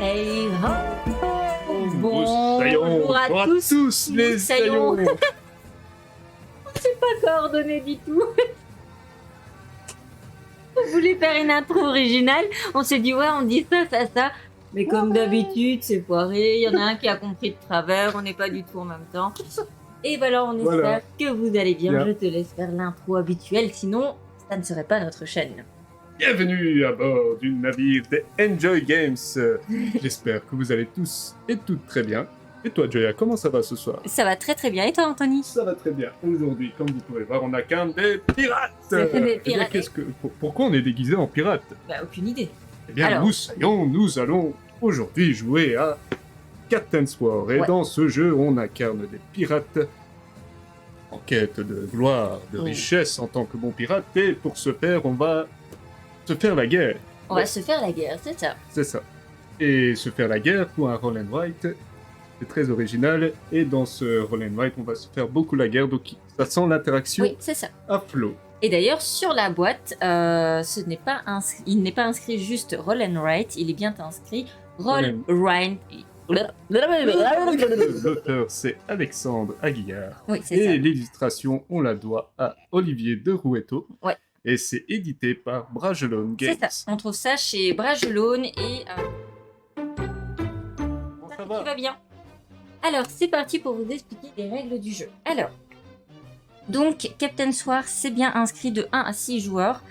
Hey ho. Bonjour à tous, les saillons. saillons. Pas coordonné du tout. On voulait faire une intro originale. On s'est dit, ouais, on dit ça. Mais comme d'habitude, c'est foiré. Il y en a un qui a compris de travers. On n'est pas du tout en même temps. Et voilà, on espère que vous allez bien. Je te laisse faire l'intro habituelle. Sinon, ça ne serait pas notre chaîne. Bienvenue à bord du navire des Enjoy Games. J'espère que vous allez tous et toutes très bien. Et toi, Joya, comment ça va ce soir? Ça va très très bien. Et toi, Anthony? Ça va très bien. Aujourd'hui, comme vous pouvez voir, on a qu'un des pirates. Des Eh bien, pirates. pourquoi on est déguisé en pirate? Bah, aucune idée. Eh bien, Alors. nous saillons, nous allons aujourd'hui jouer à Captain's War. Et Ouais. dans ce jeu, on incarne des pirates en quête de gloire, de richesse en tant que bon pirate. Et pour ce faire, on va se faire la guerre. On va se faire la guerre, c'est ça. C'est ça. Et se faire la guerre pour un roll and write, c'est très original. Et dans ce roll and write, on va se faire beaucoup la guerre. Donc ça sent l'interaction Oui, c'est ça. à flot. Et d'ailleurs, sur la boîte, il n'est pas inscrit juste Roll and Write, il est bien inscrit Roll, Write. L'auteur, c'est Alexandre Aguillard. Oui, c'est Et ça. l'illustration, on la doit à Olivier de Rouetto. Ouais. Et c'est édité par Bragelonne Games. C'est ça. On trouve ça chez Bragelonne et Bon, ça qui va. va bien. Alors, c'est parti pour vous expliquer les règles du jeu. Alors, donc, Captain's War, c'est bien inscrit de 1 à 6 joueurs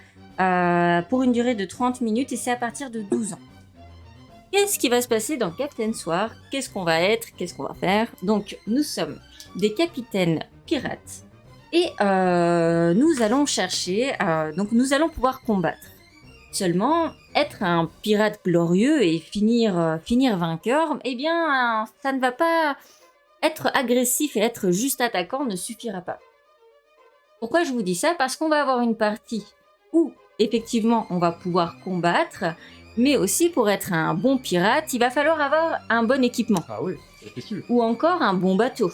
pour une durée de 30 minutes et c'est à partir de 12 ans. Qu'est-ce qui va se passer dans Captain's War? Qu'est-ce qu'on va être? Qu'est-ce qu'on va faire? Donc, nous sommes des capitaines pirates et nous allons chercher, donc nous allons pouvoir combattre. Seulement, être un pirate glorieux et finir vainqueur, eh bien, ça ne va pas. Être agressif et être juste attaquant ne suffira pas. Pourquoi je vous dis ça? Parce qu'on va avoir une partie où, effectivement, on va pouvoir combattre, mais aussi pour être un bon pirate, il va falloir avoir un bon équipement. Ah oui, c'est sûr. Ou encore un bon bateau.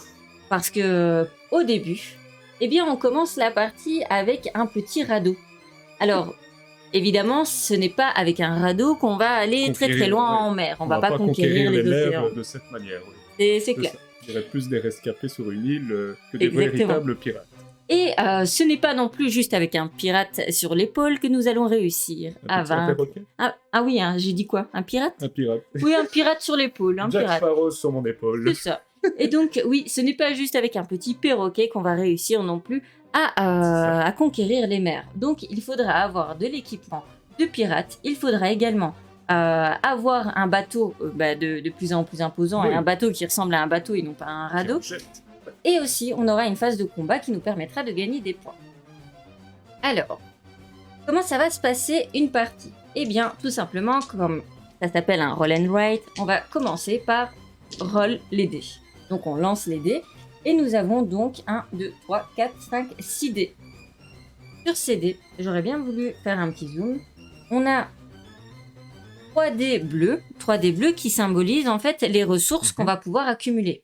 Parce que, au début, eh bien, on commence la partie avec un petit radeau. Alors, évidemment, ce n'est pas avec un radeau qu'on va aller très très loin en mer. On va pas conquérir les océans. mers de cette manière. Oui. C'est clair. Il y aurait plus des rescapés sur une île que des Exactement. véritables pirates. Et ce n'est pas non plus juste avec un pirate sur l'épaule que nous allons réussir à petit vaincre. perroquet? Ah oui, hein, j'ai dit quoi? Un pirate? Un pirate. Oui, un pirate sur l'épaule, un Jack pirate. Sparrow sur mon épaule. C'est ça. Et donc, oui, ce n'est pas juste avec un petit perroquet qu'on va réussir non plus à conquérir les mers. Donc, il faudra avoir de l'équipement de pirate. Il faudra également avoir un bateau de plus en plus imposant, Oui. et un bateau qui ressemble à un bateau et non pas à un radeau. Et aussi, on aura une phase de combat qui nous permettra de gagner des points. Alors, comment ça va se passer une partie? Eh bien, tout simplement, comme ça s'appelle un roll and write, on va commencer par roll les dés. Donc, on lance les dés et nous avons donc 1, 2, 3, 4, 5, 6 dés. Sur ces dés, j'aurais bien voulu faire un petit zoom. On a 3 dés bleus qui symbolisent en fait les ressources qu'on va pouvoir accumuler.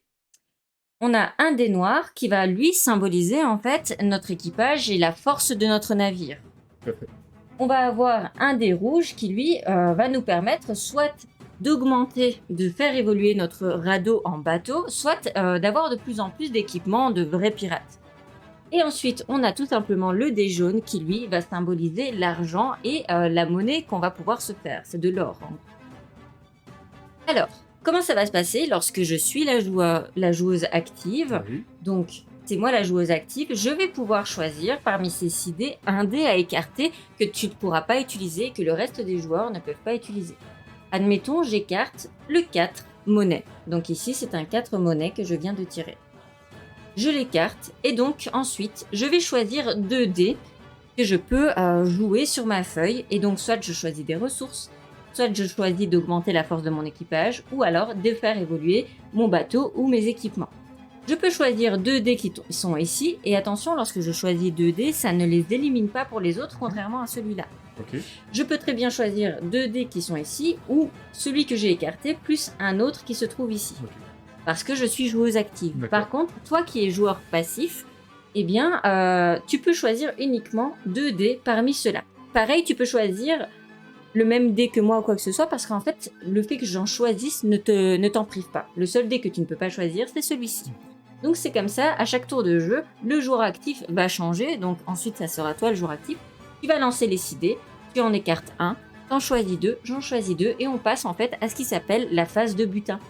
On a un dé noir qui va lui symboliser en fait notre équipage et la force de notre navire. Tout à fait. On va avoir un dé rouge qui lui va nous permettre soit d'augmenter, de faire évoluer notre radeau en bateau, soit d'avoir de plus en plus d'équipements de vrais pirates. Et ensuite, on a tout simplement le dé jaune qui lui va symboliser l'argent et la monnaie qu'on va pouvoir se faire. C'est de l'or. Hein. Alors, comment ça va se passer lorsque je suis la joueuse active? Oui. Donc, c'est moi la joueuse active. Je vais pouvoir choisir parmi ces 6 dés un dé à écarter que tu ne pourras pas utiliser et que le reste des joueurs ne peuvent pas utiliser. Admettons, j'écarte le 4 monnaie. Donc ici, c'est un 4 monnaie que je viens de tirer. Je l'écarte et donc ensuite, je vais choisir 2 dés que je peux jouer sur ma feuille. Et donc, soit je choisis des ressources, soit je choisis d'augmenter la force de mon équipage, ou alors de faire évoluer mon bateau ou mes équipements. Je peux choisir 2 dés qui sont ici, et attention, lorsque je choisis 2 dés, ça ne les élimine pas pour les autres, contrairement à celui-là. Ok. Je peux très bien choisir 2 dés qui sont ici, ou celui que j'ai écarté, plus un autre qui se trouve ici. Ok. Parce que je suis joueuse active. D'accord. Par contre, toi qui es joueur passif, eh bien, tu peux choisir uniquement 2 dés parmi ceux-là. Pareil, tu peux choisir le même dé que moi ou quoi que ce soit, parce qu'en fait, le fait que j'en choisisse ne t'en prive pas. Le seul dé que tu ne peux pas choisir, c'est celui-ci. Donc c'est comme ça, à chaque tour de jeu, le joueur actif va changer, donc ensuite ça sera toi le joueur actif. Tu vas lancer les 6 dés, tu en écartes un, t'en choisis 2, j'en choisis 2, et on passe en fait à ce qui s'appelle la phase de butin.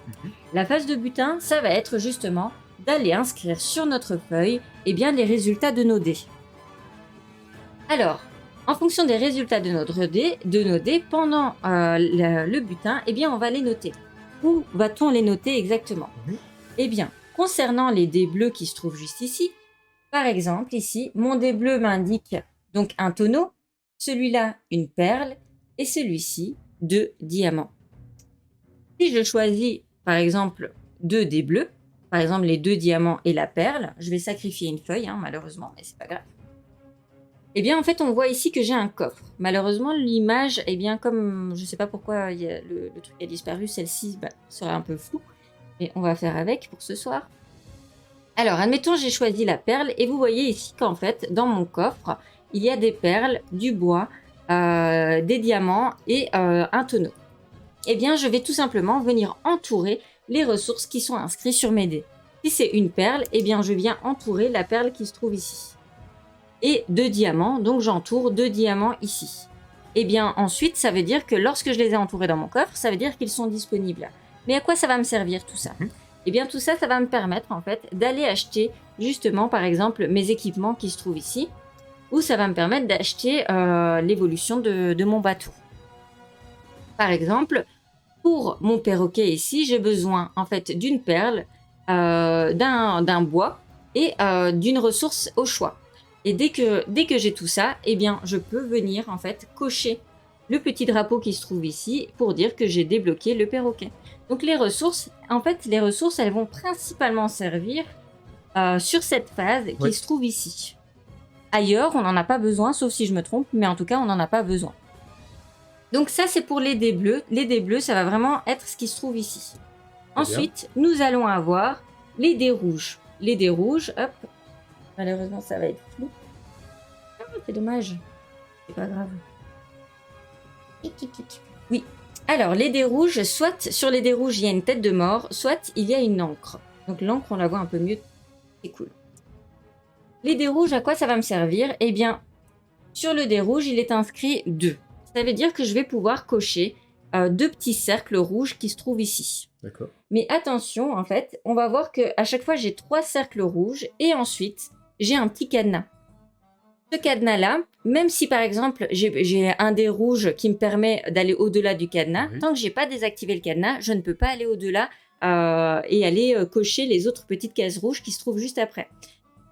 La phase de butin, ça va être justement d'aller inscrire sur notre feuille eh bien, les résultats de nos dés. Alors, en fonction des résultats de nos dés pendant le butin, eh bien, on va les noter. Où va-t-on les noter exactement? Eh bien, concernant les dés bleus qui se trouvent juste ici, par exemple, ici, mon dé bleu m'indique donc un tonneau, celui-là une perle, et celui-ci 2 diamants. Si je choisis, par exemple, 2 dés bleus, par exemple les 2 diamants et la perle, je vais sacrifier une feuille, hein, malheureusement, mais c'est pas grave. Eh bien, en fait, on voit ici que j'ai un coffre. Malheureusement, l'image, eh bien, comme je sais pas pourquoi le truc a disparu, celle-ci sera un peu floue, mais on va faire avec pour ce soir. Alors, admettons, j'ai choisi la perle, et vous voyez ici qu'en fait, dans mon coffre, il y a des perles, du bois, des diamants et un tonneau. Eh bien, je vais tout simplement venir entourer les ressources qui sont inscrites sur mes dés. Si c'est une perle, eh bien, je viens entourer la perle qui se trouve ici. Et 2 diamants, donc j'entoure 2 diamants ici. Eh bien, ensuite, ça veut dire que lorsque je les ai entourés dans mon coffre, ça veut dire qu'ils sont disponibles. Mais à quoi ça va me servir tout ça? Eh bien, tout ça, ça va me permettre, en fait, d'aller acheter, justement, par exemple, mes équipements qui se trouvent ici, ou ça va me permettre d'acheter l'évolution de mon bateau. Par exemple, pour mon perroquet ici, j'ai besoin, en fait, d'une perle, d'un bois et d'une ressource au choix. Et dès que j'ai tout ça, eh bien, je peux venir, en fait, cocher le petit drapeau qui se trouve ici pour dire que j'ai débloqué le perroquet. Donc, les ressources, en fait, elles vont principalement servir sur cette phase qui se trouve ici. Ailleurs, on n'en a pas besoin, sauf si je me trompe, mais en tout cas, on n'en a pas besoin. Donc ça, c'est pour les dés bleus. Les dés bleus, ça va vraiment être ce qui se trouve ici. Ensuite, nous allons avoir les dés rouges. Les dés rouges, hop. Malheureusement, ça va être flou. Ah, c'est dommage. C'est pas grave. Oui. Alors, les dés rouges, soit sur les dés rouges, il y a une tête de mort, soit il y a une encre. Donc l'encre, on la voit un peu mieux. C'est cool. Les dés rouges, à quoi ça va me servir? Eh bien, sur le dé rouge, il est inscrit 2. Ça veut dire que je vais pouvoir cocher 2 petits cercles rouges qui se trouvent ici. D'accord. Mais attention, en fait, on va voir qu'à chaque fois, j'ai 3 cercles rouges et ensuite, j'ai un petit cadenas. Ce cadenas-là, même si par exemple, j'ai un dé rouge qui me permet d'aller au-delà du cadenas, tant que je n'ai pas désactivé le cadenas, je ne peux pas aller au-delà et aller cocher les autres petites cases rouges qui se trouvent juste après.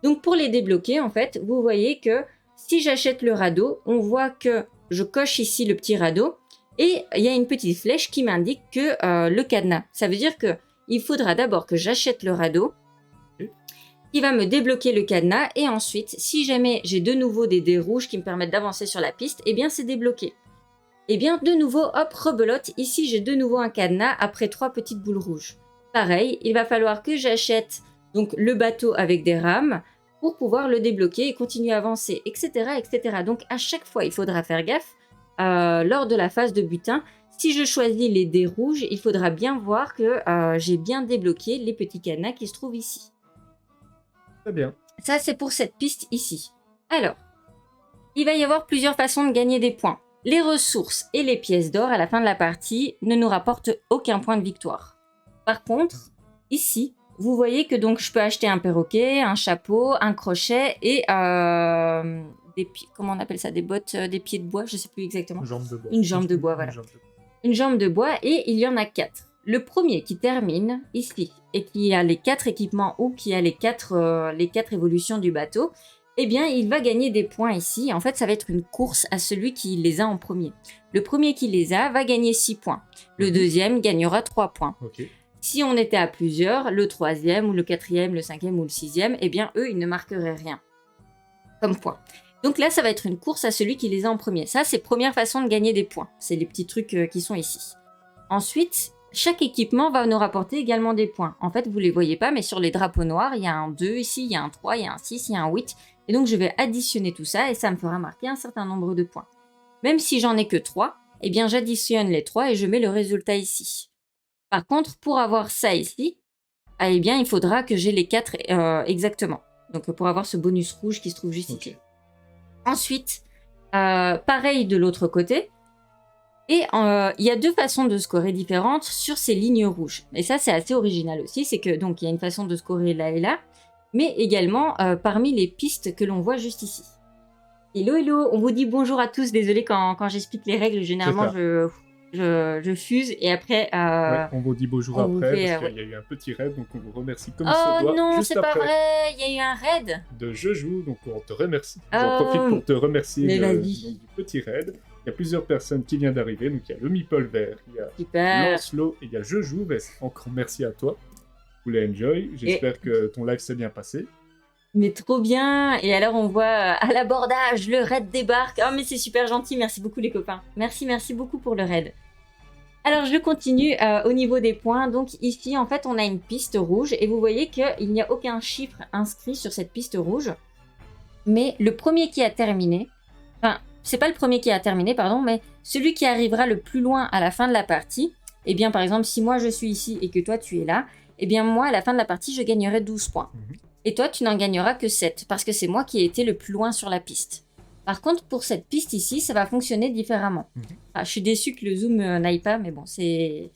Donc pour les débloquer, en fait, vous voyez que si j'achète le radeau, on voit que je coche ici le petit radeau et il y a une petite flèche qui m'indique que le cadenas. Ça veut dire qu'il faudra d'abord que j'achète le radeau qui va me débloquer le cadenas et ensuite, si jamais j'ai de nouveau des dés rouges qui me permettent d'avancer sur la piste, eh bien c'est débloqué. Eh bien de nouveau, hop, rebelote, ici j'ai de nouveau un cadenas après 3 petites boules rouges. Pareil, il va falloir que j'achète donc le bateau avec des rames pour pouvoir le débloquer et continuer à avancer, etc. etc. Donc à chaque fois, il faudra faire gaffe lors de la phase de butin. Si je choisis les dés rouges, il faudra bien voir que j'ai bien débloqué les petits cadenas qui se trouvent ici. Très bien. Ça, c'est pour cette piste ici. Alors, il va y avoir plusieurs façons de gagner des points. Les ressources et les pièces d'or à la fin de la partie ne nous rapportent aucun point de victoire. Par contre, ici, vous voyez que donc je peux acheter un perroquet, un chapeau, un crochet et comment on appelle ça, des bottes, des pieds de bois, je ne sais plus exactement. Une jambe de bois. Une jambe de bois, voilà. Une jambe de bois et il y en a 4. Le premier qui termine ici et qui a les 4 équipements ou qui a les 4 évolutions du bateau, eh bien il va gagner des points ici. En fait, ça va être une course à celui qui les a en premier. Le premier qui les a va gagner 6 points. Le deuxième gagnera 3 points. Okay. Si on était à plusieurs, le troisième ou le quatrième, le cinquième ou le sixième, eh bien eux, ils ne marqueraient rien comme point. Donc là, ça va être une course à celui qui les a en premier. Ça, c'est première façon de gagner des points. C'est les petits trucs qui sont ici. Ensuite, chaque équipement va nous rapporter également des points. En fait, vous ne les voyez pas, mais sur les drapeaux noirs, il y a un 2 ici, il y a un 3, il y a un 6, il y a un 8. Et donc, je vais additionner tout ça et ça me fera marquer un certain nombre de points. Même si j'en ai que 3, eh bien j'additionne les 3 et je mets le résultat ici. Par contre, pour avoir ça ici, eh bien il faudra que j'ai les 4 exactement. Donc pour avoir ce bonus rouge qui se trouve juste ici. Ensuite, pareil de l'autre côté. Et il y a 2 façons de scorer différentes sur ces lignes rouges. Et ça, c'est assez original aussi. C'est que donc il y a une façon de scorer là et là, mais également parmi les pistes que l'on voit juste ici. Hello, hello, on vous dit bonjour à tous. Désolé quand j'explique les règles, généralement je fuse et après... on vous dit bonjour après parce qu'il y a eu un petit raid, donc on vous remercie comme se doit. Oh non, juste c'est pas après vrai, il y a eu un raid de Je joue, donc on te remercie. J'en profite pour te remercier donc, du petit raid. Il y a plusieurs personnes qui viennent d'arriver, donc il y a le Meeple Vert, il y a Lancelot et il y a Je joue. Mais encore merci à toi. Vous voulez enjoy. J'espère que ton live s'est bien passé. Mais trop bien. Et alors on voit à l'abordage, le raid débarque. Oh mais c'est super gentil, merci beaucoup les copains. Merci beaucoup pour le raid. Alors je continue au niveau des points. Donc ici en fait on a une piste rouge et vous voyez qu'il n'y a aucun chiffre inscrit sur cette piste rouge. Mais le premier qui a terminé, enfin c'est pas le premier qui a terminé pardon, mais celui qui arrivera le plus loin à la fin de la partie, et bien par exemple si moi je suis ici et que toi tu es là, et bien moi à la fin de la partie je gagnerai 12 points. Et toi, tu n'en gagneras que 7, parce que c'est moi qui ai été le plus loin sur la piste. Par contre, pour cette piste ici, ça va fonctionner différemment. Ah, je suis déçue que le zoom n'aille pas, mais bon, c'est...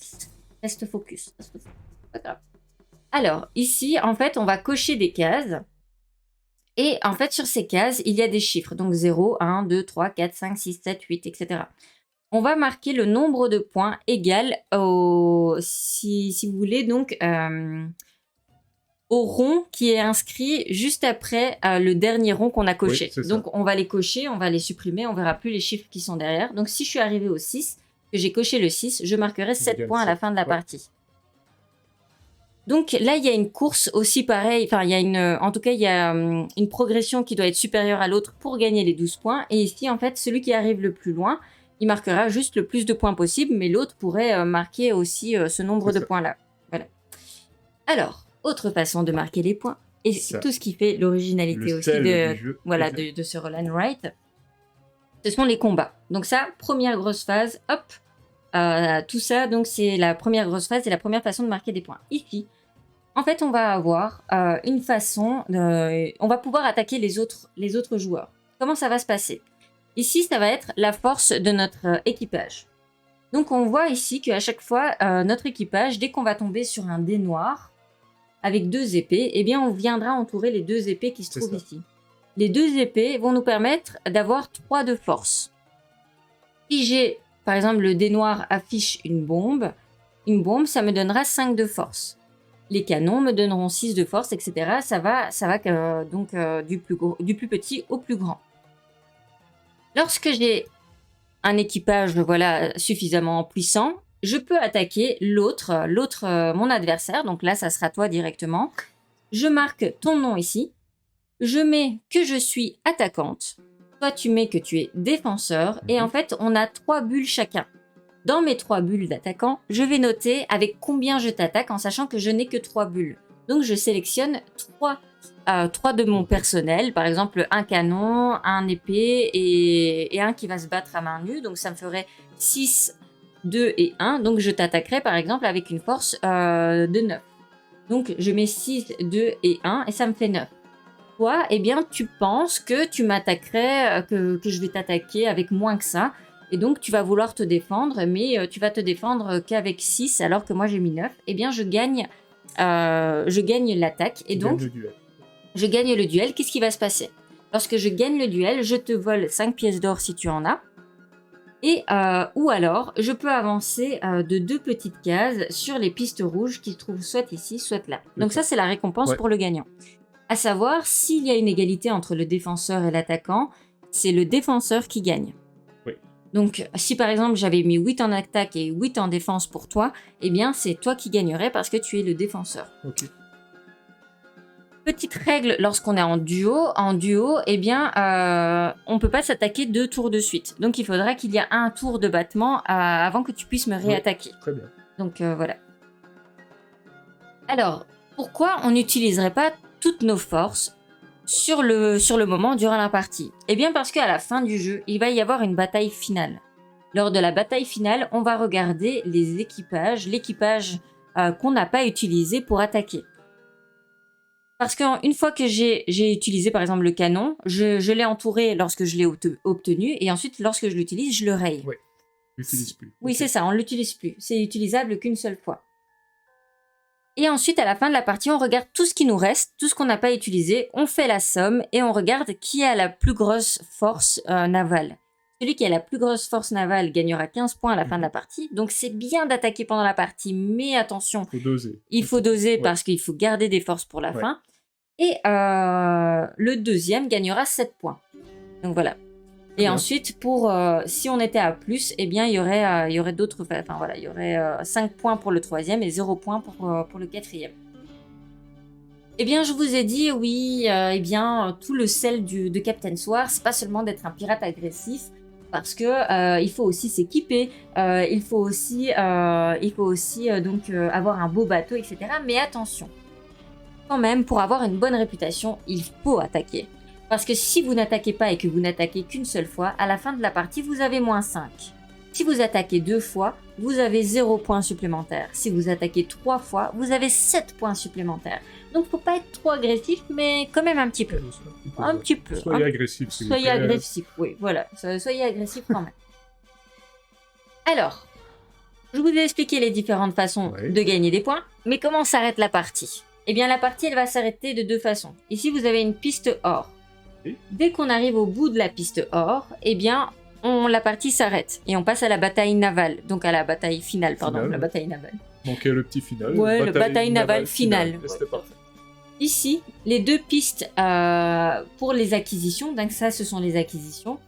Reste focus. C'est pas grave. Alors, ici, en fait, on va cocher des cases. Et en fait, sur ces cases, il y a des chiffres. Donc 0, 1, 2, 3, 4, 5, 6, 7, 8, etc. On va marquer le nombre de points égal au... Si vous voulez, donc... au rond qui est inscrit juste après le dernier rond qu'on a coché. Oui, donc on va les cocher, on va les supprimer, on verra plus les chiffres qui sont derrière. Donc si je suis arrivé au 6, que j'ai coché le 6, je marquerai 7 points à la fin de la partie. Donc là, il y a une course aussi pareil, enfin il y a en tout cas il y a une progression qui doit être supérieure à l'autre pour gagner les 12 points. Et ici en fait, celui qui arrive le plus loin, il marquera juste le plus de points possible, mais l'autre pourrait marquer aussi ce nombre de points là. Voilà. Alors, autre façon de marquer les points, et c'est tout ce qui fait l'originalité aussi de ce Roll and Write, ce sont les combats. Donc ça, première grosse phase, hop, tout ça, donc c'est la première grosse phase et la première façon de marquer des points. Ici, en fait, on va avoir une façon, on va pouvoir attaquer les autres joueurs. Comment ça va se passer? Ici, ça va être la force de notre équipage. Donc on voit ici qu'à chaque fois, notre équipage, dès qu'on va tomber sur un dé noir, avec 2 épées, eh bien on viendra entourer les 2 épées qui se trouvent ici. Les 2 épées vont nous permettre d'avoir 3 de force. Si j'ai, par exemple, le dé noir affiche une bombe, ça me donnera 5 de force. Les canons me donneront 6 de force, etc. Ça va donc du plus petit au plus grand. Lorsque j'ai un équipage suffisamment puissant, je peux attaquer mon adversaire. Donc là, ça sera toi directement. Je marque ton nom ici. Je mets que je suis attaquante. Toi, tu mets que tu es défenseur. Et en fait, on a 3 bulles chacun. Dans mes 3 bulles d'attaquant, je vais noter avec combien je t'attaque en sachant que je n'ai que 3 bulles. Donc, je sélectionne 3 de mon personnel. Par exemple, un canon, un épée et un qui va se battre à main nue. Donc, ça me ferait 6... 2 et 1, donc je t'attaquerai par exemple avec une force de 9. Donc je mets 6, 2 et 1 et ça me fait 9. Toi, eh bien tu penses que tu m'attaquerais, que je vais t'attaquer avec moins que ça, et donc tu vas vouloir te défendre, mais tu vas te défendre qu'avec 6 alors que moi j'ai mis 9. Eh bien je gagne l'attaque et donc je gagne le duel. Qu'est-ce qui va se passer? Lorsque je gagne le duel, je te vole 5 pièces d'or si tu en as. Et ou alors, je peux avancer de 2 petites cases sur les pistes rouges qui se trouvent soit ici, soit là. Donc ça, c'est la récompense pour le gagnant. À savoir, s'il y a une égalité entre le défenseur et l'attaquant, c'est le défenseur qui gagne. Oui. Donc, si par exemple, j'avais mis 8 en attaque et 8 en défense pour toi, eh bien, c'est toi qui gagnerais parce que tu es le défenseur. Ok. Petite règle lorsqu'on est en duo, eh bien, on ne peut pas s'attaquer 2 tours de suite. Donc, il faudra qu'il y ait un tour de battement avant que tu puisses me réattaquer. Oui, très bien. Donc, voilà. Alors, pourquoi on n'utiliserait pas toutes nos forces sur le moment durant la partie? Eh bien, parce qu'à la fin du jeu, il va y avoir une bataille finale. Lors de la bataille finale, on va regarder l'équipage qu'on n'a pas utilisé pour attaquer. Parce qu'une fois que j'ai utilisé par exemple le canon, je l'ai entouré lorsque je l'ai obtenu, et ensuite lorsque je l'utilise, je le raye. Oui, on l'utilise plus. Oui, c'est ça, on ne l'utilise plus. C'est utilisable qu'une seule fois. Et ensuite, à la fin de la partie, on regarde tout ce qui nous reste, tout ce qu'on n'a pas utilisé, on fait la somme et on regarde qui a la plus grosse force navale. Celui qui a la plus grosse force navale gagnera 15 points à la fin de la partie. Donc c'est bien d'attaquer pendant la partie, mais attention, il faut doser parce qu'il faut garder des forces pour la fin. Et le deuxième gagnera 7 points. Donc voilà. Et ensuite, si on était à plus, eh bien, il y aurait d'autres... Enfin voilà, il y aurait 5 points pour le troisième et 0 points pour le quatrième. Eh bien, je vous ai dit, oui, eh bien, tout le sel de Captain Sword, c'est pas seulement d'être un pirate agressif, parce que il faut aussi s'équiper, il faut aussi donc avoir un beau bateau, etc. Mais attention, quand même, pour avoir une bonne réputation, il faut attaquer. Parce que si vous n'attaquez pas et que vous n'attaquez qu'une seule fois, à la fin de la partie, vous avez -5. Si vous attaquez 2 fois, vous avez 0 points supplémentaires. Si vous attaquez 3 fois, vous avez 7 points supplémentaires. Donc, faut pas être trop agressif, mais quand même un petit peu. Un petit peu. Soyez agressif. Soyez agressif, oui, voilà. Soyez agressif quand même. Alors, je vous ai expliqué les différentes façons de gagner des points, mais comment s'arrête la partie? Eh bien, la partie, elle va s'arrêter de 2 façons. Ici, vous avez une piste or. Dès qu'on arrive au bout de la piste or, eh bien, la partie s'arrête et on passe à la bataille navale. Donc à la bataille finale, pardon, la bataille navale. Donc le petit final. Ouais, le bataille navale finale. C'était parfait. Ici, les 2 pistes pour les acquisitions, donc ça, ce sont les acquisitions.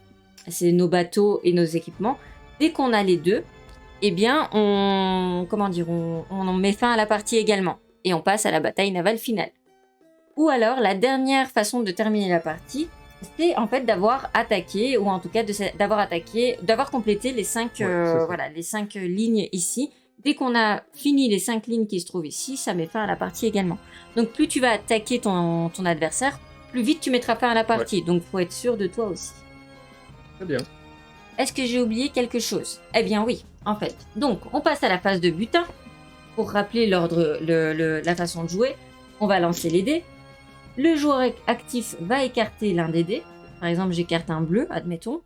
C'est nos bateaux et nos équipements. Dès qu'on a les 2, eh bien, on met fin à la partie également. Et on passe à la bataille navale finale. Ou alors, la dernière façon de terminer la partie, c'est en fait d'avoir attaqué, ou en tout cas d'avoir complété les 5 les 5 lignes ici. Dès qu'on a fini les 5 lignes qui se trouvent ici, ça met fin à la partie également. Donc plus tu vas attaquer ton adversaire, plus vite tu mettras fin à la partie. Donc il faut être sûr de toi aussi. Très bien. Est-ce que j'ai oublié quelque chose? Eh bien oui, en fait. Donc on passe à la phase de butin. Pour rappeler l'ordre, la façon de jouer, on va lancer les dés. Le joueur actif va écarter l'un des dés. Par exemple, j'écarte un bleu, admettons.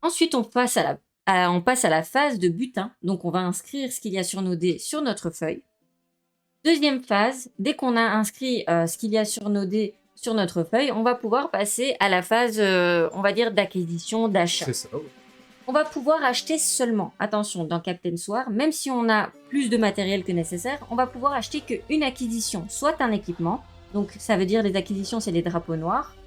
Ensuite, on passe à la phase de butin. Donc, on va inscrire ce qu'il y a sur nos dés sur notre feuille. Deuxième phase, dès qu'on a inscrit ce qu'il y a sur nos dés sur notre feuille, on va pouvoir passer à la phase, on va dire, d'acquisition, d'achat. C'est ça, oui. On va pouvoir acheter seulement, attention, dans Captain Sword, même si on a plus de matériel que nécessaire, on va pouvoir acheter qu'une acquisition, soit un équipement, donc ça veut dire les acquisitions, c'est les drapeaux noirs,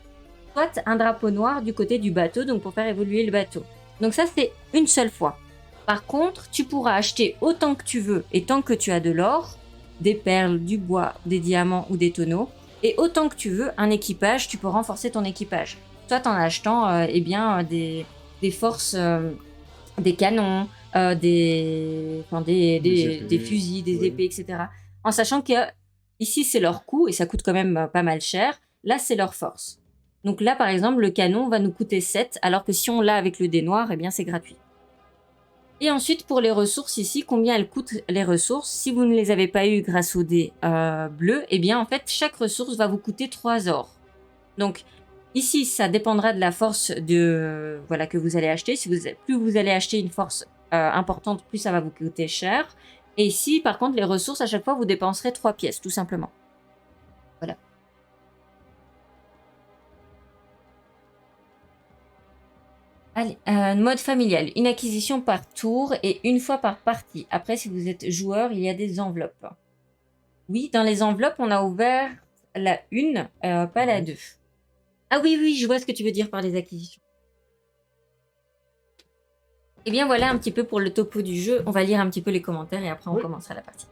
soit un drapeau noir du côté du bateau, donc pour faire évoluer le bateau. Donc ça, c'est une seule fois. Par contre, tu pourras acheter autant que tu veux, et tant que tu as de l'or, des perles, du bois, des diamants ou des tonneaux, et autant que tu veux, un équipage, tu peux renforcer ton équipage. Soit en achetant des forces, des canons, des fusils, des épées, etc. En sachant que ici, c'est leur coût, et ça coûte quand même pas mal cher. Là, c'est leur force. Donc là, par exemple, le canon va nous coûter 7, alors que si on l'a avec le dé noir, eh bien, c'est gratuit. Et ensuite, pour les ressources ici, combien elles coûtent les ressources? Si vous ne les avez pas eues grâce au dé bleu, eh bien, en fait, chaque ressource va vous coûter 3 or. Donc, ici, ça dépendra de la force que vous allez acheter. Plus vous allez acheter une force importante, plus ça va vous coûter cher. Et ici, par contre, les ressources, à chaque fois, vous dépenserez 3 pièces, tout simplement. Voilà. Allez, mode familial. Une acquisition par tour et une fois par partie. Après, si vous êtes joueur, il y a des enveloppes. Oui, dans les enveloppes, on a ouvert la 1, pas la 2. Ah oui, je vois ce que tu veux dire par les acquisitions. Eh bien, voilà un petit peu pour le topo du jeu. On va lire un petit peu les commentaires et après, on commencera la partie.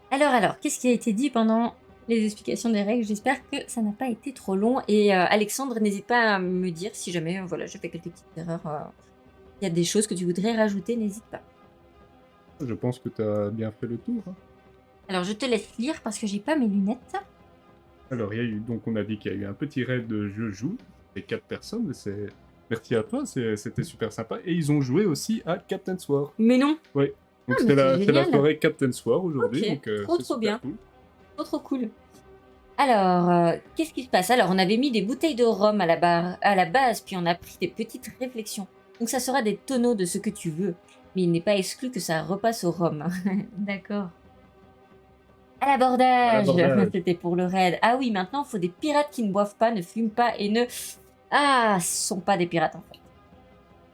Alors, qu'est-ce qui a été dit pendant les explications des règles? J'espère que ça n'a pas été trop long. Et Alexandre, n'hésite pas à me dire si jamais je fais quelques petites erreurs. Il y a des choses que tu voudrais rajouter, n'hésite pas. Je pense que tu as bien fait le tour. Hein. Alors, je te laisse lire parce que j'ai pas mes lunettes. Alors, on a dit qu'il y a eu un petit raid de je joue, et 4 personnes, c'est Merci à toi, c'était super sympa. Et ils ont joué aussi à Captain's War. Mais non. Oui. Donc c'est la soirée Captain's War aujourd'hui. Ok, donc trop bien. Cool. Trop cool. Alors, qu'est-ce qui se passe? Alors, on avait mis des bouteilles de rhum à la base, puis on a pris des petites réflexions. Donc ça sera des tonneaux de ce que tu veux. Mais il n'est pas exclu que ça repasse au rhum. D'accord. À l'abordage. C'était pour le raid. Ah oui, maintenant, il faut des pirates qui ne boivent pas, ne fument pas et ne... Ah, ce sont pas des pirates, en fait.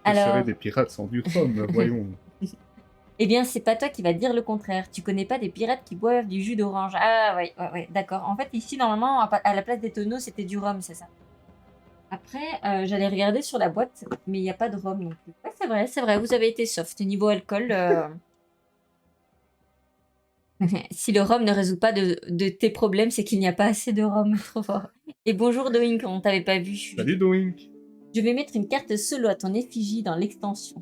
Ce seraient des pirates sans du rhum, voyons. Eh bien, c'est pas toi qui va dire le contraire. Tu connais pas des pirates qui boivent du jus d'orange. Ah, ouais, d'accord. En fait, ici, normalement, à la place des tonneaux, c'était du rhum, c'est ça. Après, j'allais regarder sur la boîte, mais il n'y a pas de rhum non plus. Ouais, c'est vrai, vous avez été soft. Niveau alcool, si le rhum ne résout pas de tes problèmes, c'est qu'il n'y a pas assez de rhum. Trop fort. Et bonjour Doink, on t'avait pas vu. Salut Doink. Je vais mettre une carte solo à ton effigie dans l'extension.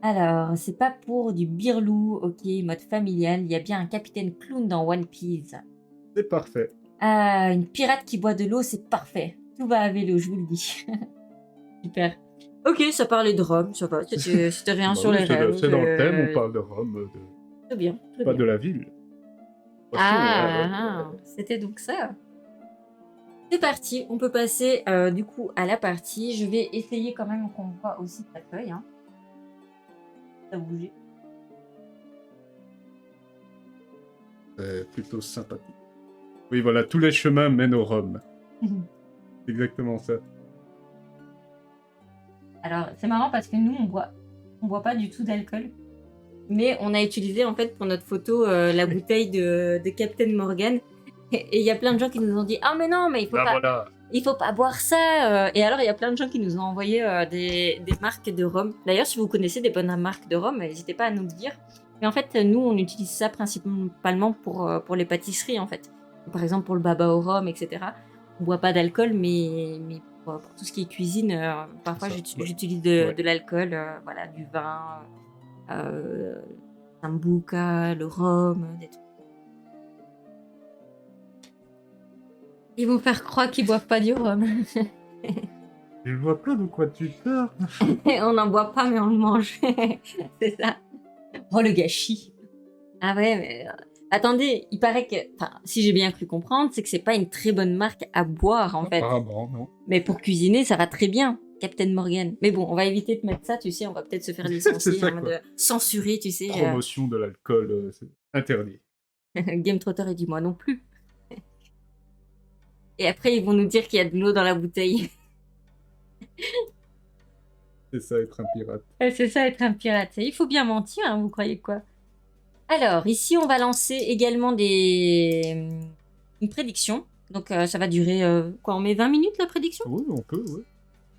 Alors, c'est pas pour du birlou, ok, mode familial. Il y a bien un capitaine clown dans One Piece. C'est parfait. Ah, une pirate qui boit de l'eau, c'est parfait. Tout va à vélo, je vous le dis. Super. Ok, ça parlait de rhum, ça va. C'était rien sur les rêves. C'est dans le thème, on parle de rhum. Très bien. Pas de la ville. C'était donc ça. C'est parti, on peut passer du coup à la partie. Je vais essayer quand même qu'on voit aussi ta feuille. Hein. Ça a bougé. C'est plutôt sympathique. Oui, voilà, tous les chemins mènent au rhum. C'est exactement ça. Alors, c'est marrant parce que nous, on boit pas du tout d'alcool. Mais on a utilisé en fait pour notre photo la bouteille de Captain Morgan. Et il y a plein de gens qui nous ont dit « Ah mais non, mais il faut pas boire ça !» Et alors, il y a plein de gens qui nous ont envoyé des marques de rhum. D'ailleurs, si vous connaissez des bonnes marques de rhum, n'hésitez pas à nous le dire. Mais en fait, nous, on utilise ça principalement pour les pâtisseries, en fait. Par exemple, pour le baba au rhum, etc. On boit pas d'alcool, mais pour tout ce qui est cuisine, parfois, j'utilise de l'alcool, voilà, du vin, sambuca, le rhum, des trucs. Ils vont faire croire qu'ils boivent pas du rhum. Je vois pas de quoi tu parles. On n'en boit pas, mais on le mange. C'est ça. Oh, le gâchis. Ah ouais, mais... attendez, il paraît que... Enfin, si j'ai bien cru comprendre, c'est que c'est pas une très bonne marque à boire, en fait. Ah bon, non. Mais pour cuisiner, ça va très bien, Captain Morgan. Mais bon, on va éviter de mettre ça, tu sais, on va peut-être se faire licencier, en mode censurer, tu sais. Promotion de l'alcool, c'est interdit. Game Trotter, il dit moi non plus. Et après, ils vont nous dire qu'il y a de l'eau dans la bouteille. C'est ça, être un pirate. C'est ça, être un pirate. Il faut bien mentir, hein, vous croyez quoi? Alors, ici, on va lancer également une prédiction. Donc, ça va durer... quoi, on met 20 minutes, la prédiction? Oui, on peut, oui.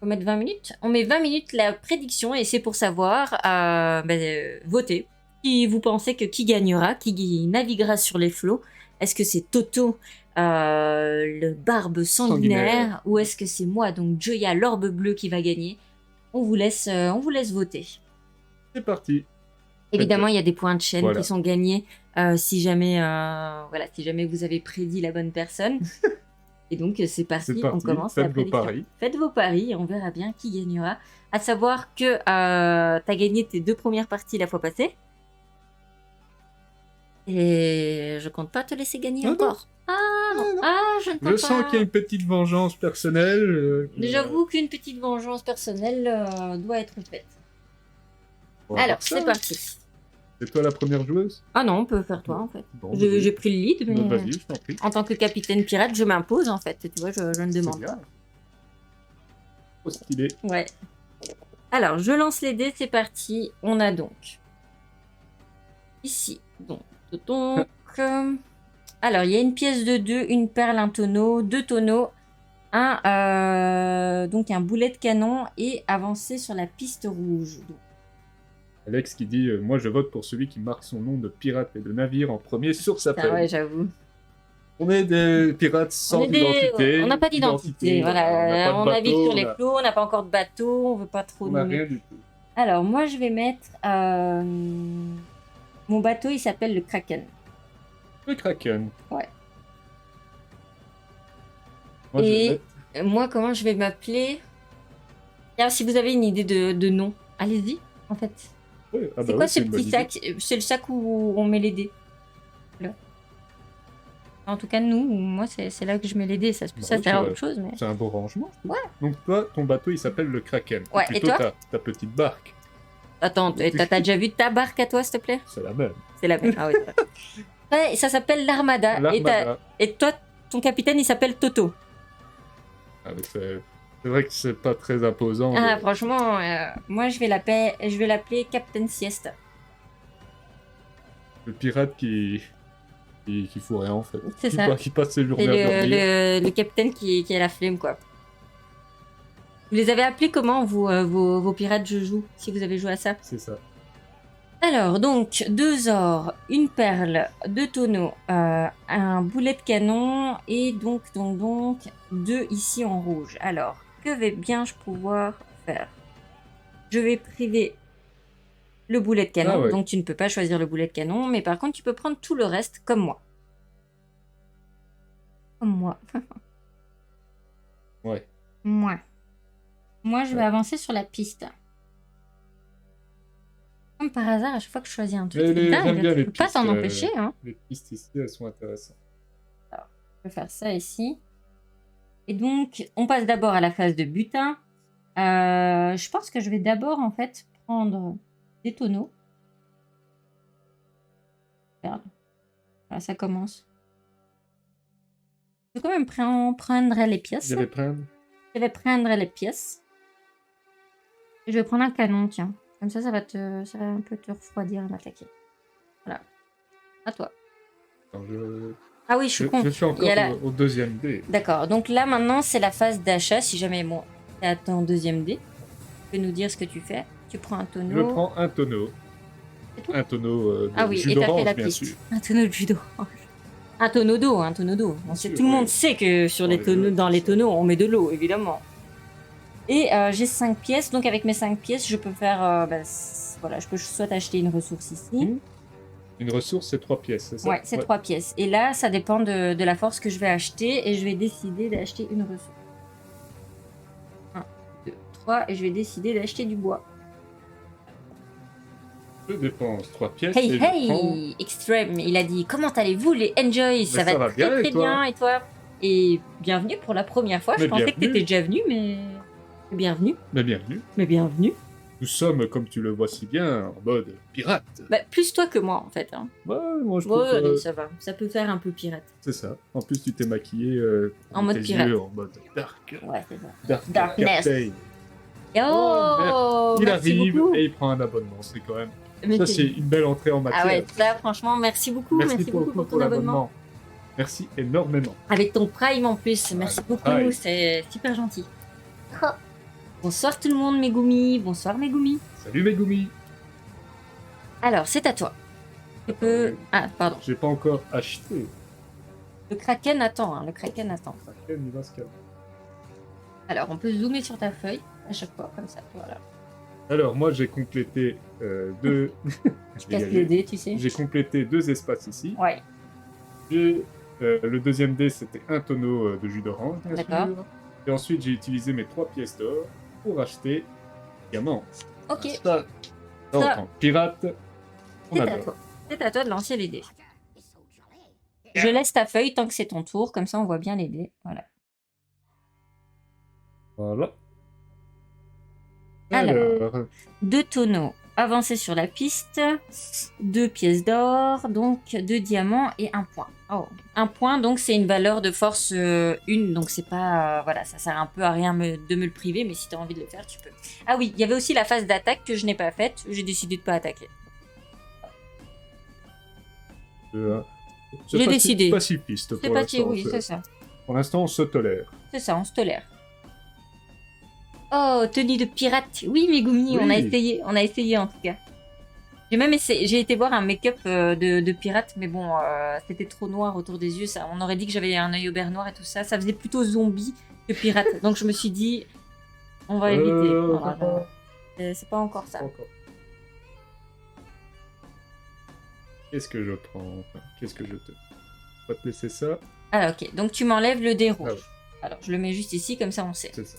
On met 20 minutes? On met 20 minutes la prédiction, et c'est pour savoir, voter. Qui vous pensez qui gagnera, qui naviguera sur les flots? Est-ce que c'est Toto, le barbe sanguinaire, ou est-ce que c'est moi, donc Joya, l'orbe bleue, qui va gagner? On vous laisse voter. C'est parti. Évidemment, il y a des points de chaîne qui sont gagnés si jamais vous avez prédit la bonne personne. Et donc, c'est parti, on commence la prédiction. Faites vos paris et on verra bien qui gagnera. À savoir que tu as gagné tes 2 premières parties la fois passée. Et je compte pas te laisser gagner encore. Je ne peux pas. Je sens qu'il y a une petite vengeance personnelle. J'avoue qu'une petite vengeance personnelle doit être faite. Alors, c'est parti. C'est toi la première joueuse? Ah non, on peut faire toi en fait. Bon, j'ai pris le lead, mais vas-y, je t'en prie. En tant que capitaine pirate, je m'impose en fait. Tu vois, je ne demande pas. Trop stylé. Ouais. Alors, je lance les dés, c'est parti. On a donc ici, alors, il y a une pièce de 2, une perle, un tonneau, 2 tonneaux, donc un boulet de canon et avancer sur la piste rouge. Donc, Alex qui dit moi je vote pour celui qui marque son nom de pirate et de navire en premier sur sa feuille. Ouais, j'avoue. On est des pirates sans identité. On n'a pas d'identité. Voilà. On navigue sur les flots, on n'a pas encore de bateau, on veut pas trop. On n'a rien du tout. Alors moi je vais mettre mon bateau, il s'appelle le Kraken. Le Kraken. Ouais. Moi, moi comment je vais m'appeler? Si vous avez une idée de nom, allez-y, en fait. Ouais, c'est quoi ce petit sac? C'est le sac où on met les dés. Là. En tout cas, moi, c'est là que je mets les dés. Ça sert à autre chose. Mais... C'est un beau rangement. Ouais. Donc toi, ton bateau, il s'appelle le Kraken. Ouais, plutôt et toi ta petite barque. Attends, t'as déjà vu ta barque à toi, s'il te plaît? C'est la même. C'est la même, ah oui. Ouais, ça s'appelle l'Armada. Et toi, ton capitaine, il s'appelle Toto. Ah, mais c'est vrai que c'est pas très imposant. Ah, franchement, moi, je vais l'appeler Captain Siesta. Le pirate qui fout rien, en fait. C'est ça. Qui passe ses journées à dormir. Le capitaine qui a la flemme, quoi. Vous les avez appelés comment, vos pirates je joue, si vous avez joué à ça? C'est ça. Alors, donc, 2 ors, une perle, 2 tonneaux, un boulet de canon, et donc, 2 ici en rouge. Alors, que vais bien-je pouvoir faire? Je vais priver le boulet de canon, donc tu ne peux pas choisir le boulet de canon, mais par contre, tu peux prendre tout le reste, comme moi. Comme moi. Ouais. Moi, je vais avancer sur la piste. Comme par hasard, à chaque fois que je choisis un truc, j'aime bien les pistes. Pas t'en empêcher, hein. Les pistes ici, elles sont intéressantes. Alors, je vais faire ça ici. Et donc, on passe d'abord à la phase de butin. Je pense que je vais d'abord, en fait, prendre des tonneaux. Merde. Voilà, ça commence. Je vais quand même prendre les pièces. Je vais prendre les pièces. Et je vais prendre un canon, tiens. Comme ça va un peu te refroidir à m'attaquer. Voilà. À toi. Ah oui, je suis con. Je suis encore au deuxième dé. D'accord. Donc là, maintenant, c'est la phase d'achat. Si jamais, bon, t'es à ton deuxième dé, tu peux nous dire ce que tu fais. Tu prends un tonneau. Je prends un tonneau. Un tonneau de jus et t'as fait d'orange, la bien piste. sûr. Un tonneau de jus d'orange. Un tonneau d'eau. Tout le monde sait que sur les tonneaux, dans les tonneaux, on met de l'eau, évidemment. Et j'ai 5 pièces, donc avec mes 5 pièces, je peux faire... voilà, je peux soit acheter une ressource ici. Une ressource, c'est 3 pièces, c'est ça? Ouais, c'est 3 pièces. Et là, ça dépend de la force que je vais acheter, et je vais décider d'acheter une ressource. 1, 2, 3, et je vais décider d'acheter du bois. Je dépense 3 pièces. Hey, Extreme, il a dit, comment allez-vous les Enjoy? Ça va très bien, et toi? Et bienvenue pour la première fois. Je pensais que t'étais déjà venu, mais... Bienvenue. Mais bienvenue. Mais bienvenue. Nous sommes, comme tu le vois si bien, en mode pirate. Plus toi que moi, en fait. Hein. Ouais, moi je trouve allez, ça va. Ça peut faire un peu pirate. C'est ça. En plus, tu t'es maquillé en mode pirate. Yeux, en mode dark. Ouais, c'est ça. Darkness. Il arrive beaucoup. Et il prend un abonnement. C'est quand même... ça, c'est une belle entrée en matière. Ah ouais, là, franchement, merci beaucoup. Merci beaucoup pour ton abonnement. Merci énormément. Avec ton Prime en plus. Merci beaucoup. C'est super gentil. Bonsoir tout le monde, Megumi. Bonsoir, Megumi. Salut, Megumi. Alors, c'est à toi. Tu peux... Ah, pardon. J'ai pas encore acheté. Le Kraken attend, Le Kraken attend. Le Kraken, il va se calmer. Alors, on peut zoomer sur ta feuille à chaque fois, comme ça. Voilà. Alors, moi, j'ai complété 2... Je casse les dés, tu sais. J'ai complété 2 espaces ici. Ouais. Le deuxième dé, c'était un tonneau de jus d'orange, bien sûr. Et ensuite, j'ai utilisé mes 3 pièces d'or pour acheter diamant. Ok. Ça. Pirate, on adore. C'est à toi de lancer les dés. Je laisse ta feuille tant que c'est ton tour, comme ça on voit bien les dés. Voilà. Voilà. Alors 2 tonneaux. Avancer sur la piste, 2 pièces d'or, donc 2 diamants et 1 point. Oh, 1 point, donc c'est une valeur de force 1, donc c'est pas... voilà, ça sert un peu à rien de me le priver, mais si tu as envie de le faire, tu peux. Ah oui, il y avait aussi la phase d'attaque que je n'ai pas faite, j'ai décidé de pas attaquer. J'ai décidé. C'est pacifiste pour l'instant. Oui, c'est ça. Pour l'instant, on se tolère. C'est ça, on se tolère. Oh, tenue de pirate. Oui, Megumi, oui. On a essayé en tout cas. J'ai été voir un make-up de pirate, mais bon, c'était trop noir autour des yeux. Ça, on aurait dit que j'avais un œil au beurre noir et tout ça. Ça faisait plutôt zombie que pirate. Donc je me suis dit, on va éviter. Voilà, c'est pas encore ça. Qu'est-ce que je prends? Qu'est-ce que je te... On va te laisser ça. Ah ok, donc tu m'enlèves le dé rouge. Alors je le mets juste ici, comme ça on sait. C'est ça.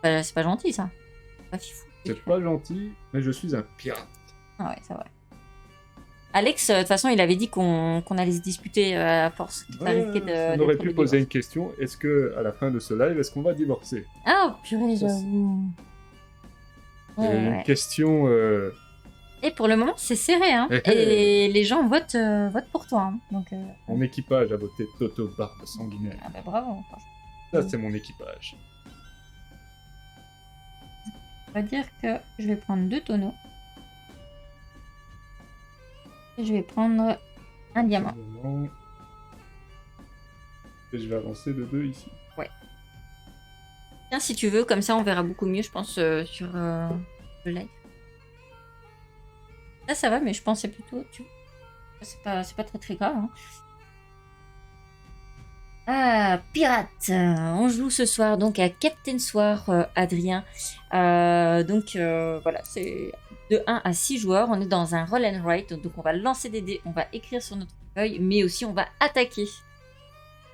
C'est pas gentil, ça. Pas fifou. C'est pas gentil, mais je suis un pirate. Ah ouais, c'est vrai. Alex, de toute façon, il avait dit qu'on allait se disputer à force. Ça risquait on aurait pu poser une question. Est-ce que à la fin de ce live, est-ce qu'on va divorcer? Ah, purée, j'avoue. Une question... Et pour le moment, c'est serré, hein. Et les gens votent pour toi. Hein. Donc, Mon équipage a voté Toto Barbe Sanguinaire. Ah bah bravo, franchement. Ça, c'est mon équipage. On va dire que je vais prendre 2 tonneaux. Et je vais prendre un diamant. Et je vais avancer de 2 ici. Ouais. Tiens, si tu veux, comme ça on verra beaucoup mieux, je pense, sur le live. Là, ça va, mais je pensais plutôt... C'est pas très très grave. Hein. Ah, pirate. On joue ce soir donc à Captain Soir, Adrien. Donc voilà, c'est de 1 à 6 joueurs. On est dans un roll and write, donc on va lancer des dés, on va écrire sur notre feuille, mais aussi on va attaquer.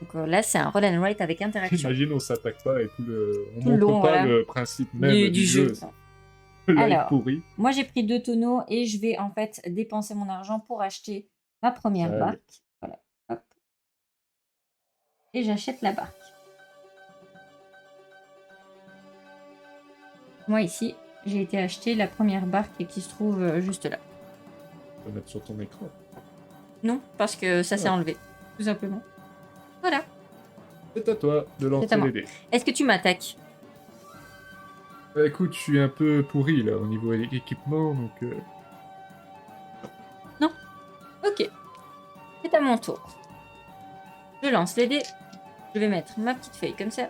Donc là, c'est un roll and write avec interaction. Imagine, on s'attaque pas et on montre pas voilà. Le principe même du jeu. Alors, pourri. Moi j'ai pris 2 tonneaux et je vais en fait dépenser mon argent pour acheter ma première barque. Voilà, hop. Et j'achète la barque. Moi ici, j'ai été acheter la première barque qui se trouve juste là. Tu peux mettre sur ton écran. Non, parce que ça s'est enlevé, tout simplement. Voilà. C'est à toi de lancer les dés. Est-ce que tu m'attaques? Bah, écoute, je suis un peu pourri là au niveau équipement, donc... Non. Ok. C'est à mon tour. Je lance les dés. Je vais mettre ma petite feuille comme ça.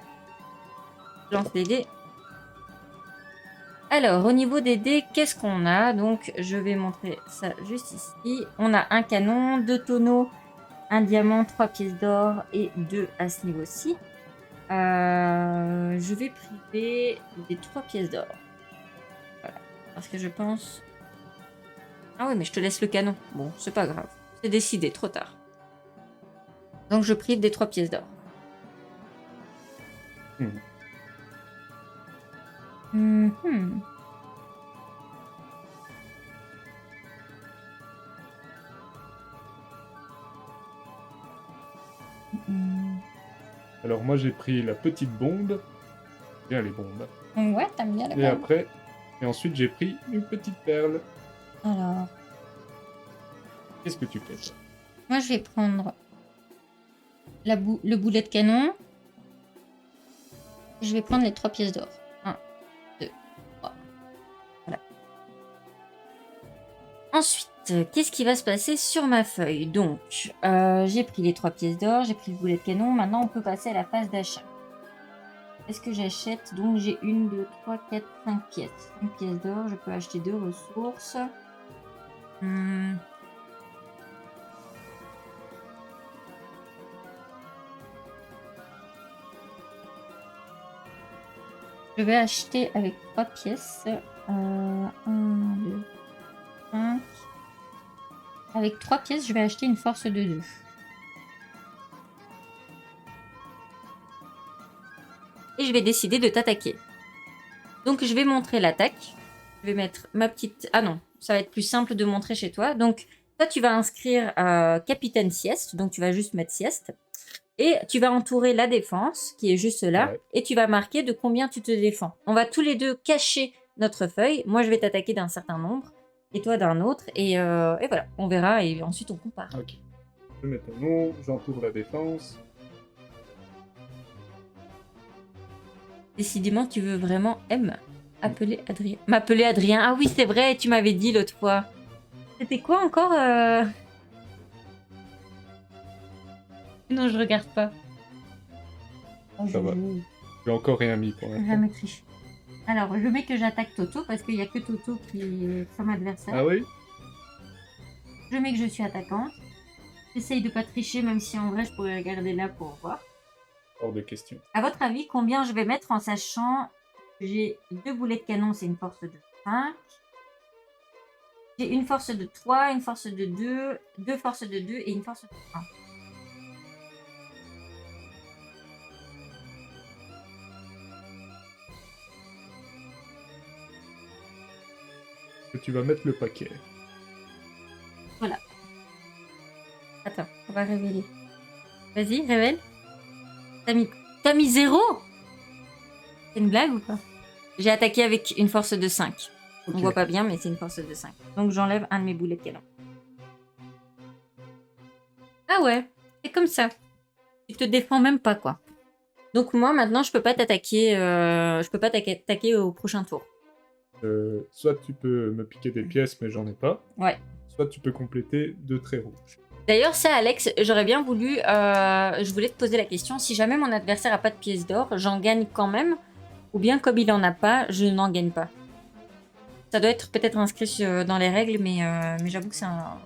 Je lance les dés. Alors, au niveau des dés, qu'est-ce qu'on a? Donc, je vais montrer ça juste ici. On a un canon, 2 tonneaux, un diamant, 3 pièces d'or et 2 à ce niveau-ci. Je vais priver des 3 pièces d'or. Voilà. Parce que je pense... Ah oui, mais je te laisse le canon. Bon, c'est pas grave. C'est décidé, trop tard. Donc, je prive des 3 pièces d'or. Alors moi j'ai pris la petite bombe. Bien les bombes. Ouais, t'aimes bien les bombes. Et après, ensuite j'ai pris une petite perle. Alors. Qu'est-ce que tu fais ça? Moi je vais prendre le boulet de canon. Je vais prendre les 3 pièces d'or. 1, 2, 3. Voilà. Ensuite, qu'est-ce qui va se passer sur ma feuille? Donc, j'ai pris les 3 pièces d'or, j'ai pris le boulet de canon. Maintenant, on peut passer à la phase d'achat. Qu'est-ce que j'achète? Donc, j'ai 1, 2, 3, 4, 5 pièces. 5 pièces d'or, je peux acheter 2 ressources. Je vais acheter avec 3 pièces. 1, 2, 5. Avec 3 pièces, je vais acheter une force de 2. Et je vais décider de t'attaquer. Donc, je vais montrer l'attaque. Je vais mettre ma petite... Ah non, ça va être plus simple de montrer chez toi. Donc, toi, tu vas inscrire Capitaine Sieste. Donc, tu vas juste mettre Sieste. Et tu vas entourer la défense, qui est juste là. Ouais. Et tu vas marquer de combien tu te défends. On va tous les deux cacher notre feuille. Moi, je vais t'attaquer d'un certain nombre. Et toi d'un autre. Et voilà, on verra. Et ensuite, on compare. Ok. Je mets ton nom, j'entoure la défense. Décidément, tu veux vraiment appeler Adrien. M'appeler Adrien. Ah oui, c'est vrai, tu m'avais dit l'autre fois. C'était quoi encore Non, je regarde pas. Oh, ça va. J'ai encore rien mis pour l'instant. Jamais triché. Alors, je mets que j'attaque Toto parce qu'il n'y a que Toto qui est comme adversaire. Ah oui? Je mets que je suis attaquante. J'essaye de pas tricher, même si en vrai, je pourrais regarder là pour voir. Hors de question. À votre avis, combien je vais mettre en sachant que j'ai 2 boulets de canon, c'est une force de 5. J'ai une force de 3, une force de 2, 2 forces de 2 et une force de 1. tu vas mettre le paquet. Voilà. Attends, on va révéler. Vas-y, révèle. T'as mis 0 ? C'est une blague ou pas? J'ai attaqué avec une force de 5. Okay. On voit pas bien, mais c'est une force de 5. Donc j'enlève un de mes boulets de canon. Ah ouais, c'est comme ça. Tu te défends même pas, quoi. Donc moi, maintenant, je peux pas t'attaquer t'attaquer au prochain tour. Soit tu peux me piquer des pièces, mais j'en ai pas. Ouais. Soit tu peux compléter 2 traits rouges. D'ailleurs, ça, Alex, j'aurais bien voulu... je voulais te poser la question. Si jamais mon adversaire a pas de pièces d'or, j'en gagne quand même? Ou bien, comme il en a pas, je n'en gagne pas? Ça doit être peut-être inscrit dans les règles, mais j'avoue que c'est un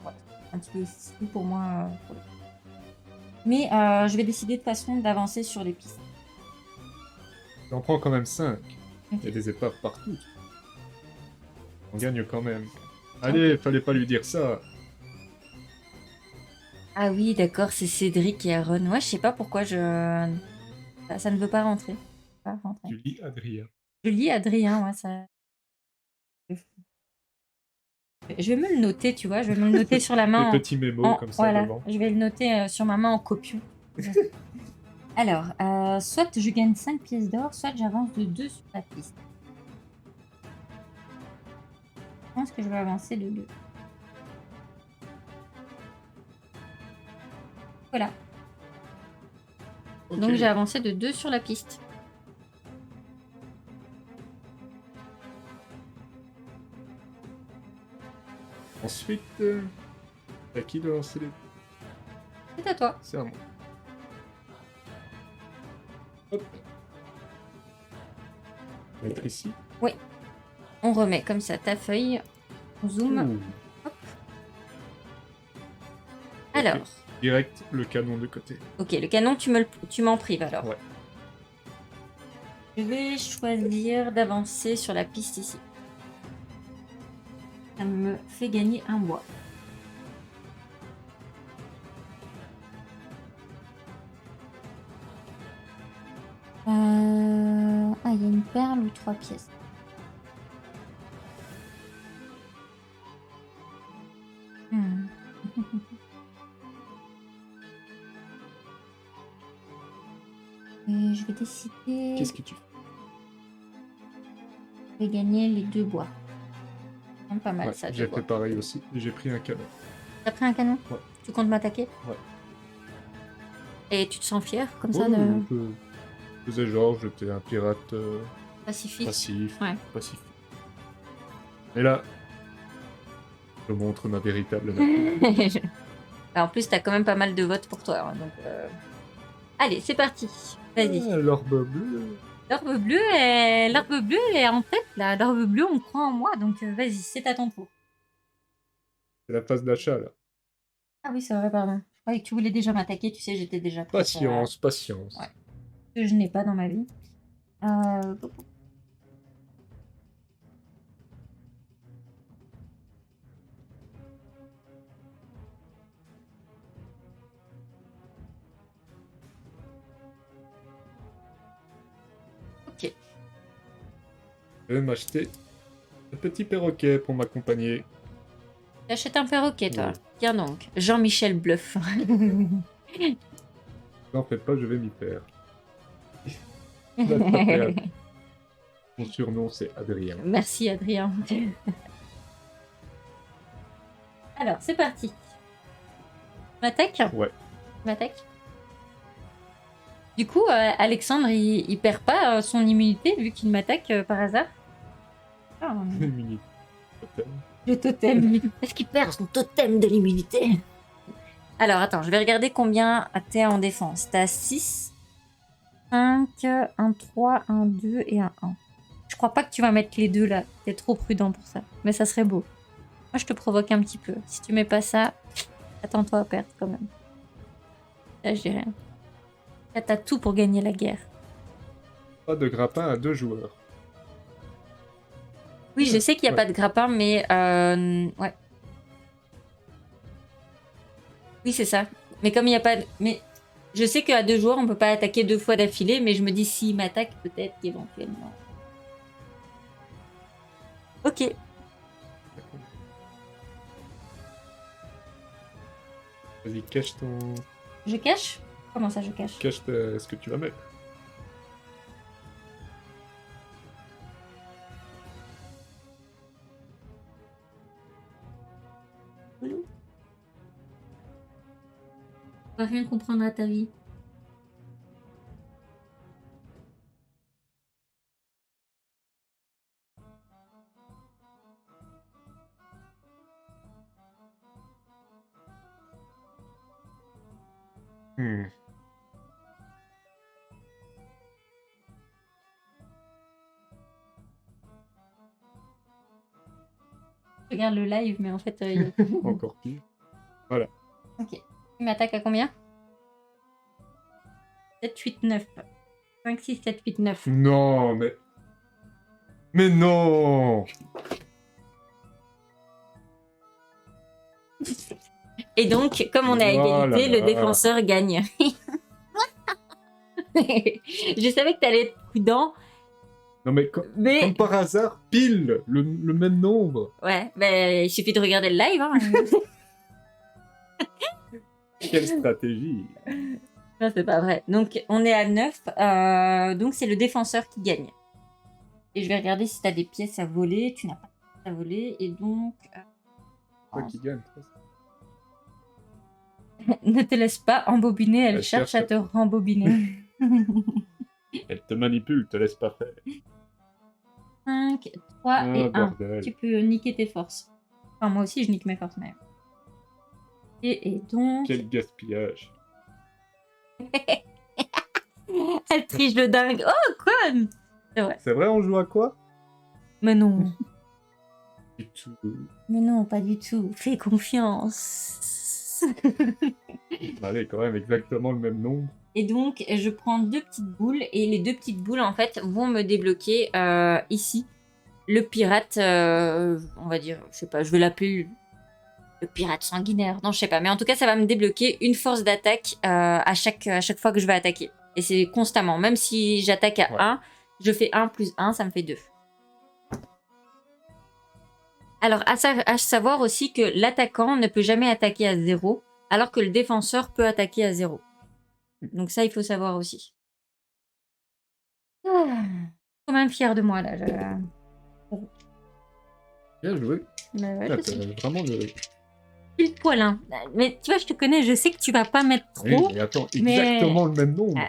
petit peu flou pour moi. Mais je vais décider de toute façon d'avancer sur les pistes. J'en prends quand même 5. Okay. Il y a des épaves partout. On gagne quand même. Allez, fallait pas lui dire ça. Ah oui, d'accord, c'est Cédric et Aaron. Ouais, je sais pas pourquoi ça ne veut pas rentrer. Tu lis Adrien. Je lis Adrien, ouais, ça... Je vais me le noter, tu vois, je vais me le noter sur la main. Des petits mémos comme ça voilà, devant. Je vais le noter sur ma main en copion. Alors, soit je gagne 5 pièces d'or, soit j'avance de 2 sur la piste. Je pense que je vais avancer de 2. Voilà. Okay. Donc j'ai avancé de 2 sur la piste. Ensuite, à qui de lancer les... C'est à toi. C'est à moi. Hop. On va mettre ici. Oui. On remet comme ça ta feuille. On zoome. Hop. Okay. Alors. Direct le canon de côté. Ok, le canon, tu m'en prives alors. Ouais. Je vais choisir d'avancer sur la piste ici. Ça me fait gagner un bois. Ah, il y a une perle ou 3 pièces. Je vais décider... Qu'est-ce que tu fais? Je vais gagner les 2 bois. Pas mal, ouais, ça. J'ai fait pareil aussi. J'ai pris un canon. T'as pris un canon? Ouais. Tu comptes m'attaquer? Ouais. Et tu te sens fier comme ça de... Je faisais genre, j'étais un pirate... Pacifique. Passif. Ouais. Passif. Et là, je montre ma véritable nature. En plus, t'as quand même pas mal de votes pour toi. Hein, donc, allez, c'est parti. Vas-y. Ah, l'orbe bleue. L'orbe bleue est en tête là. L'orbe bleue, on croit en moi. Donc vas-y, c'est à ton tour. C'est la phase d'achat là. Ah oui, c'est vrai, pardon. Je croyais que tu voulais déjà m'attaquer. Tu sais, j'étais déjà prête. Patience, patience. Ouais. Que je n'ai pas dans ma vie. Ok. Je vais m'acheter un petit perroquet pour m'accompagner. T'achètes un perroquet, toi. Tiens donc. Jean-Michel Bluff. N'en fais pas, je vais m'y faire. Mon surnom, c'est Adrien. Merci, Adrien. Alors, c'est parti. M'attaque? Ouais. M'attaque. Du coup, Alexandre, il perd pas son immunité vu qu'il m'attaque par hasard. L'immunité. Le totem. Est-ce qu'il perd son totem de l'immunité? Alors, attends, je vais regarder combien t'es en défense. T'as 6, 5, un 3, un 2 et un 1. Je crois pas que tu vas mettre les deux là. T'es trop prudent pour ça. Mais ça serait beau. Moi, je te provoque un petit peu. Si tu mets pas ça, attends-toi à perdre quand même. Là, je dis rien. Là, t'as tout pour gagner la guerre. Pas de grappin à 2 joueurs. Oui, je sais qu'il n'y a pas de grappin, mais... ouais. Oui, c'est ça. Mais comme il n'y a pas... Mais je sais qu'à 2 joueurs, on peut pas attaquer 2 fois d'affilée, mais je me dis, s'il m'attaque, peut-être qu'éventuellement... Ok. Vas-y, cache ton... Je cache? Comment ça, je cache? Cache ce que tu vas mettre. Tu vas rien comprendre à ta vie. Je regarde le live, mais en fait... Encore pire. Voilà. Ok. Tu m'attaques à combien? 7, 8, 9. 5, 6, 7, 8, 9. Non, mais... Mais non! Et donc, comme on est à égalité, le défenseur gagne. Je savais que tu allais être prudent. Non mais, comme par hasard, pile le même nombre. Ouais, il suffit de regarder le live. Hein. Quelle stratégie! Non, c'est pas vrai. Donc, on est à 9. Donc, c'est le défenseur qui gagne. Et je vais regarder si tu as des pièces à voler. Tu n'as pas de pièces à voler. Et donc... Toi qui gagne. Ne te laisse pas embobiner. Elle cherche à te rembobiner. Elle te manipule, te laisse pas faire. 5, 3 et 1. Bordel. Tu peux niquer tes forces. Enfin, moi aussi, je nique mes forces, mais... Et donc... Quel gaspillage. Elle triche le dingue. Oh, quoi? C'est vrai. C'est vrai, on joue à quoi? Mais non. Du tout. Mais non, pas du tout. Fais confiance. Allez, quand même, exactement le même nombre. Et donc, je prends 2 petites boules. Et les 2 petites boules, en fait, vont me débloquer ici. Le pirate, on va dire, je sais pas, je vais l'appeler le pirate sanguinaire. Non, je sais pas. Mais en tout cas, ça va me débloquer une force d'attaque à chaque fois que je vais attaquer. Et c'est constamment. Même si j'attaque à 1, je fais 1 plus 1, ça me fait 2. Alors, à savoir aussi que l'attaquant ne peut jamais attaquer à 0, alors que le défenseur peut attaquer à 0. Donc ça, il faut savoir aussi. Je suis quand même fière de moi, là. Bien joué. Ouais, vraiment le... Pile poil, hein. Mais tu vois, je te connais, je sais que tu vas pas mettre trop. Oui, mais attends, exactement le même nombre.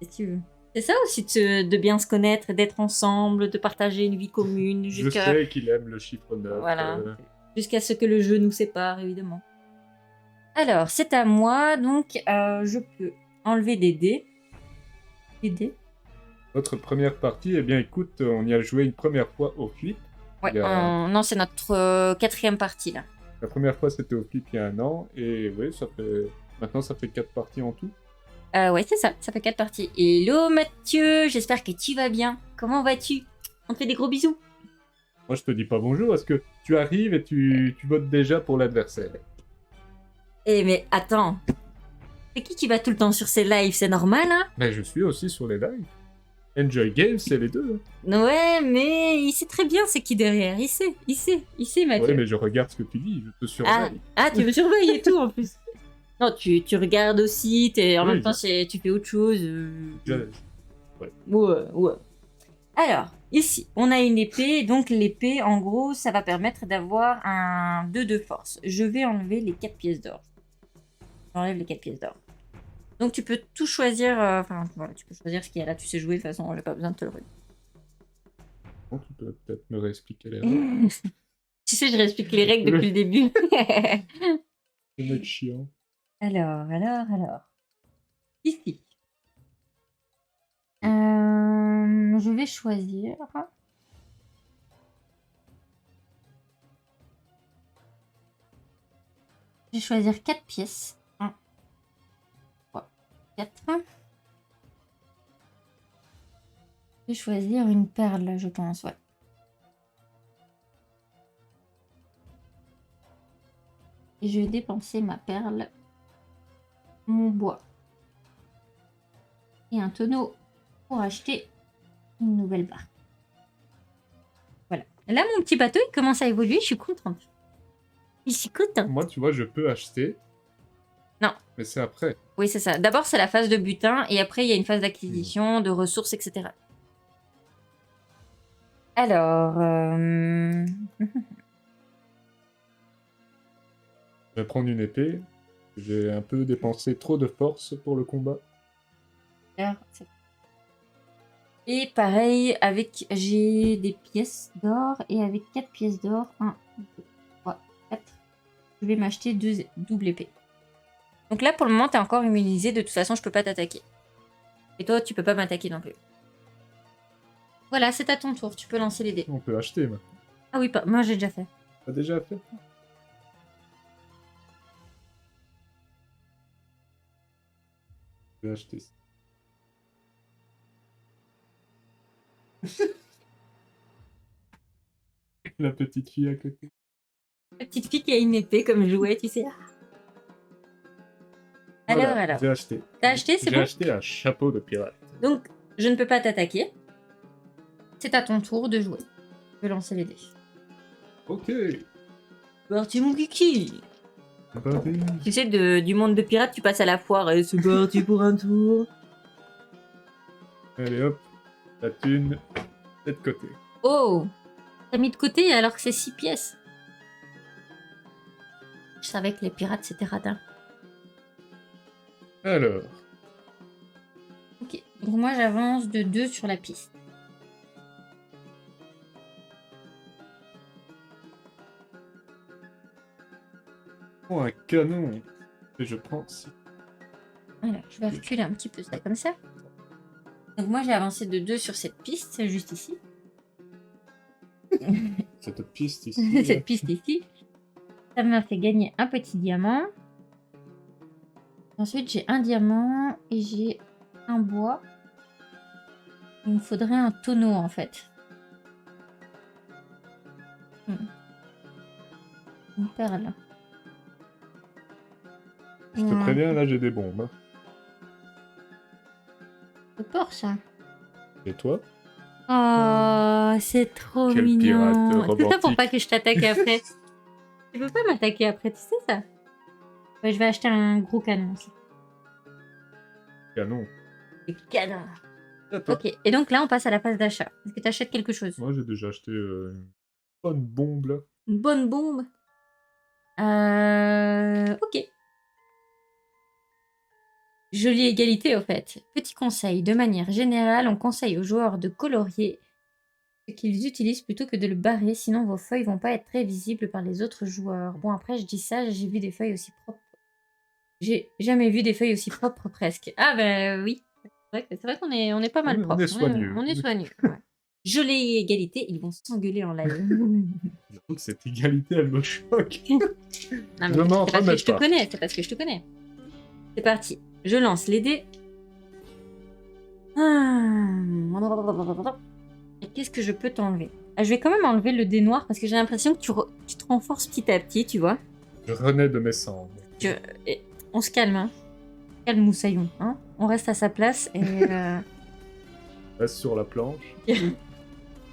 Si tu veux. C'est ça aussi de bien se connaître, d'être ensemble, de partager une vie commune. Je sais qu'il aime le chiffre 9. Voilà. Jusqu'à ce que le jeu nous sépare, évidemment. Alors, c'est à moi, donc je peux enlever des dés. Des dés. Notre première partie, eh bien écoute, on y a joué une première fois au flip. Ouais, non, c'est notre 4e partie, là. La première fois, c'était au flip il y a 1 an, et oui, maintenant ça fait 4 parties en tout. Ouais, c'est ça fait 4 parties. Hello Mathieu, j'espère que tu vas bien. Comment vas-tu? On te fait des gros bisous. Moi, je te dis pas bonjour, parce que tu arrives et tu votes déjà pour l'adversaire. Eh mais attends, c'est qui va tout le temps sur ces lives? C'est normal, hein? Mais je suis aussi sur les lives. Enjoy Games, c'est les deux. Ouais, mais il sait très bien c'est qui derrière. Il sait, Mathieu. Ouais, mais je regarde ce que tu dis, je te surveille. Ah, tu me surveilles et tout, en plus. Non, tu regardes aussi, en même temps, tu fais autre chose. Ouais. Alors, ici, on a une épée. Donc, l'épée, en gros, ça va permettre d'avoir un 2 de force. Je vais enlever les 4 pièces d'or. J'enlève les 4 pièces d'or. Donc, tu peux tout choisir. Voilà, tu peux choisir ce qu'il y a là. Tu sais jouer, de toute façon, j'ai pas besoin de te le redire. Bon, tu peux peut-être me réexpliquer les règles. Tu sais, je réexplique les règles depuis le début. C'est mec chiant. Alors. Ici. Je vais choisir. Je vais choisir 4 pièces. 1, 3, 4. Je vais choisir une perle, je pense, ouais. Et je vais dépenser ma perle, mon bois et un tonneau pour acheter une nouvelle barre. Voilà. Là, mon petit bateau, il commence à évoluer, je suis contente. Il s'y coûte. Moi, tu vois, je peux acheter. Non. Mais c'est après. Oui, c'est ça. D'abord, c'est la phase de butin, et après, il y a une phase d'acquisition, de ressources, etc. Alors... Je vais prendre une épée. J'ai un peu dépensé trop de force pour le combat. Et pareil, avec j'ai des pièces d'or, et avec 4 pièces d'or, 1, 2, 3, 4, je vais m'acheter 2 doubles épées. Donc là, pour le moment, t'es encore immunisé. De toute façon, je peux pas t'attaquer. Et toi, tu peux pas m'attaquer non plus. Voilà, c'est à ton tour. Tu peux lancer les dés. On peut acheter maintenant. Ah oui, moi j'ai déjà fait. T'as déjà fait? Je vais acheter ça. La petite fille à côté. La petite fille qui a une épée comme jouet, tu sais. Voilà, Alors. J'ai acheté. T'as acheté, c'est bon? J'ai acheté un chapeau de pirate. Donc, je ne peux pas t'attaquer. C'est à ton tour de jouer. Tu peux lancer les dés. Ok. Parti mon kiki. C'est parti. Tu sais, du monde de pirates, tu passes à la foire et c'est parti pour un tour. Allez hop, la thune, de côté. Oh! T'as mis de côté alors que c'est 6 pièces. Je savais que les pirates c'était radin. Alors. Ok, donc moi j'avance de 2 sur la piste. Je prends un canon et je prends 6. Alors, je vais reculer un petit peu ça comme ça. Donc moi j'ai avancé de 2 sur cette piste, c'est juste ici. Cette piste ici. Cette piste ici. Ça m'a fait gagner un petit diamant. Ensuite j'ai un diamant et j'ai un bois. Il me faudrait un tonneau en fait. Une perle. Je te préviens, là j'ai des bombes. Hein. C'est fort ça. Et toi? Oh, c'est trop Quel mignon. pirate C'est ça pour romantique. pas que je t'attaque après. Tu peux pas m'attaquer après, tu sais ça? Ouais, je vais acheter un gros canon aussi. Canon. Des canons. Attends. Ok, et donc là on passe à la phase d'achat. Est-ce que tu achètes quelque chose? Moi j'ai déjà acheté une bonne bombe là. Une bonne bombe. Ok. Jolie égalité au fait. Petit conseil, de manière générale, on conseille aux joueurs de colorier ce qu'ils utilisent plutôt que de le barrer, sinon vos feuilles vont pas être très visibles par les autres joueurs. Bon après je dis ça, j'ai vu des feuilles aussi propres. J'ai jamais vu des feuilles aussi propres presque. Ah ben oui, c'est vrai qu'on est pas mal propre. On est soigneux. On est soigneux. Ouais. Jolie égalité, ils vont s'engueuler en live. J'avoue que cette égalité elle me choque. Non, mais Je m'en c'est parce que remets je te pas. connais, c'est parce que je te connais. C'est parti, je lance les dés. Et qu'est-ce que je peux t'enlever? Je vais quand même enlever le dé noir parce que j'ai l'impression que tu te renforces petit à petit, tu vois. Je renais de mes cendres. On se calme, hein. Calme moussaillon, hein. On reste à sa place et... Reste sur la planche. Je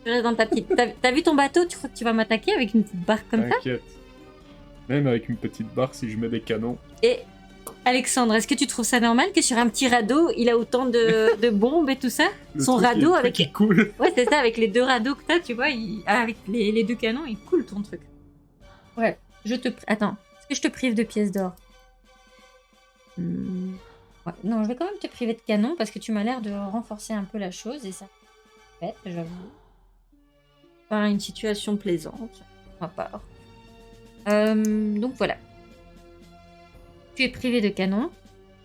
reste dans ta petite... T'as vu ton bateau? Tu crois que tu vas m'attaquer avec une petite barque comme ça? T'inquiète. Même avec une petite barre, si je mets des canons. Et Alexandre, est-ce que tu trouves ça normal que sur un petit radeau, il a autant de bombes et tout ça? Son radeau avec... qui coule. Ouais, c'est ça, avec les 2 radeaux que t'as, tu vois, avec les 2 canons, il coule ton truc. Ouais, Attends, est-ce que je te prive de pièces d'or? Ouais. Non, je vais quand même te priver de canon parce que tu m'as l'air de renforcer un peu la chose et ça fait, j'avoue. Pas une situation plaisante, à part. Donc voilà. Tu es privé de canon.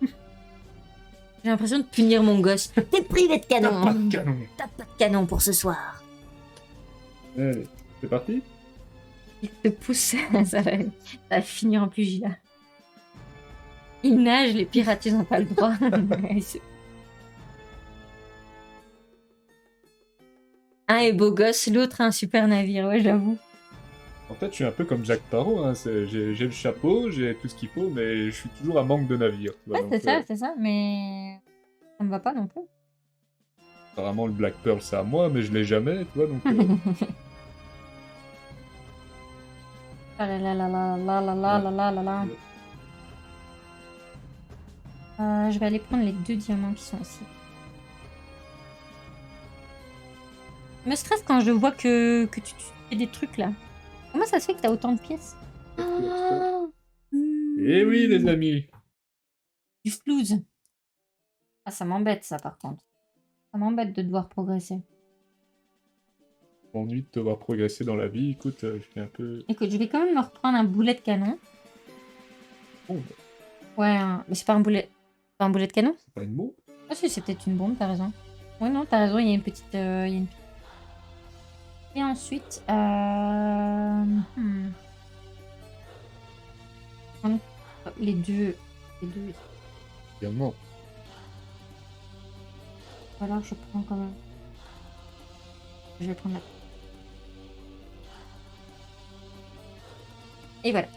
J'ai l'impression de punir mon gosse. T'es privé de canon. Pas de canon. T'as pas de canon pour ce soir. Allez, c'est parti. Il te pousse, ça va finir en pugilat. Ils nagent, les pirates, ils n'ont pas le droit. Un est beau gosse, l'autre un super navire, ouais, j'avoue. En fait, je suis un peu comme Jack Sparrow. Hein. J'ai le chapeau, j'ai tout ce qu'il faut, mais je suis toujours à manque de navire. Ouais, c'est ça, mais ça me va pas non plus. Apparemment, le Black Pearl, c'est à moi, mais je l'ai jamais, tu vois, donc... Ah là là là là là là là là là là là. Je vais aller prendre les 2 diamants qui sont ici. Je me stresse quand je vois que tu fais des trucs là. Comment ça se fait que t'as autant de pièces? Eh oui, les amis. Du flouze. Ah, ça m'embête ça par contre. Ça m'embête de devoir progresser. M'ennuie de te voir progresser dans la vie. Écoute, je fais un peu... Écoute, je vais quand même me reprendre un boulet de canon. Bombe. Ouais, mais c'est pas un boulet... Pas un boulet de canon? C'est pas une bombe? Ah si, c'est peut-être une bombe, t'as raison. Ouais, non, t'as raison, il y a une petite... Et ensuite... Les deux... Également. Alors je prends quand même... Je vais prendre la... Et voilà.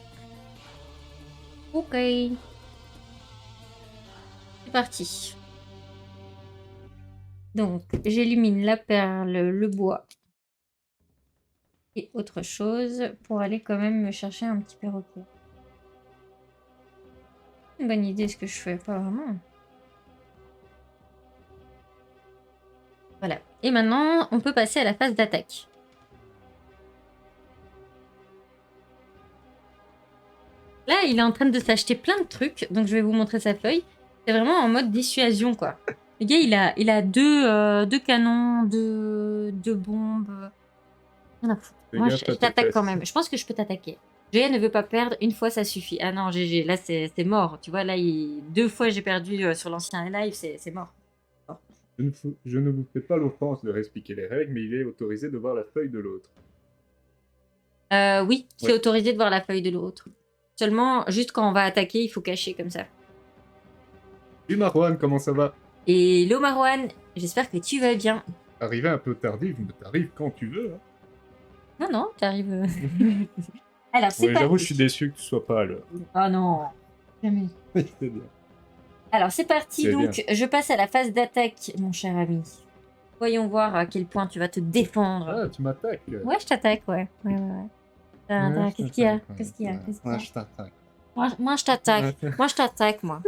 Ok. C'est parti. Donc, j'élimine la perle, le bois et autre chose pour aller quand même me chercher un petit perroquet. Une bonne idée ce que je fais, pas vraiment. Voilà. Et maintenant, on peut passer à la phase d'attaque. Là, il est en train de s'acheter plein de trucs, donc je vais vous montrer sa feuille. C'est vraiment en mode dissuasion, quoi. Le gars, il a deux canons, deux bombes. Moi, je t'attaque quand même. Je pense que je peux t'attaquer. GG ne veut pas perdre, une fois ça suffit. Ah non, GG, là c'est mort. Tu vois, là, 2 fois j'ai perdu sur l'ancien live, c'est mort. Je ne vous fais pas l'offense de réexpliquer les règles, mais il est autorisé de voir la feuille de l'autre. Oui, c'est autorisé de voir la feuille de l'autre. Seulement, juste quand on va attaquer, il faut cacher comme ça. Salut Marwan, comment ça va? Hello Marwan, j'espère que tu vas bien. Arrivé un peu tardif, mais t'arrives quand tu veux. Hein. Non, non, t'arrives... Alors, c'est parti. J'avoue, je suis déçu que tu sois pas à l'heure. Oh non, jamais. C'est bien. Alors, c'est parti, donc bien. je passe à la phase d'attaque, mon cher ami. Voyons voir à quel point tu vas te défendre. Ah, tu m'attaques? Ouais, je t'attaque, ouais. Qu'est-ce qu'il y a? Qu'est-ce qu'il y a? Moi, je t'attaque. Moi, je t'attaque. Moi, je t'attaque, moi.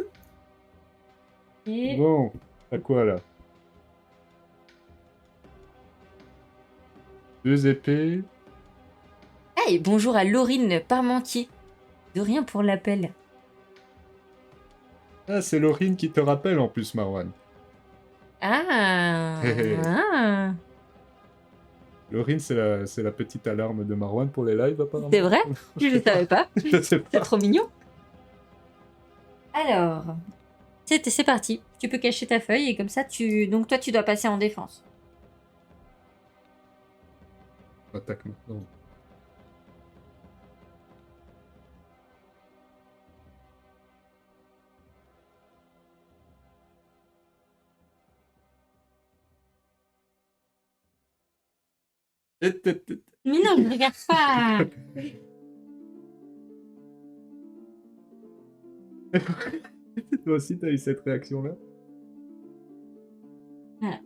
Et... Bon, à quoi, là? 2 épées. Hey, bonjour à Laurine Parmentier. De rien pour l'appel. Ah, c'est Laurine qui te rappelle, en plus, Marwan. Ah, ah. Laurine, c'est la petite alarme de Marwan pour les lives, apparemment. C'est vrai? Je ne le savais pas. Je sais pas. C'est trop mignon. Alors, c'est parti. Tu peux cacher ta feuille et comme ça, donc toi, tu dois passer en défense. Attaque maintenant. Mais non, je ne regarde pas. Toi aussi, t'as eu cette réaction-là? Voilà.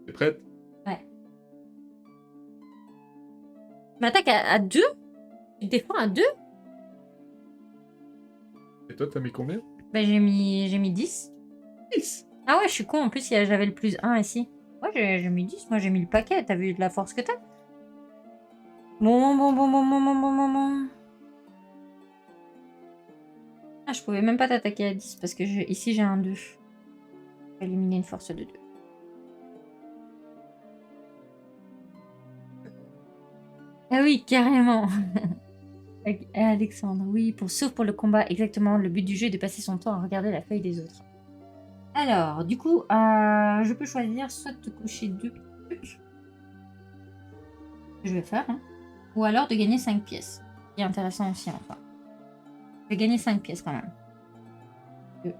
T'es prête? Ouais. Tu m'attaques à 2? Tu te défends à 2? Et toi, t'as mis combien? Bah, j'ai mis 10. 10. Ah ouais, je suis con. En plus, j'avais le plus 1 ici. Ouais, j'ai mis 10. Moi, j'ai mis le paquet. T'as vu de la force que t'as? Bon. Ah, je pouvais même pas t'attaquer à 10 parce que ici, j'ai un 2. Je vais éliminer une force de 2. Ah oui, carrément. Alexandre, oui, sauf pour le combat, exactement. Le but du jeu est de passer son temps à regarder la feuille des autres. Alors, du coup, je peux choisir soit de te cocher 2 trucs, que je vais faire, hein, ou alors de gagner 5 pièces. C'est intéressant aussi, enfin. Je vais gagner 5 pièces quand même. 2,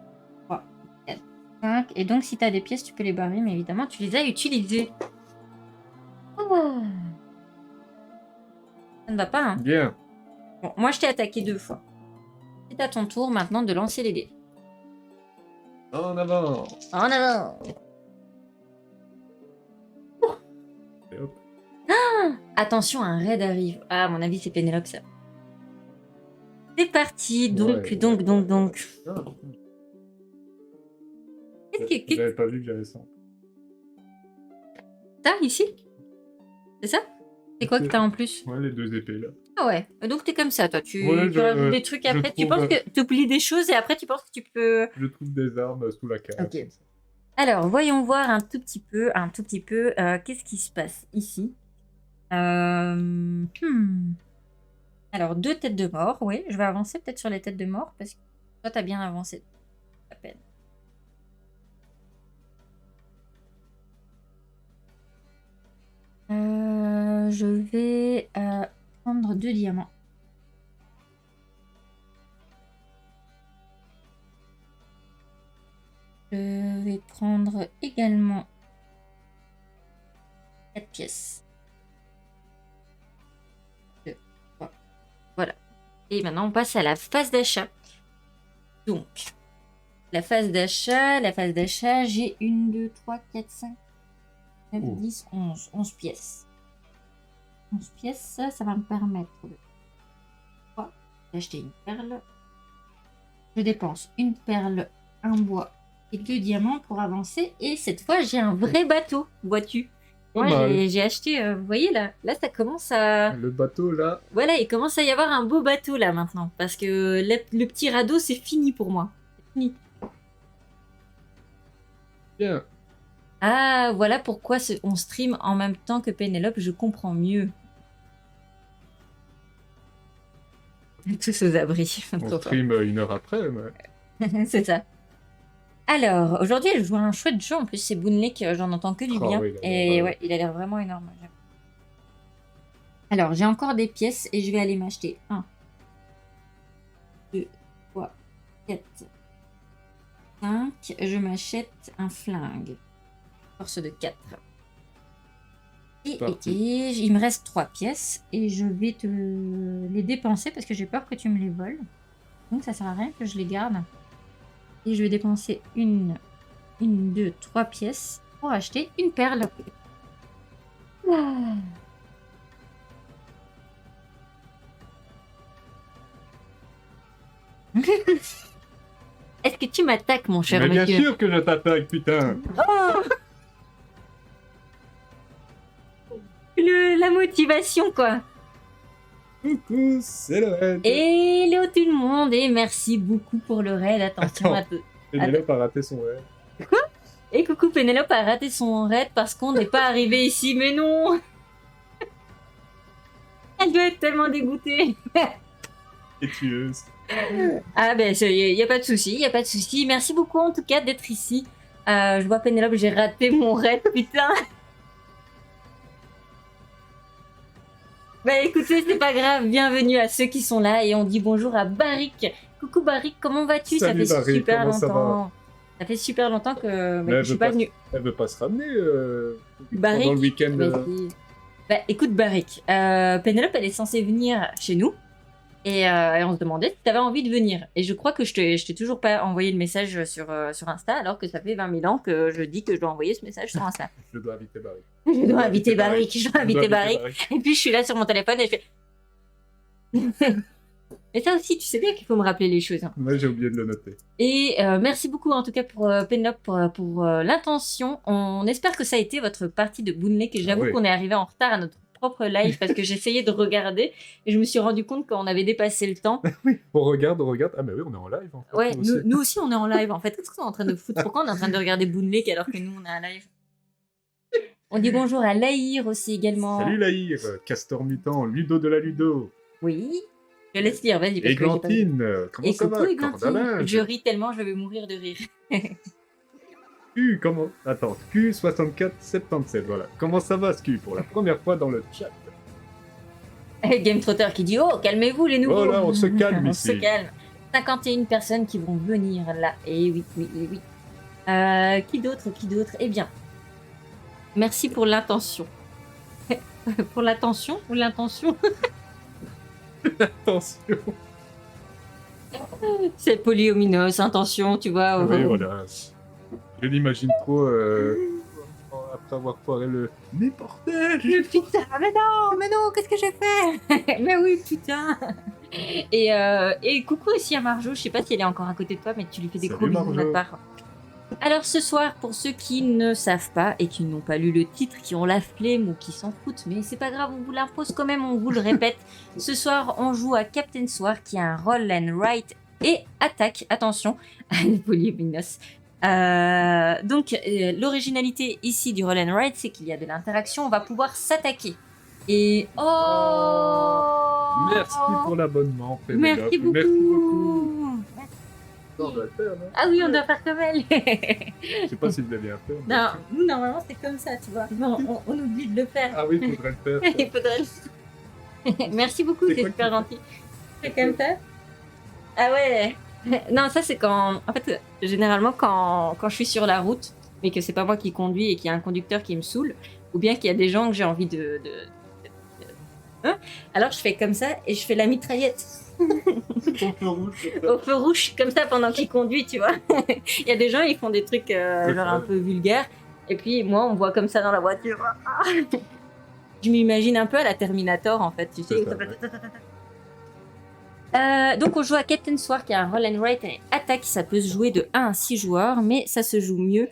3, 4, 5. Et donc, si tu as des pièces, tu peux les barrer, mais évidemment, tu les as utilisées. Oh. Ça ne va pas, hein? Bien. Bon, moi, je t'ai attaqué 2 fois. C'est à ton tour maintenant de lancer les dés. En avant. En avant. Et hop. Ah, Attention, un raid arrive. Ah, à mon avis, c'est Pénélope, ça. C'est parti, donc. Ah, Qu'est-ce que... J'avais pas vu que j'avais ça. T'as ici? C'est ça? C'est quoi que t'as en plus? Ouais, les 2 épées là. Ah ouais, donc t'es comme ça, toi. Tu Ouais, rajoutes des trucs après. Tu penses que tu oublies des choses et après tu penses que tu peux. Je trouve des armes sous la cage. Ok. Alors, voyons voir un tout petit peu. Qu'est-ce qui se passe ici? Alors, 2 têtes de mort. Oui, je vais avancer peut-être sur les têtes de mort parce que toi, t'as bien avancé. À peine. Je vais prendre 2 diamants. Je vais prendre également 4 pièces. 2, 3. Voilà. Et maintenant, on passe à la phase d'achat. Donc, la phase d'achat, j'ai 1, 2, 3, 4, 5, 9, 10, 11. 11 pièces. 11 pièces, ça va me permettre d'acheter une perle. Je dépense une perle, un bois et 2 diamants pour avancer. Et cette fois, j'ai un vrai bateau, vois-tu. Moi, j'ai acheté, vous voyez là, ça commence à... Le bateau là. Voilà, il commence à y avoir un beau bateau là maintenant. Parce que le petit radeau, c'est fini pour moi. C'est fini. Bien. Ah, voilà pourquoi on stream en même temps que Pénélope, je comprends mieux. Tous aux abris. On stream 1 heure après. Mais... C'est ça. Alors, aujourd'hui, je joue à un chouette jeu. En plus, c'est Boon Lake, j'en entends que du bien. Oui, et ouais, il a l'air vraiment énorme. Alors, j'ai encore des pièces et je vais aller m'acheter 1, 2, 3, 4, 5. Je m'achète un flingue. Force de 4. Et il me reste 3 pièces et je vais te les dépenser parce que j'ai peur que tu me les voles. Donc ça sert à rien que je les garde. Et je vais dépenser 1, 2, 3 pièces pour acheter une perle. Est-ce que tu m'attaques, mon cher monsieur? Mais bien sûr que je t'attaque, putain. Oh, la motivation, quoi. Coucou, c'est le raid. Hello tout le monde et merci beaucoup pour le raid. Attention à tout. Pénélope a raté son raid. Quoi? Et coucou, Pénélope a raté son raid parce qu'on n'est pas arrivé ici. Mais non. Elle doit être tellement dégoûtée. Et tueuse. Ah ben, il n'y a pas de souci, Merci beaucoup en tout cas d'être ici. Je vois Pénélope, j'ai raté mon raid, putain. Bah écoutez, c'est pas grave, bienvenue à ceux qui sont là et on dit bonjour à Barik. Coucou Barik, comment vas-tu? Ça fait Barik, super longtemps. Ça fait super longtemps que je suis pas venue. Elle veut pas se ramener Barik, pendant le week-end. Bah écoute Barik, Pénélope elle est censée venir chez nous et on se demandait si tu avais envie de venir. Et je crois que je t'ai toujours pas envoyé le message sur Insta alors que ça fait 20 000 ans que je dis que je dois envoyer ce message sur Insta. Je dois inviter Barik. Je dois inviter Barik. Et puis je suis là sur mon téléphone et je fais... Et ça aussi, tu sais bien qu'il faut me rappeler les choses. Hein. Moi, j'ai oublié de le noter. Et merci beaucoup en tout cas pour Pénélope pour l'intention. On espère que ça a été votre partie de Boon Lake. Et j'avoue qu'on est arrivé en retard à notre propre live parce que j'essayais de regarder et je me suis rendu compte qu'on avait dépassé le temps. Oui, on regarde. Ah mais oui, on est en live. En fait, ouais, nous aussi on est en live en fait. Qu'est-ce qu'on est en train de foutre? Pourquoi on est en train de regarder Boon Lake alors que nous on est en live? On dit bonjour à Laïr aussi également. Salut Laïr, Castor Mutant, Ludo de la Ludo. Oui. Je laisse lire, vas-y. Églantine, comment ça va? Églantine, je ris tellement, je vais mourir de rire. Comment... Attends, Q6477, voilà. Comment ça va, Scu, pour la première fois dans le chat? Game Trotter qui dit, oh, calmez-vous les nouveaux. Oh là, on se calme ici. On se calme. 51 personnes qui vont venir là. Et oui. Qui d'autre? Eh bien, merci pour l'intention. Pour l'attention ou l'intention? Attention. C'est polyominoos, intention, tu vois. Oui, voilà. Je l'imagine trop après avoir foiré le... Mais bordel! Putain, mais non, qu'est-ce que j'ai fait? Mais oui, putain. Et coucou aussi à Marjo, je sais pas si elle est encore à côté de toi, mais tu lui fais des gros bisous de notre part. Alors ce soir, pour ceux qui ne savent pas et qui n'ont pas lu le titre, qui ont la flemme ou qui s'en foutent, mais c'est pas grave, on vous l'impose quand même, on vous le répète. Ce soir, on joue à Captain Sword qui a un roll and write et attaque, attention, Polybinos. Donc l'originalité ici du roll and write, c'est qu'il y a de l'interaction, on va pouvoir s'attaquer. Et merci pour l'abonnement, Pénélope. Merci beaucoup. Merci beaucoup. On doit le faire, non? Ah oui, on doit faire comme elle. Je sais pas si vous l'avez à faire. Non, nous normalement c'est comme ça, tu vois. Non, on oublie de le faire. Ah oui, il faudrait le faire. Il faudrait le faire. Merci beaucoup, c'est super gentil. C'est comme ça? Ah ouais. Non, ça c'est quand... En fait, généralement quand je suis sur la route, mais que c'est pas moi qui conduis et qu'il y a un conducteur qui me saoule, ou bien qu'il y a des gens que j'ai envie de... Alors je fais comme ça et je fais la mitraillette. Au feu rouge, comme ça pendant qu'il conduit, tu vois. Il y a des gens, ils font des trucs genre un peu vulgaires. Et puis moi, on me voit comme ça dans la voiture. Je m'imagine un peu à la Terminator, en fait. Tu sais. Donc on joue à Captain Sword qui a un roll and write et attaque. Ça peut se jouer de 1 à 6 joueurs, mais ça se joue mieux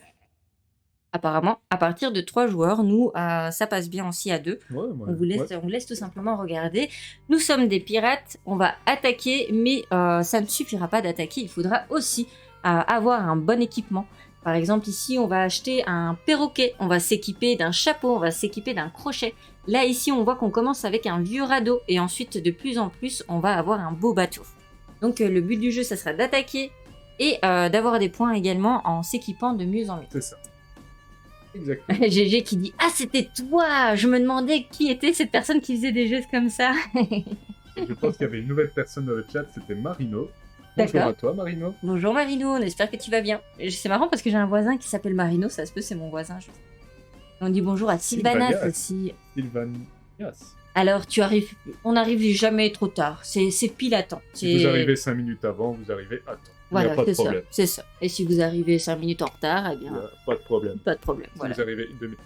apparemment à partir de 3 joueurs. Nous, ça passe bien aussi à 2. Ouais, on vous laisse tout simplement regarder. Nous sommes des pirates, on va attaquer, mais ça ne suffira pas d'attaquer. Il faudra aussi avoir un bon équipement. Par exemple, ici, on va acheter un perroquet, on va s'équiper d'un chapeau, on va s'équiper d'un crochet. Là, ici, on voit qu'on commence avec un vieux radeau et ensuite, de plus en plus, on va avoir un beau bateau. Donc, le but du jeu, ça sera d'attaquer et d'avoir des points également en s'équipant de mieux en mieux. C'est ça. Exactement. GG qui dit « Ah, c'était toi! Je me demandais qui était cette personne qui faisait des jeux comme ça. » Je pense qu'il y avait une nouvelle personne dans le chat, c'était Marino. Bonjour à toi, Marino. Bonjour, Marino. On espère que tu vas bien. C'est marrant parce que j'ai un voisin qui s'appelle Marino. Ça se peut, c'est mon voisin. On dit bonjour à Sylvanas aussi. Sylvanias. Alors, on n'arrive jamais trop tard. C'est pile à temps. Si vous arrivez 5 minutes avant, vous arrivez à temps. Voilà, il n'y a pas de problème. C'est ça. Et si vous arrivez 5 minutes en retard, eh bien... Pas de problème. Pas de problème, si voilà. vous arrivez une demi...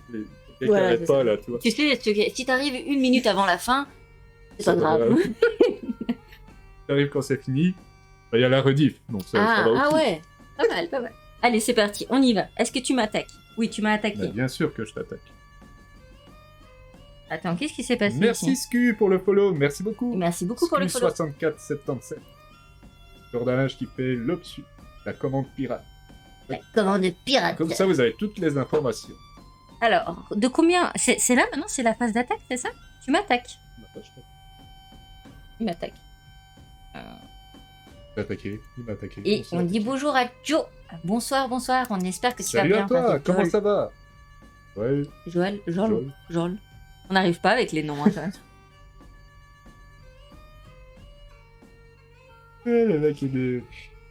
Voilà, pas, là, tu vois. Tu sais, si t'arrives 1 minute avant la fin, c'est pas grave. T'arrives quand c'est fini, il y a la rediff. Donc ça va aussi. Ah ouais, pas mal, pas mal. Allez, c'est parti, on y va. Est-ce que tu m'attaques? Oui, tu m'as attaqué. Bien sûr que je t'attaque. Attends, qu'est-ce qui s'est passé? Merci Scu pour le follow, merci beaucoup. Merci beaucoup pour le follow. 6477. Jordanage qui fait l'option, la commande pirate. La commande pirate. Comme ça, vous avez toutes les informations. Alors, de combien... C'est là maintenant, c'est la phase d'attaque, c'est ça? Tu m'attaques. Il m'attaque. Il m'a attaqué. Et on dit bonjour à Joe. Bonsoir, on espère que tu vas bien. Salut à toi, comment ça va? Ouais. Joël. On n'arrive pas avec les noms, hein, Le mec, il est...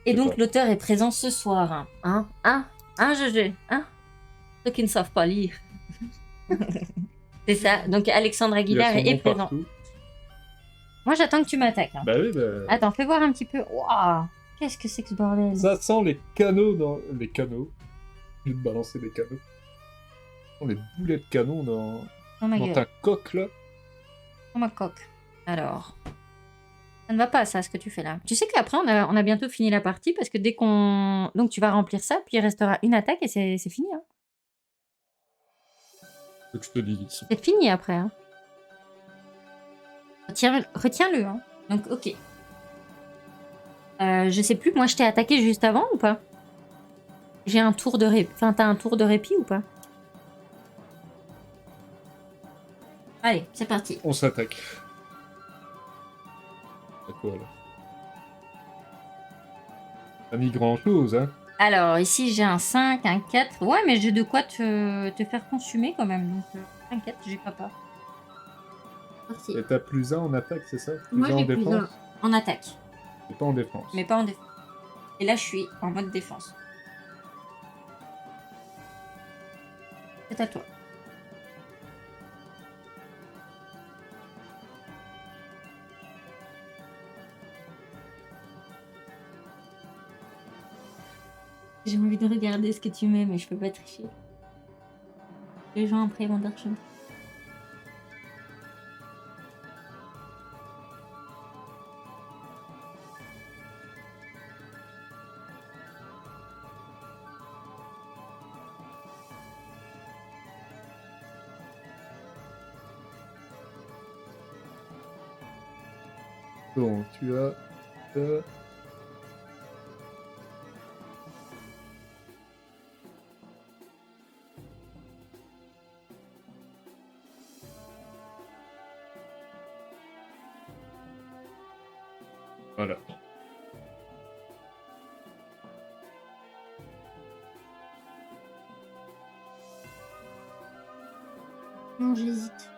Et donc, l'auteur est présent ce soir. GG. Ceux qui ne savent pas lire. C'est ça. Donc, Alexandre Aguilar est présent. Partout. Moi, j'attends que tu m'attaques. Hein. Bah oui, Attends, fais voir un petit peu. Waouh, qu'est-ce que c'est que ce bordel? Ça sent les canaux dans... Les canaux. Je vais te balancer des canaux. Les boulets de canon dans ta coque, là. Dans ma coque. Alors... Ça ne va pas, ça, ce que tu fais là. Tu sais qu'après, on a bientôt fini la partie, parce que dès qu'on... Donc, tu vas remplir ça, puis il restera une attaque, et c'est fini. Hein. Donc, je te dis. C'est fini, après. Hein. Retiens-le. Hein. Donc, ok. Je sais plus, moi, je t'ai attaqué juste avant, ou pas? J'ai un tour de répit. Enfin, t'as un tour de répit, ou pas? Allez, c'est parti. On s'attaque. Quoi, là? T'as mis grand chose, hein? Alors, ici j'ai un 5, un 4. Ouais, mais j'ai de quoi te faire consumer quand même. Donc, un 4, j'ai pas peur. Merci. Et t'as plus 1 en attaque, c'est ça? Moi, j'ai plus 1 en attaque. Mais pas en défense. Mais pas en défense. Et là, je suis en mode défense. C'est à toi. J'ai envie de regarder ce que tu mets, mais je peux pas tricher. Les gens après vont dire que Bon, tu as... Voilà. Non, j'hésite.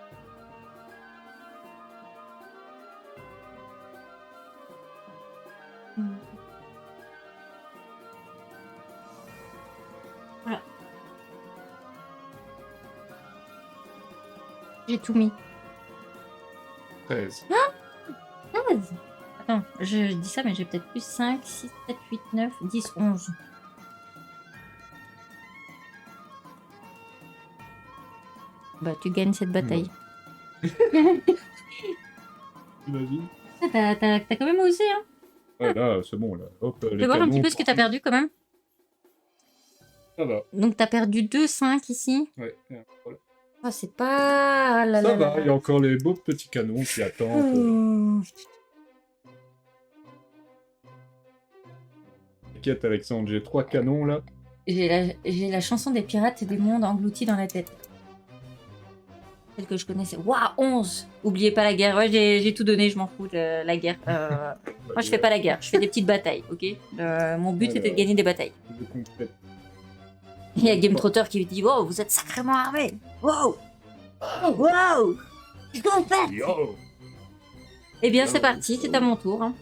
Voilà. J'ai tout mis. 13. 13. Attends, je dis ça, mais j'ai peut-être plus 5, 6, 7, 8, 9, 10, 11. Bah, tu gagnes cette bataille. Imagine. T'as quand même osé, hein. Ouais, là, c'est bon, là. Hop, tu peux voir un petit peu ce que t'as perdu, quand même. Ça va. Donc, t'as perdu 2, 5 ici. Ouais, voilà. Oh, c'est pas... Ah, ça va, il y a encore les beaux petits canons qui attendent. T'inquiète, Alexandre, j'ai 3 canons, là. J'ai la chanson des pirates et des mondes engloutis dans la tête. Celle que je connaissais. Waouh, 11. Oubliez pas la guerre. Ouais, j'ai tout donné, je m'en fous de la guerre. Moi, je fais pas la guerre, je fais des petites batailles, ok. Mon but, c'était de gagner des batailles. Il y a Game Trotter qui dit « Wow, vous êtes sacrément armés. Wow. Wow. Qu'est-ce qu'on fait ?» Eh bien, c'est parti, c'est à mon tour. Hein.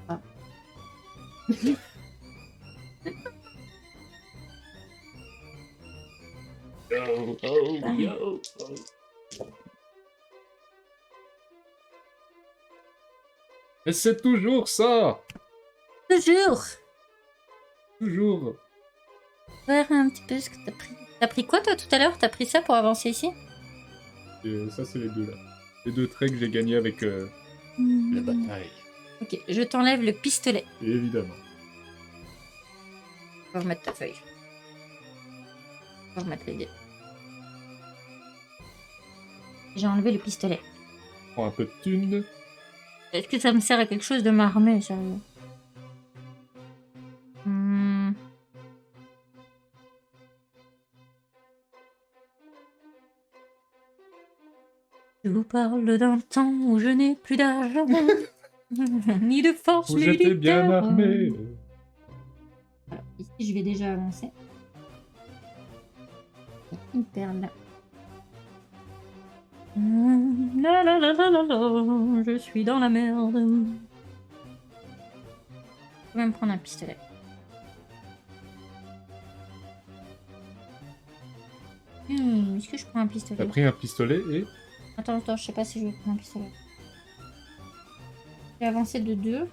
Ah. Mais c'est toujours ça. Toujours. Toujours. Voir un petit peu ce que t'as pris. T'as pris quoi, toi, tout à l'heure? T'as pris ça pour avancer ici? Et ça, c'est les deux, là. Les 2 traits que j'ai gagnés avec la bataille. Ok, je t'enlève le pistolet. Évidemment. Je vais remettre ta feuille. Je vais remettre les dés. J'ai enlevé le pistolet. Prends un peu de thunes. Est-ce que ça me sert à quelque chose de m'armer, sérieux? Je vous parle d'un temps où je n'ai plus d'argent, ni de force où militaire. j'étais bien armé. Alors, ici, je vais déjà avancer. Une perle. La la la la la la, je suis dans la merde. Je vais même prendre un pistolet. Est-ce que je prends un pistolet? T'as pris un pistolet et... Attends, je sais pas si je vais prendre un pistolet. J'ai avancé de 2.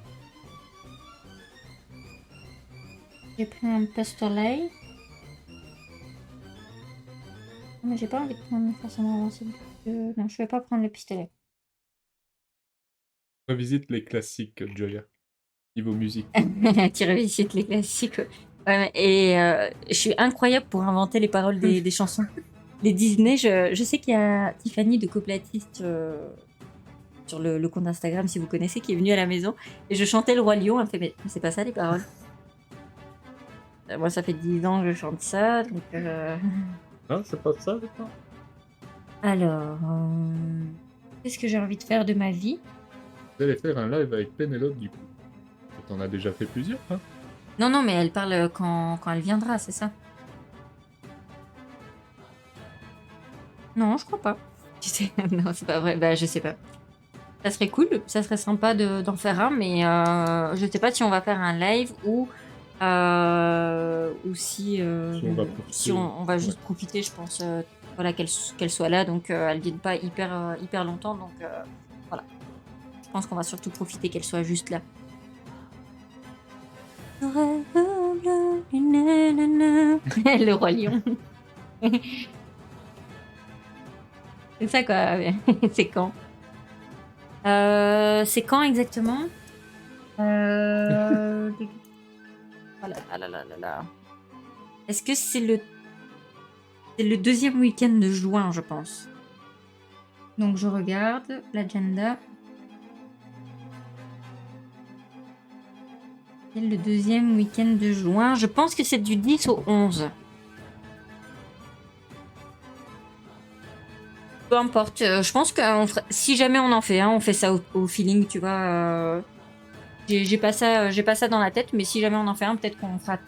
J'ai pris un pistolet. Mais j'ai pas envie de prendre forcément avancer de 2. Non, je vais pas prendre le pistolet. Revisite les classiques, Joya. Niveau musique. Tu revisites les classiques. Ouais, et je suis incroyable pour inventer les paroles des chansons. Les Disney, je sais qu'il y a Tiffany de Coplatiste sur le compte Instagram, si vous connaissez, qui est venue à la maison. Et je chantais Le Roi Lion. Elle me fait, mais c'est pas ça les paroles. Moi, ça fait 10 ans que je chante ça. Donc, Ah, c'est pas ça, d'accord. Alors, qu'est-ce que j'ai envie de faire de ma vie? Vous allez faire un live avec Pénélope, du coup. T'en as déjà fait plusieurs, hein? Non, mais elle parle quand elle viendra, c'est ça? Non, je crois pas. Tu sais, non, c'est pas vrai. Bah, je sais pas. Ça serait cool, ça serait sympa d'en faire un, mais je sais pas si on va faire un live ou si on va juste profiter, je pense, voilà, qu'elle soit là, donc elle vienne pas hyper longtemps, donc voilà. Je pense qu'on va surtout profiter qu'elle soit juste là. Le Roi Lion. C'est ça quoi. C'est quand c'est quand exactement Oh là là là là là. Est-ce que c'est le deuxième week-end de juin, je pense. Donc je regarde l'agenda. C'est le deuxième week-end de juin. Je pense que c'est du 10 au 11. Peu importe. Je pense que si jamais on en fait un, on fait ça au feeling, tu vois. J'ai pas ça dans la tête, mais si jamais on en fait un, peut-être qu'on fera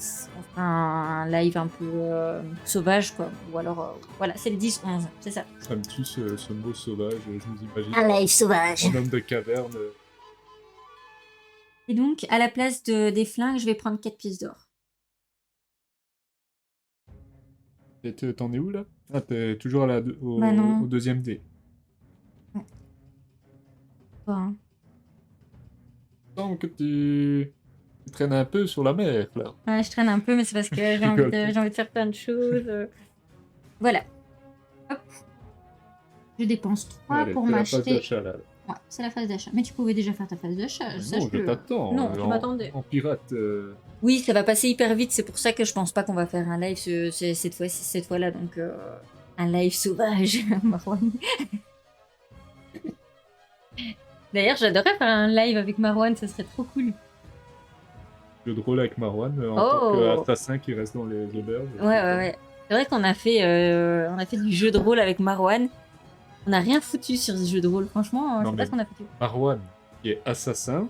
un live un peu sauvage, quoi. Ou alors, voilà, c'est le 10-11, c'est ça. Ça me tue ce mot sauvage, je nous imagine. Un live sauvage. Un homme de caverne. Et donc, à la place des flingues, je vais prendre 4 pièces d'or. Et t'en es où, là? Ah, t'es toujours au deuxième dé. Ouais. Quoi, hein. Donc tu traînes un peu sur la mer, là. Ouais, je traîne un peu, mais c'est parce que j'ai envie de faire plein de choses. Voilà. Hop. Je dépense 3 pour m'acheter. Ouais, c'est la phase d'achat. Mais tu pouvais déjà faire ta phase d'achat. Non, je t'attends. Non, tu m'attendais. En pirate. Oui, ça va passer hyper vite. C'est pour ça que je pense pas qu'on va faire un live cette fois-là. Donc, un live sauvage, Marwan. D'ailleurs, j'adorerais faire un live avec Marwan. Ça serait trop cool. Jeu de rôle avec Marwan en tant qu'assassin qui reste dans les auberges. Ouais. C'est vrai qu'on a fait du jeu de rôle avec Marwan. On n'a rien foutu sur ce jeu de rôle, franchement. Je sais pas ce qu'on a foutu. Marwan, qui est assassin,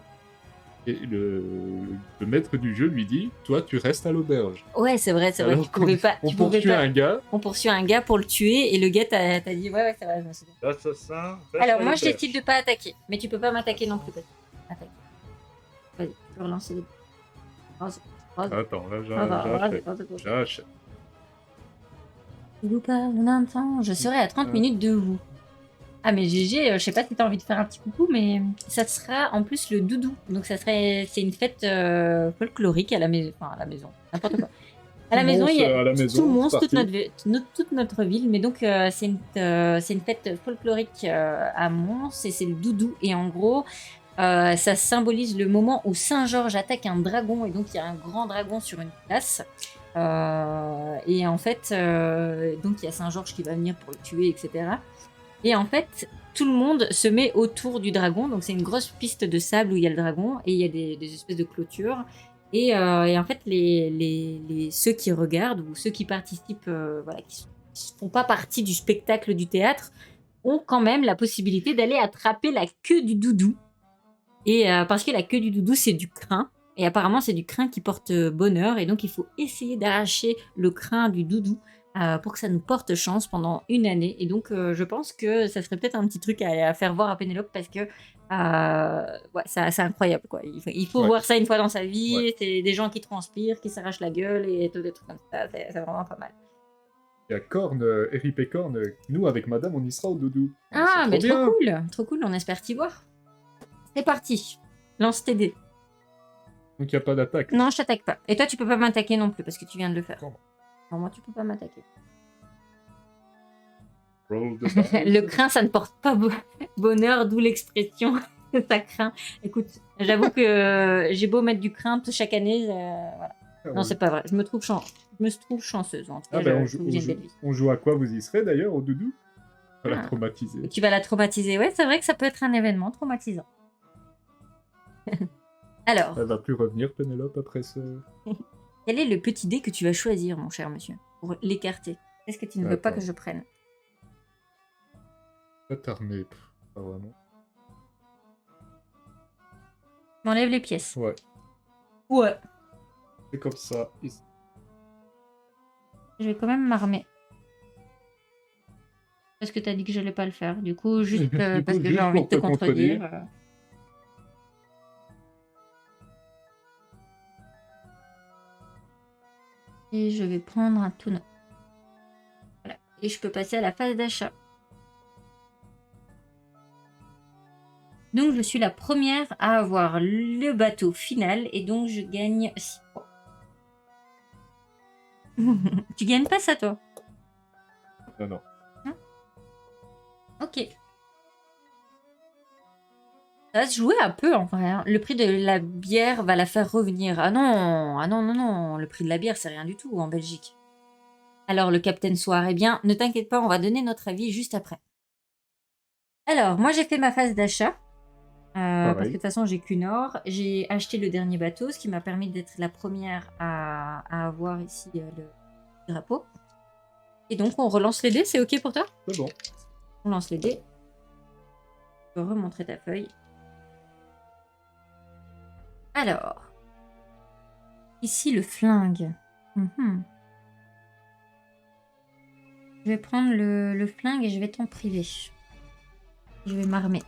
et le maître du jeu lui dit, toi, tu restes à l'auberge. Ouais, c'est vrai. Alors, on poursuit un gars pour le tuer, et le gars t'a dit, ouais, ça va, je me souviens. L'assassin. Alors, moi, je décide de pas attaquer, mais tu peux pas m'attaquer non plus. Attaque. Vas-y, tu peux relancer les. Attends, là, j'achète. Je vous parle d'un temps, je serai à 30 minutes de vous. Ah mais GG, je sais pas si t'as envie de faire un petit coucou, mais ça sera en plus le doudou. Donc c'est une fête folklorique à la maison, n'importe quoi. À la maison, il y a tout monstre, toute notre ville, mais donc c'est une fête folklorique à Mons et c'est le doudou. Et en gros, ça symbolise le moment où Saint-Georges attaque un dragon et donc il y a un grand dragon sur une place. Et en fait, donc il y a Saint-Georges qui va venir pour le tuer, etc. Et en fait, tout le monde se met autour du dragon. Donc, c'est une grosse piste de sable où il y a le dragon et il y a des espèces de clôtures. Et en fait, ceux qui regardent ou ceux qui participent, qui ne font pas partie du spectacle du théâtre, ont quand même la possibilité d'aller attraper la queue du doudou. Et parce que la queue du doudou, c'est du crin. Et apparemment, c'est du crin qui porte bonheur. Et donc, il faut essayer d'arracher le crin du doudou. Pour que ça nous porte chance pendant une année. Et donc, je pense que ça serait peut-être un petit truc à faire voir à Pénélope parce que c'est incroyable, quoi. Il faut voir ça une fois dans sa vie. Ouais. C'est des gens qui transpirent, qui s'arrachent la gueule et tout des trucs comme ça. C'est vraiment pas mal. Il y a Korn, Eric et Korn. Nous, avec madame, on y sera au doudou. Ah, mais trop cool. Trop cool, on espère t'y voir. C'est parti. Lance tes dés. Donc, il n'y a pas d'attaque. Non, je t'attaque pas. Et toi, tu peux pas m'attaquer non plus parce que tu viens de le faire. Comment ? Alors moi, tu peux pas m'attaquer. Le crin, ça ne porte pas bonheur, d'où l'expression ça craint. Écoute, j'avoue que j'ai beau mettre du crin chaque année, voilà. Non, c'est pas vrai. Je me trouve chanceuse. En tout cas, on joue à quoi? Vous y serez d'ailleurs au doudou? On va la traumatiser. Tu vas la traumatiser. Ouais, c'est vrai que ça peut être un événement traumatisant. Alors. Elle va plus revenir, Pénélope, après ce... Quel est le petit dé que tu vas choisir, mon cher monsieur, pour l'écarter? Qu'est-ce que tu ne veux pas que je prenne? Pas armée, pas vraiment. Je m'enlève les pièces. Ouais. Ouais. C'est comme ça. Je vais quand même m'armer. Parce que t'as dit que je n'allais pas le faire. Du coup, juste parce que j'ai envie de te contredire. Et je vais prendre un tonneau. Voilà. Et je peux passer à la phase d'achat. Donc, je suis la première à avoir le bateau final. Et donc, je gagne 6 points. Tu gagnes pas ça, toi? Non. Hein? Ok. Ça va se jouer un peu en vrai. Hein. Le prix de la bière va la faire revenir. Ah non, ah non, non, non. Le prix de la bière, c'est rien du tout en Belgique. Alors, le Captain Soir, eh bien, ne t'inquiète pas, on va donner notre avis juste après. Alors, moi, j'ai fait ma phase d'achat. Parce que de toute façon, j'ai qu'une or. J'ai acheté le dernier bateau, ce qui m'a permis d'être la première à avoir ici le drapeau. Et donc, on relance les dés. C'est OK pour toi? C'est bon. On lance les dés. Je vais remontrer ta feuille. Alors, ici le flingue. Je vais prendre le flingue et je vais t'en priver. Je vais m'armer.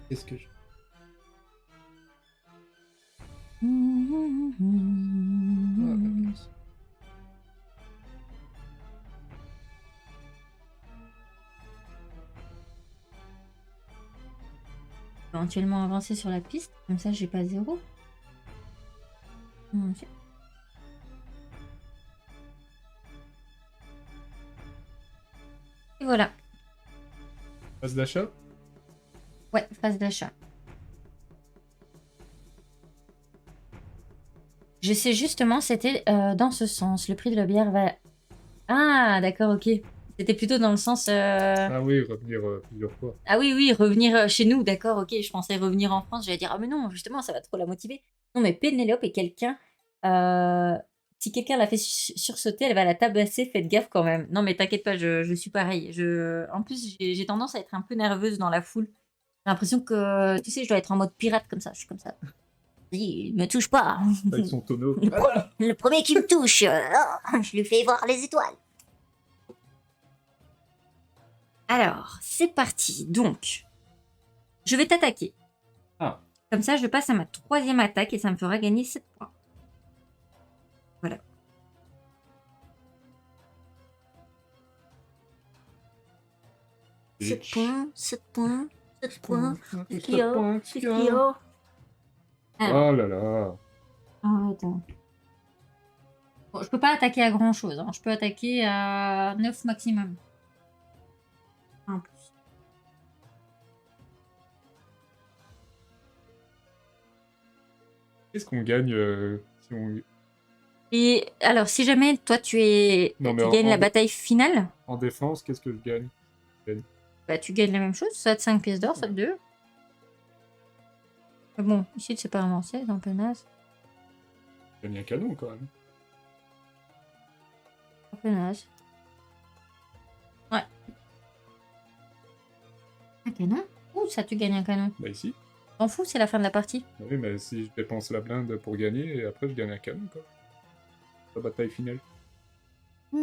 Qu'est-ce que je... Éventuellement avancer sur la piste, comme ça j'ai pas 0. Okay. Et voilà. Phase d'achat? Ouais, phase d'achat. Je sais justement, c'était dans ce sens. Le prix de la bière va... Ah, d'accord, ok. C'était plutôt dans le sens... Ah oui, revenir plusieurs fois. Ah oui, oui, revenir chez nous, d'accord, ok. Je pensais revenir en France, j'allais dire, ah mais non, justement, ça va trop la motiver. Non, mais Pénélope est quelqu'un... Si quelqu'un la fait sursauter, elle va la tabasser, faites gaffe quand même. Non, mais t'inquiète pas, je suis pareil. En plus, j'ai tendance à être un peu nerveuse dans la foule. J'ai l'impression que, tu sais, je dois être en mode pirate comme ça. Je suis comme ça. Il me touche pas. Avec son tonneau. Le premier qui me touche, je lui fais voir les étoiles. Alors, c'est parti. Donc, je vais t'attaquer. Ah. Comme ça, je passe à ma 3e attaque et ça me fera gagner 7 points. Voilà. Bitch. 7 points, 7 points, 7 points. C'est qui a. Oh là là. Ah, attends. Bon, je peux pas attaquer à grand chose. Hein. Je peux attaquer à 9 maximum. En plus. Qu'est-ce qu'on gagne si on... Et alors, si jamais toi tu gagnes la bataille finale. En défense, qu'est-ce que je gagne? Bah, tu gagnes la même chose, soit 5 pièces d'or, soit 2. Mais bon, ici c'est pas avancé, c'est un peu naze. Je gagne un canon quand même. Un peu naze. Ouais. Un canon? Où ça tu gagnes un canon? Bah ici. T'en fous, c'est la fin de la partie. Bah oui, mais si je dépense la blinde pour gagner, et après je gagne un canon quoi. La bataille finale. Ah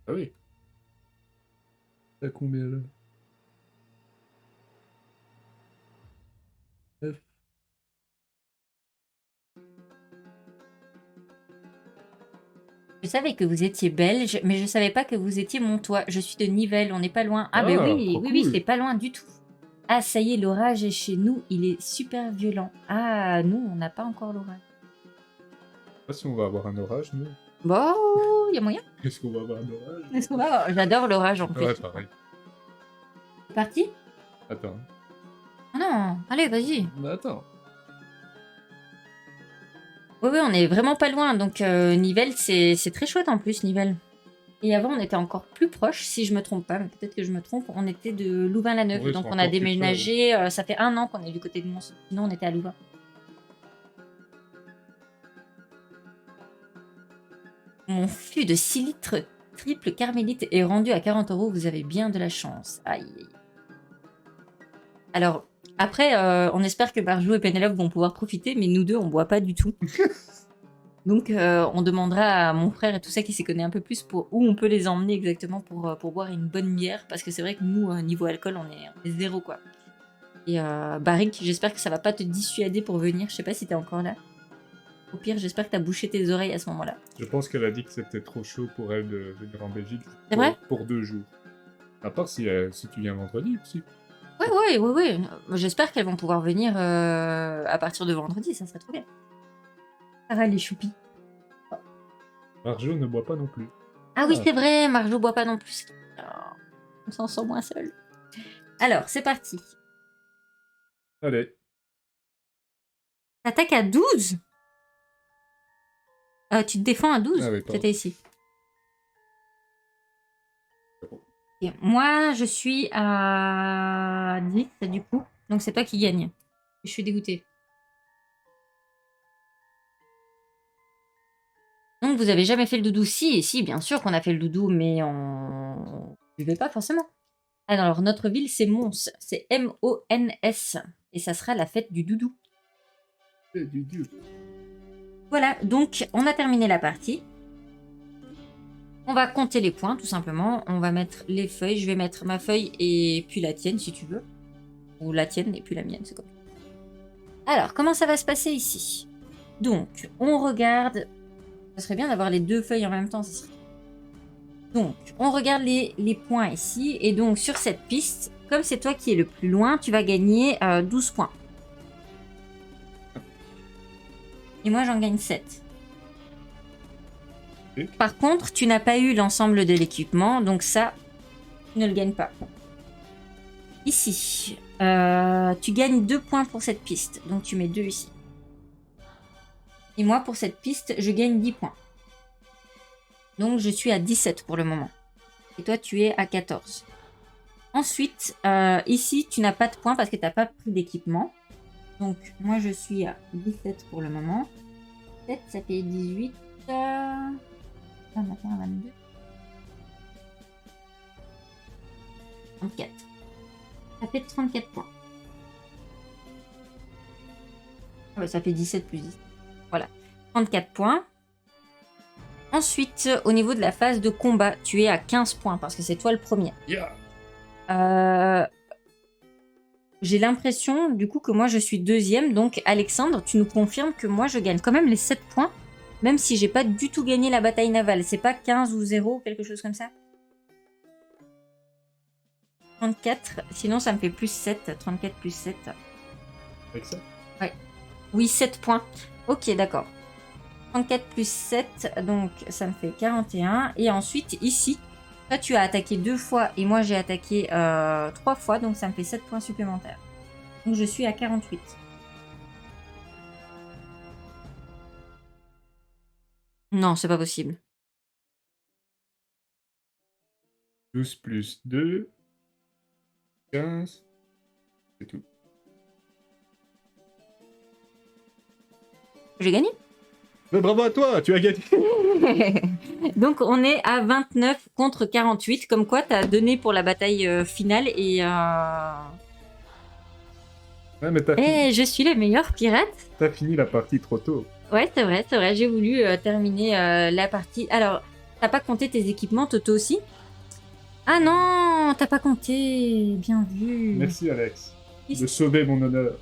oui. T'as combien là? F. Je savais que vous étiez belge, mais je savais pas que vous étiez montois. Je suis de Nivelles, on n'est pas loin. Ah, ben oui, oui, cool. c'est pas loin du tout. Ah, ça y est, l'orage est chez nous, il est super violent. Ah, nous, on n'a pas encore l'orage. Je sais pas si on va avoir un orage, nous. Bon, il y a moyen. Est-ce qu'on va avoir un orage? Est-ce qu'on va avoir... J'adore l'orage en plus. Ouais, pareil. C'est parti? Attends. Ah non, allez, vas-y. Mais attends. Oui, oui, on est vraiment pas loin. Donc, Nivelles, c'est très chouette en plus, Nivelles. Et avant, on était encore plus proche, si je me trompe pas, mais peut-être que je me trompe. On était de Louvain-la-Neuve. Oui, donc, on a déménagé. Ça fait 1 an qu'on est du côté de Mons. Sinon, on était à Louvain. Mon fût de 6 litres triple carmélite est rendu à 40 €. Vous avez bien de la chance. Aïe. Alors, après, on espère que Barjou et Pénélope vont pouvoir profiter, mais nous deux, on boit pas du tout. Donc, on demandera à mon frère et tout ça qui s'y connaît un peu plus pour où on peut les emmener exactement pour boire une bonne bière. Parce que c'est vrai que nous, niveau alcool, on est zéro, quoi. Et Barik, j'espère que ça va pas te dissuader pour venir. Je sais pas si t'es encore là. Au pire, j'espère que t'as bouché tes oreilles à ce moment-là. Je pense qu'elle a dit que c'était trop chaud pour elle de venir en Belgique. C'est vrai ? Pour 2 jours. À part si tu viens vendredi aussi. Oui. J'espère qu'elles vont pouvoir venir à partir de vendredi, ça serait trop bien. Sarah, les choupis. Marjo ne boit pas non plus. Ah oui, c'est vrai, Marjo boit pas non plus. Oh, on s'en sent moins seul. Alors, c'est parti. Allez. T'attaques à 12 ? Tu te défends à 12 ? Ah oui, C'était ici. Okay. Moi, je suis à 10 du coup, donc c'est toi qui gagne. Je suis dégoûtée. Donc, vous avez jamais fait le doudou? Si, bien sûr qu'on a fait le doudou, mais on ne vivait pas forcément. Alors, notre ville, c'est Mons. C'est M-O-N-S. Et ça sera la fête du doudou. Du doudou. Voilà, donc on a terminé la partie. On va compter les points, tout simplement. On va mettre les feuilles. Je vais mettre ma feuille et puis la tienne, si tu veux. Ou la tienne et puis la mienne, c'est comme ça. Alors, comment ça va se passer ici? Donc, on regarde... Ça serait bien d'avoir les deux feuilles en même temps. Ça serait... Donc, on regarde les points ici. Et donc, sur cette piste, comme c'est toi qui es le plus loin, tu vas gagner 12 points. Et moi, j'en gagne 7. Par contre, tu n'as pas eu l'ensemble de l'équipement, donc ça, tu ne le gagnes pas. Ici, tu gagnes 2 points pour cette piste, donc tu mets 2 ici. Et moi, pour cette piste, je gagne 10 points. Donc, je suis à 17 pour le moment. Et toi, tu es à 14. Ensuite, ici, tu n'as pas de points parce que tu n'as pas pris d'équipement. Donc, moi, je suis à 17 pour le moment. 7, ça fait 18... 22. 34. Ça fait 34 points. Ah ouais, ça fait 17 plus 10. Voilà. 34 points. Ensuite, au niveau de la phase de combat, tu es à 15 points parce que c'est toi le premier. Yeah. J'ai l'impression, du coup, que moi, je suis deuxième. Donc, Alexandre, tu nous confirmes que moi, je gagne quand même les 7 points. Même si j'ai pas du tout gagné la bataille navale. C'est pas 15 ou 0, quelque chose comme ça? 34. Sinon, ça me fait plus 7. 34 plus 7. Avec ça? Ouais. Oui, 7 points. Ok, d'accord. 34 plus 7, donc ça me fait 41. Et ensuite, ici, toi, tu as attaqué 2 fois et moi, j'ai attaqué 3 fois. Donc, ça me fait 7 points supplémentaires. Donc, je suis à 48. Non, c'est pas possible. 12 plus 2. 15. C'est tout. J'ai gagné. Mais bravo à toi, tu as gagné. Donc on est à 29 contre 48. Comme quoi, t'as donné pour la bataille finale et... Ouais, mais je suis le meilleur pirate. T'as fini la partie trop tôt. Ouais, c'est vrai. J'ai voulu terminer la partie. Alors, t'as pas compté tes équipements, Toto aussi? Ah non, t'as pas compté. Bien vu. Merci Alex de sauver mon honneur.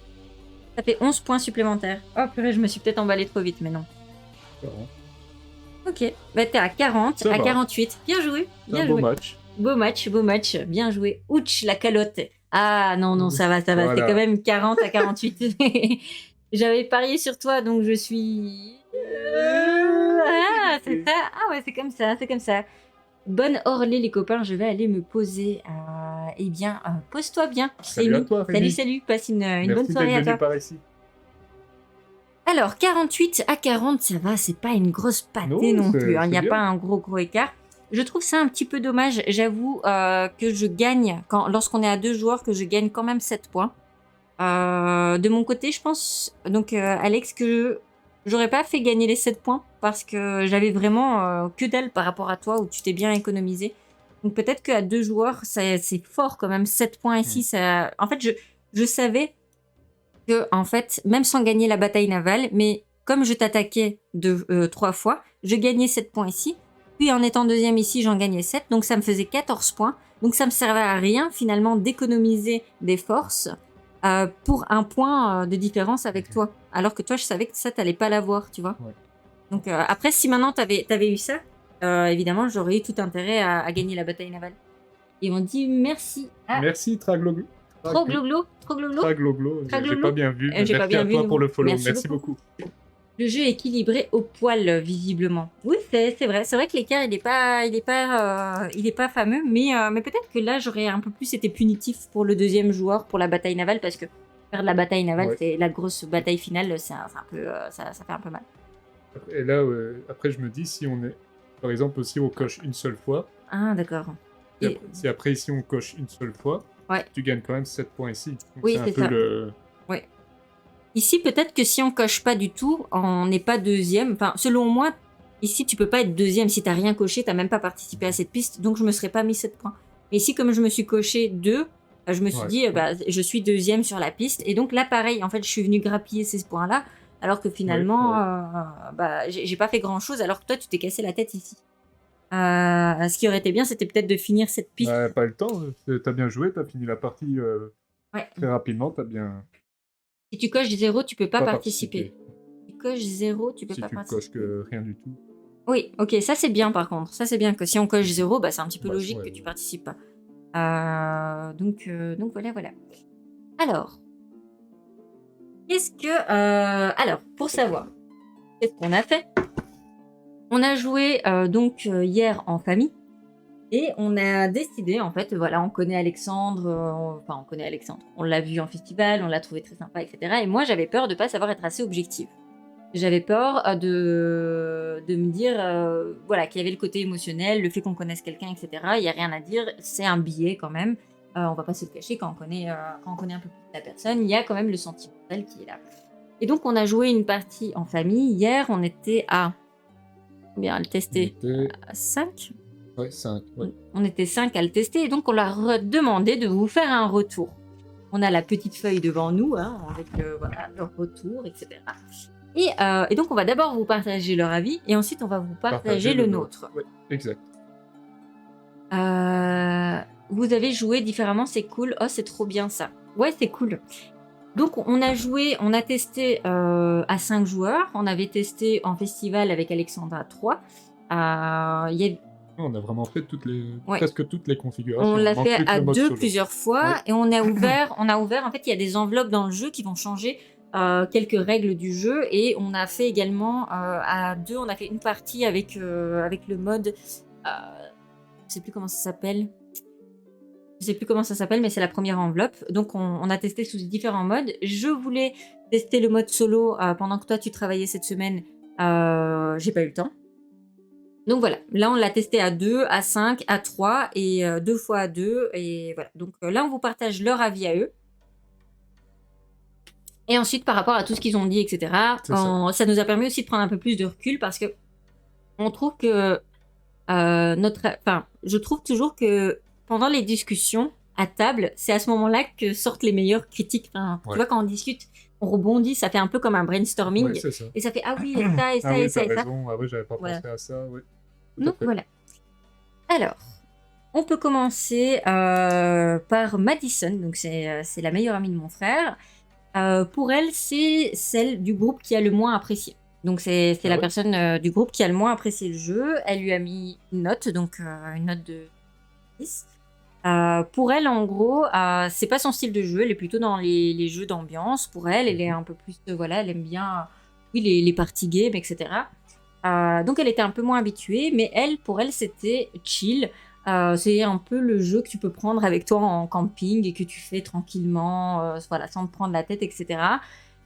Ça fait 11 points supplémentaires. Oh purée, je me suis peut-être emballé trop vite, mais non. 40. Ok, bah t'es à 40, Ça à va. 48. Bien joué. C'est un beau match. Beau match. Bien joué. Ouch, la calotte. Ah non, ça va. Voilà. C'est quand même 40 à 48. J'avais parié sur toi, donc je suis... Ah, c'est ça. Ah ouais, c'est comme ça. Bonne orlée, les copains. Je vais aller me poser. Eh bien, pose-toi bien. Salut à toi, Rémi. Salut. Passe une bonne soirée à Merci d'être venu toi. par ici. Alors, 48 à 40, ça va, c'est pas une grosse pâtée non plus. Il n'y a pas un gros écart. Je trouve ça un petit peu dommage. J'avoue que je gagne, lorsqu'on est à 2 joueurs, que je gagne quand même 7 points. De mon côté, je pense, donc Alex, que j'aurais pas fait gagner les 7 points parce que j'avais vraiment que dalle par rapport à toi où tu t'es bien économisé. Donc peut-être qu'à 2 joueurs, c'est fort quand même, 7 points ici. Ça... En fait, je savais que, en fait, même sans gagner la bataille navale, mais comme je t'attaquais 3 fois, je gagnais 7 points ici. Puis en étant deuxième ici, j'en gagnais 7. Donc ça me faisait 14 points. Donc ça me servait à rien finalement d'économiser des forces pour un point de différence avec toi. Alors que toi, je savais que ça, t'allais pas l'avoir, tu vois. Ouais. Donc après, si maintenant t'avais eu ça, évidemment, j'aurais eu tout intérêt à gagner la bataille navale. Et on dit merci à... Merci, Tragloglo. Trogloglo. J'ai pas bien vu. Merci à toi pour le follow. Merci beaucoup. Le jeu est équilibré au poil, visiblement. Oui, c'est vrai. C'est vrai que l'écart, il est pas fameux, mais peut-être que là, j'aurais un peu plus été punitif pour le deuxième joueur, pour la bataille navale, parce que faire de la bataille navale, c'est la grosse bataille finale, c'est un peu, ça fait un peu mal. Et là, après, je me dis, si on est, par exemple, si on coche une seule fois. Ah, d'accord. Si après, ici, on coche une seule fois, tu gagnes quand même 7 points ici. Donc oui, c'est ça. Ouais. Ici, peut-être que si on coche pas du tout, on n'est pas deuxième. Enfin, selon moi, ici, tu peux pas être deuxième. Si t'as rien coché, t'as même pas participé à cette piste, donc je me serais pas mis 7 points. Mais ici, comme je me suis coché 2, je me suis dit, je suis deuxième sur la piste. Et donc là, pareil, en fait, je suis venue grappiller ces points-là, alors que finalement, j'ai pas fait grand-chose, alors que toi, tu t'es cassé la tête ici. Ce qui aurait été bien, c'était peut-être de finir cette piste. Pas le temps. T'as bien joué, t'as fini la partie très rapidement, t'as bien... Si tu coches 0, tu peux pas participer. Si tu coches 0, tu peux pas participer. Si tu coches rien du tout. Oui, ok, ça c'est bien par contre. Ça c'est bien que si on coche 0, c'est un petit peu logique que tu participes pas. Donc voilà. Alors, qu'est-ce que... alors, pour savoir, qu'est-ce qu'on a fait? On a joué hier en famille. Et on a décidé, en fait, voilà, on connaît Alexandre, on l'a vu en festival, on l'a trouvé très sympa, etc. Et moi, j'avais peur de ne pas savoir être assez objective. J'avais peur de me dire, qu'il y avait le côté émotionnel, le fait qu'on connaisse quelqu'un, etc. Il n'y a rien à dire, c'est un billet quand même. On va pas se le cacher, quand on connaît un peu plus la personne, il y a quand même le sentimental qui est là. Et donc, on a joué une partie en famille. Hier, on était à... Combien à le tester? À 5 ? Ouais, 5. Ouais. On était 5 à le tester et donc on leur demandé de vous faire un retour. On a la petite feuille devant nous, avec leur retour, etc. Et donc on va d'abord vous partager leur avis et ensuite on va vous partager le nôtre. Oui, exact. Vous avez joué différemment, c'est cool. Oh, c'est trop bien ça. Ouais, c'est cool. Donc on a testé à 5 joueurs. On avait testé en festival avec Alexandre à 3. On a vraiment fait presque toutes les configurations. On l'a fait à 2 plusieurs fois et on a ouvert. En fait, il y a des enveloppes dans le jeu qui vont changer quelques règles du jeu et on a fait également à 2. On a fait une partie avec le mode. Je sais plus comment ça s'appelle. Mais c'est la première enveloppe. Donc on a testé sous différents modes. Je voulais tester le mode solo pendant que toi tu travaillais cette semaine. J'ai pas eu le temps. Donc voilà, là on l'a testé à 2, à 5, à 3 et 2 fois à 2. Et voilà, donc là on vous partage leur avis à eux. Et ensuite par rapport à tout ce qu'ils ont dit, etc., ça nous a permis aussi de prendre un peu plus de recul parce que on trouve que je trouve toujours que pendant les discussions à table, c'est à ce moment-là que sortent les meilleures critiques. Tu vois, quand on discute, on rebondit, ça fait un peu comme un brainstorming. Ouais, c'est ça. Et ça fait ah oui, et ça, et ça, et ça, et ça. Ah oui, j'avais pas pensé à ça. Oui. Donc voilà. Alors, on peut commencer par Madison. Donc c'est la meilleure amie de mon frère. Pour elle, c'est celle du groupe qui a le moins apprécié. Donc c'est la personne du groupe qui a le moins apprécié le jeu. Elle lui a mis une note, donc une note de 10. Pour elle, en gros, c'est pas son style de jeu. Elle est plutôt dans les jeux d'ambiance. Pour elle, elle est un peu plus, elle aime bien, les party games, etc. Donc elle était un peu moins habituée, mais pour elle, c'était chill. C'est un peu le jeu que tu peux prendre avec toi en camping et que tu fais tranquillement, sans te prendre la tête, etc.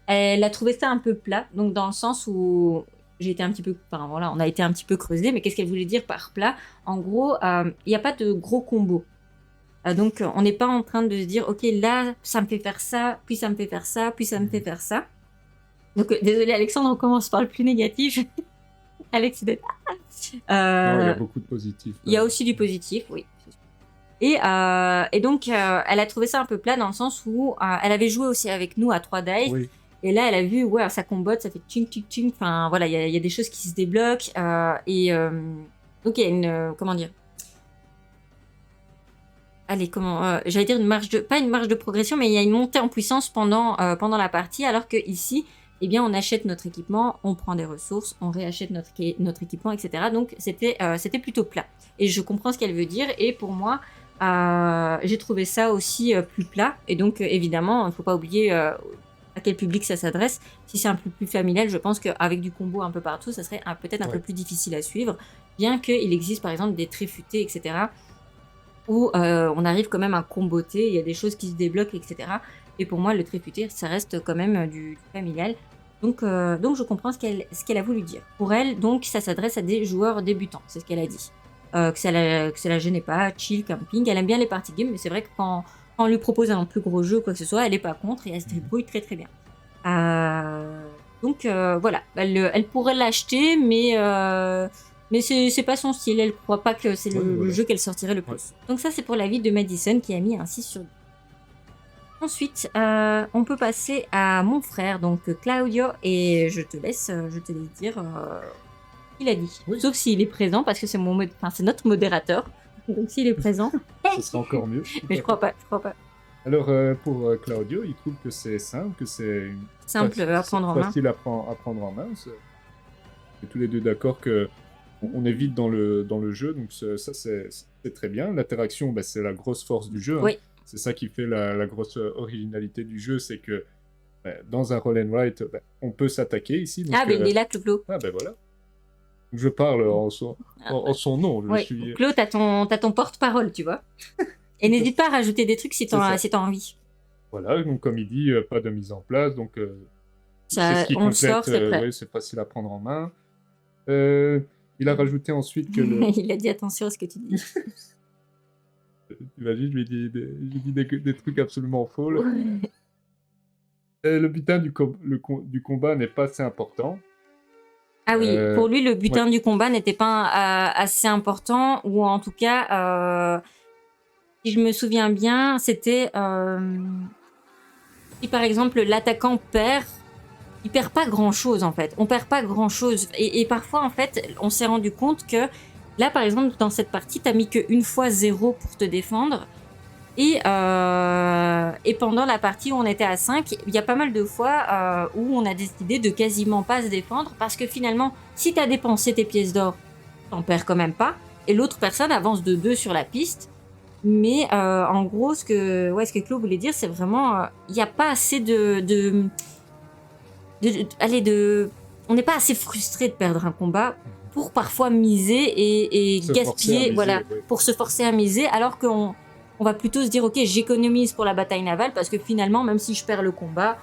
Elle a trouvé ça un peu plat, donc dans le sens où on a été un petit peu creusé, mais qu'est-ce qu'elle voulait dire par plat? En gros, il n'y a pas de gros combos. Donc on n'est pas en train de se dire, ok, là, ça me fait faire ça, puis ça me fait faire ça, puis ça me fait faire ça. Donc désolé Alexandre, on commence par le plus négatif. Alex, non, il y a beaucoup de positifs. Il y a aussi du positif, oui. Et donc, elle a trouvé ça un peu plat dans le sens où elle avait joué aussi avec nous à 3 dice. Oui. Et là, elle a vu, ça combotte, ça fait tching, tching, tching. Enfin, voilà, il y a des choses qui se débloquent. Donc, il y a une... comment dire? Allez, j'allais dire pas une marge de progression, mais il y a une montée en puissance pendant la partie, alors que ici, eh bien, on achète notre équipement, on prend des ressources, on réachète notre équipement, etc. Donc, c'était plutôt plat. Et je comprends ce qu'elle veut dire. Et pour moi, J'ai trouvé ça aussi plus plat. Et donc, évidemment, il ne faut pas oublier à quel public ça s'adresse. Si c'est un peu plus familial, je pense qu'avec du combo un peu partout, ça serait peut-être un peu plus difficile à suivre. Bien qu'il existe, par exemple, des tréfutés, etc., où on arrive quand même à comboter, il y a des choses qui se débloquent, etc. Et pour moi, le tréfuté, ça reste quand même du familial. Donc je comprends ce qu'elle a voulu dire. Pour elle, donc, ça s'adresse à des joueurs débutants, c'est ce qu'elle a dit. Que ça la gênait pas, chill, camping. Elle aime bien les party games, mais c'est vrai que quand on lui propose un plus gros jeu ou quoi que ce soit, elle est pas contre et elle se débrouille très très bien. Donc voilà, elle pourrait l'acheter, mais c'est pas son style. Elle croit pas que c'est le jeu qu'elle sortirait le plus. Donc ça, c'est pour l'avis de Madison qui a mis un 6 sur 10. Ensuite, on peut passer à mon frère, donc Claudio, et je te laisse dire il a dit. Oui. Sauf s'il est présent, parce que c'est notre modérateur. Donc s'il est présent... Ce sera encore mieux. Mais je crois pas. Alors, pour Claudio, il trouve que c'est simple, que c'est simple à prendre en main. Facile à prendre en main. On est tous les deux d'accord qu'on est vite dans le jeu, donc ça, c'est très bien. L'interaction, c'est la grosse force du jeu. Oui. Hein. C'est ça qui fait la grosse originalité du jeu, c'est que dans un roll and write, on peut s'attaquer ici. Donc, il est là, Clo. Ah, voilà. Je parle en son nom. Claude, t'as ton porte-parole, tu vois. Et n'hésite pas à rajouter des trucs si t'as envie. Voilà, donc comme il dit, pas de mise en place, donc c'est ce qui complète. C'est facile à prendre en main. Il a rajouté ensuite que il a dit attention à ce que tu dis. Imagine, je lui ai dit des trucs absolument faux. Le butin du combat n'est pas assez important. Ah oui, pour lui, le butin du combat n'était pas assez important, ou en tout cas, si je me souviens bien, c'était si par exemple l'attaquant perd, il perd pas grand-chose en fait. On perd pas grand-chose. Et parfois, en fait, on s'est rendu compte que là, par exemple, dans cette partie, t'as mis qu'une fois 0 pour te défendre. Et pendant la partie où on était à 5, il y a pas mal de fois où on a décidé de quasiment pas se défendre parce que finalement, si tu as dépensé tes pièces d'or, t'en perds quand même pas. Et l'autre personne avance de 2 sur la piste. Mais en gros, ce que Claude voulait dire, c'est vraiment... Il n'y a pas assez on n'est pas assez frustré de perdre un combat pour parfois miser et gaspiller, pour se forcer à miser, alors qu'on va plutôt se dire, ok, j'économise pour la bataille navale, parce que finalement, même si je perds le combat,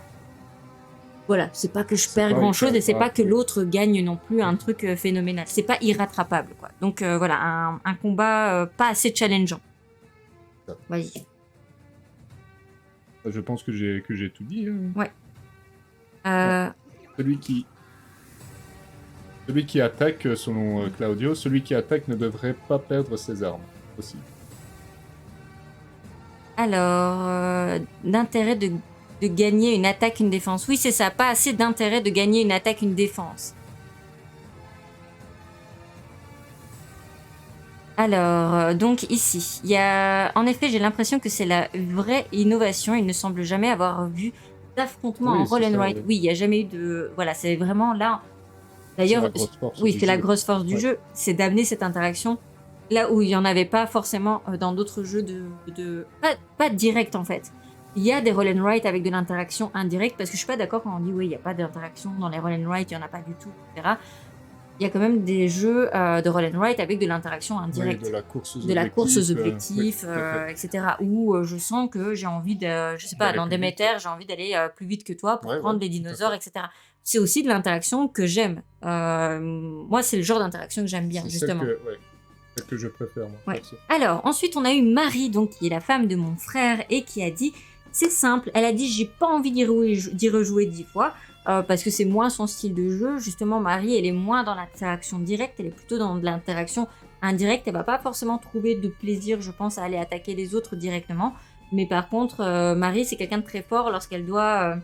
voilà, c'est pas que je perds grand-chose, et c'est pas que l'autre gagne non plus un truc phénoménal. C'est pas irrattrapable, quoi. Donc voilà, un combat pas assez challengeant. Vas-y. Je pense que j'ai tout dit. Hein. Ouais. Celui qui attaque, selon Claudio, celui qui attaque ne devrait pas perdre ses armes aussi. Alors, d'intérêt de gagner une attaque, une défense. Oui, c'est ça, pas assez d'intérêt de gagner une attaque, une défense. Alors, donc ici, il y a... En effet, j'ai l'impression que c'est la vraie innovation. Il ne semble jamais avoir vu d'affrontement en roll and write. Oui, il n'y a jamais eu de... Voilà, c'est vraiment là... D'ailleurs, c'est la grosse force du jeu, c'est d'amener cette interaction là où il n'y en avait pas forcément dans d'autres jeux pas direct en fait. Il y a des roll and write avec de l'interaction indirecte, parce que je suis pas d'accord quand on dit oui, il n'y a pas d'interaction dans les roll and write, il n'y en a pas du tout, etc. Il y a quand même des jeux de roll and write avec de l'interaction indirecte. Oui, de la course aux objectifs, etc. Où je sens que j'ai envie de... Je sais pas, dans Déméter, j'ai envie d'aller plus vite que toi pour prendre les dinosaures, etc. C'est aussi de l'interaction que j'aime. Moi, c'est le genre d'interaction que j'aime bien, justement. Celle que je préfère, moi. Ouais. Alors, ensuite, on a eu Marie, donc, qui est la femme de mon frère, et qui a dit, c'est simple, elle a dit, j'ai pas envie d'y rejouer 10 fois, parce que c'est moins son style de jeu. Justement, Marie, elle est moins dans l'interaction directe, elle est plutôt dans de l'interaction indirecte. Elle va pas forcément trouver de plaisir, je pense, à aller attaquer les autres directement. Mais par contre, Marie, c'est quelqu'un de très fort lorsqu'elle doit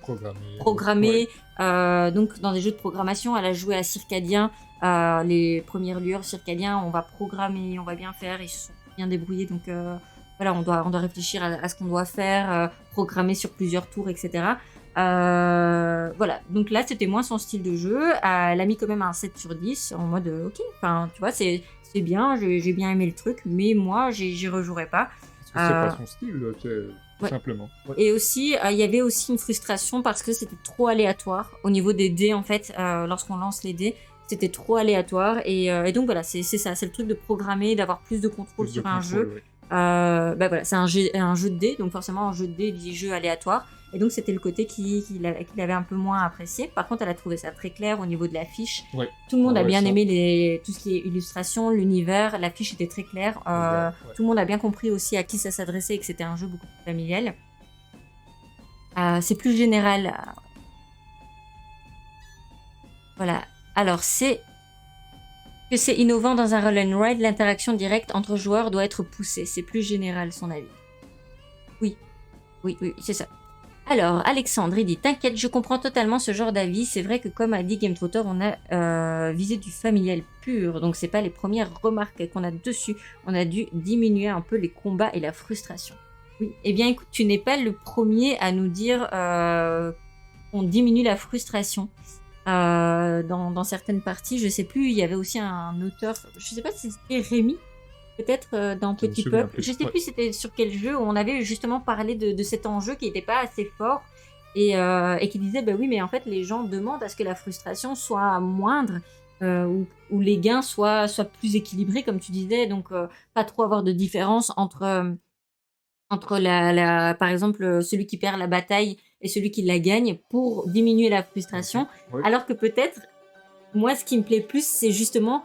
programmer. Donc, dans des jeux de programmation, elle a joué à Circadien. Les premières lueurs Circadien, on va programmer, on va bien faire. Ils se sont bien débrouillés. Donc, voilà, on doit réfléchir à ce qu'on doit faire, programmer sur plusieurs tours, etc. Voilà. Donc là, c'était moins son style de jeu. Elle a mis quand même un 7 sur 10 en mode, ok, enfin, tu vois, c'est bien, j'ai bien aimé le truc, mais moi, j'y rejouerai pas. C'est pas son style, tout simplement. Ouais. Et aussi, il y avait aussi une frustration parce que c'était trop aléatoire au niveau des dés, en fait, lorsqu'on lance les dés. C'était trop aléatoire et donc voilà, c'est ça, c'est le truc de programmer, d'avoir plus de contrôle sur un jeu. Oui. Voilà, c'est un jeu de dés, donc forcément un jeu de dés dit jeu aléatoire. Et donc c'était le côté qu'il avait un peu moins apprécié. Par contre, elle a trouvé ça très clair au niveau de l'affiche. Ouais. Tout le monde a bien aimé tout ce qui est illustration, l'univers, l'affiche était très claire. Tout le monde a bien compris aussi à qui ça s'adressait et que c'était un jeu beaucoup plus familial. C'est plus général. Voilà. Alors, c'est innovant dans un roll and ride, l'interaction directe entre joueurs doit être poussée. C'est plus général, son avis. Oui, c'est ça. Alors, Alexandre, il dit « T'inquiète, je comprends totalement ce genre d'avis. C'est vrai que comme a dit Game Trotter, on a visé du familial pur. Donc, c'est pas les premières remarques qu'on a dessus. On a dû diminuer un peu les combats et la frustration. » Oui, eh bien, écoute, tu n'es pas le premier à nous dire qu'on diminue la frustration. Dans certaines parties, je sais plus, il y avait aussi un auteur, je sais pas si c'était Rémi, peut-être dans Petit Peuple, je sais plus c'était sur quel jeu, où on avait justement parlé de cet enjeu qui n'était pas assez fort et qui disait bah oui mais en fait les gens demandent à ce que la frustration soit moindre ou les gains soient plus équilibrés comme tu disais, donc pas trop avoir de différence entre par exemple celui qui perd la bataille et celui qui la gagne pour diminuer la frustration. Oui. Alors que peut-être, moi, ce qui me plaît plus, c'est justement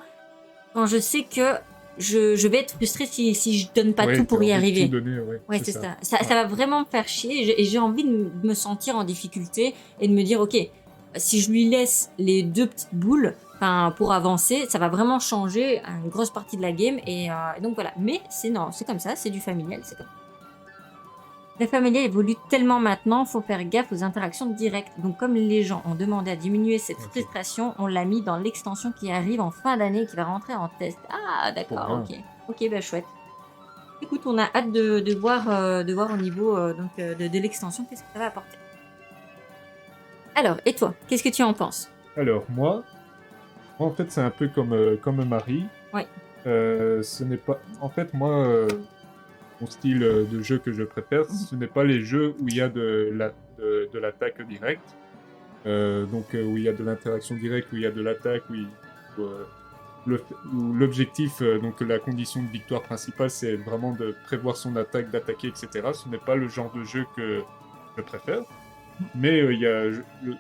quand je sais que je vais être frustrée si je donne pas tout pour y arriver. Ouais, c'est ça. Ça va vraiment me faire chier et j'ai envie de me sentir en difficulté et de me dire, ok, si je lui laisse les 2 petites boules pour avancer, ça va vraiment changer une grosse partie de la game et donc voilà. Mais c'est comme ça, c'est du familial, c'est comme ça. La familiale évolue tellement maintenant, faut faire gaffe aux interactions directes. Donc comme les gens ont demandé à diminuer cette frustration, on l'a mis dans l'extension qui arrive en fin d'année et qui va rentrer en test. Ah d'accord, ok, bah chouette. Écoute, on a hâte de voir au niveau de l'extension qu'est-ce que ça va apporter. Alors, et toi, qu'est-ce que tu en penses? Alors moi en fait c'est un peu comme Marie. Oui. Ce n'est pas... En fait moi... Mon style de jeu que je préfère, ce n'est pas les jeux où il y a de l'attaque directe, donc où il y a de l'interaction directe, où il y a de l'attaque, où l'objectif, donc la condition de victoire principale, c'est vraiment de prévoir son attaque, d'attaquer, etc. Ce n'est pas le genre de jeu que je préfère, mais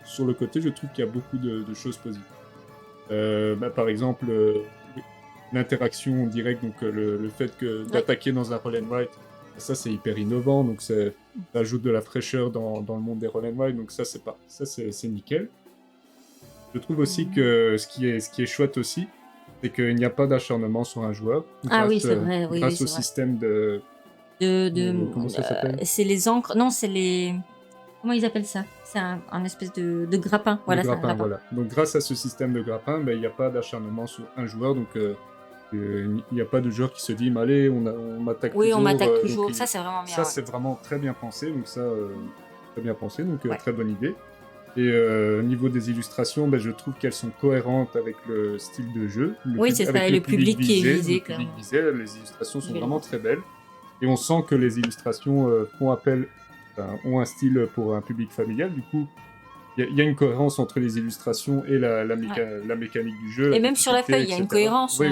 sur le côté, je trouve qu'il y a beaucoup de choses positives. Par exemple... l'interaction directe, donc le fait d'attaquer dans un roll and ride, ça c'est hyper innovant, donc ça ajoute de la fraîcheur dans le monde des roll and ride, donc ça c'est nickel. Je trouve aussi que ce qui est chouette aussi, c'est qu'il n'y a pas d'acharnement sur un joueur. Oui, c'est vrai. Grâce au système de comment ça s'appelle ? C'est les encres. Non, c'est les... Comment ils appellent ça ? C'est un espèce de grappin. Voilà, c'est un grappin. Voilà. Donc grâce à ce système de grappin, il n'y a pas d'acharnement sur un joueur, donc il n'y a pas de joueur qui se dit allez, on m'attaque toujours. Oui, on m'attaque toujours. Ça, c'est vraiment bien. Ça, c'est vraiment très bien pensé. Donc ça, très bien pensé. Donc très bonne idée. Et au niveau des illustrations, je trouve qu'elles sont cohérentes avec le style de jeu. Oui, c'est ça. Et le public qui est visé. Les illustrations sont vraiment très belles. Et on sent que les illustrations ont un style pour un public familial. Du coup, il y a une cohérence entre les illustrations et la mécanique du jeu. Et même sur la feuille, il y a une cohérence. Oui,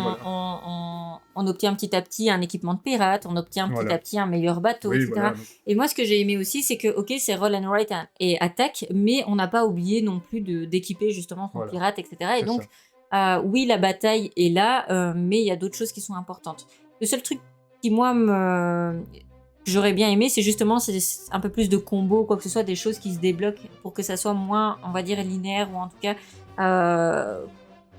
on obtient petit à petit un équipement de pirate, on obtient petit à petit un meilleur bateau, etc. Voilà. Et moi, ce que j'ai aimé aussi, c'est que, ok, c'est roll and write et attaque, mais on n'a pas oublié non plus d'équiper justement son pirate, etc. Et donc, oui, la bataille est là, mais il y a d'autres choses qui sont importantes. Le seul truc qui, moi, j'aurais bien aimé, c'est justement un peu plus de combos, quoi que ce soit, des choses qui se débloquent pour que ça soit moins, on va dire, linéaire, ou en tout cas,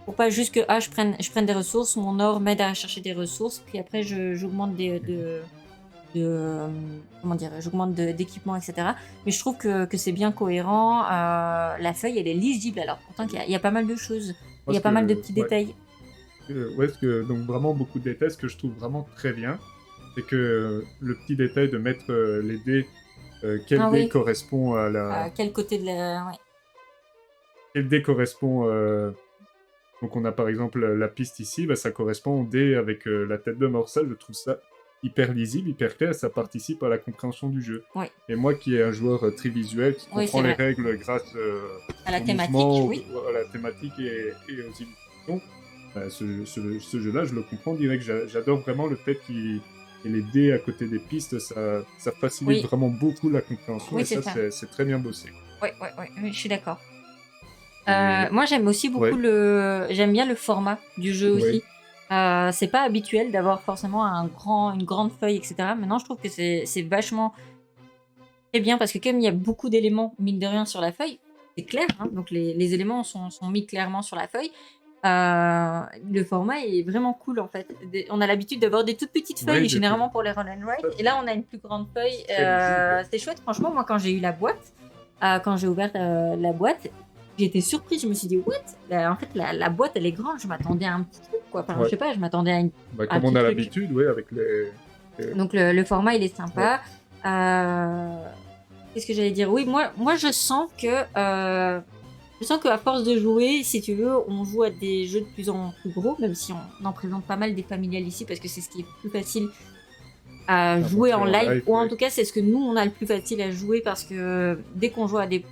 pour pas juste que je prenne des ressources, mon or m'aide à chercher des ressources, puis après j'augmente j'augmente d'équipement, etc. Mais je trouve que c'est bien cohérent. La feuille, elle est lisible, alors pourtant il y a pas mal de choses, il y a pas mal de petits détails. Donc vraiment beaucoup de détails, ce que je trouve vraiment très bien. C'est que le petit détail de mettre les dés, quel dé correspond à la... quel côté de la... Ouais. Quel dé correspond... Donc on a par exemple la piste ici, ça correspond au dé avec la tête de mort. Ça, je trouve ça hyper lisible, hyper clair, ça participe à la compréhension du jeu. Ouais. Et moi qui est un joueur très visuel, qui comprend les règles grâce à la thématique, à la thématique et aux illustrations, ce jeu-là, je le comprends direct. J'adore vraiment le fait qu'il y ait les dés à côté des pistes, ça facilite vraiment beaucoup la compréhension, et ça, c'est très bien bossé. Oui, je suis d'accord. Moi, j'aime aussi beaucoup j'aime bien le format du jeu aussi. C'est pas habituel d'avoir forcément une grande feuille, etc. Maintenant, je trouve que c'est vachement très bien parce que comme il y a beaucoup d'éléments, mine de rien, sur la feuille, c'est clair, hein, donc les éléments sont mis clairement sur la feuille. Le format est vraiment cool en fait. On a l'habitude d'avoir des toutes petites feuilles généralement pour les roll and write, et là on a une plus grande feuille. C'est chouette, franchement. Moi, quand j'ai eu la boîte, quand j'ai ouvert la boîte, j'ai été surprise. Je me suis dit what, en fait la boîte elle est grande, je m'attendais à un petit truc quoi. Enfin, je sais pas, je m'attendais à une comme on a l'habitude, avec les... Donc le format il est sympa. Qu'est-ce que j'allais dire? Oui, moi je sens que à force de jouer, si tu veux, on joue à des jeux de plus en plus gros, même si on en présente pas mal des familiales ici, parce que c'est ce qui est plus facile à jouer en live, ou en tout cas c'est ce que nous on a le plus facile à jouer, parce que dès qu'on joue à des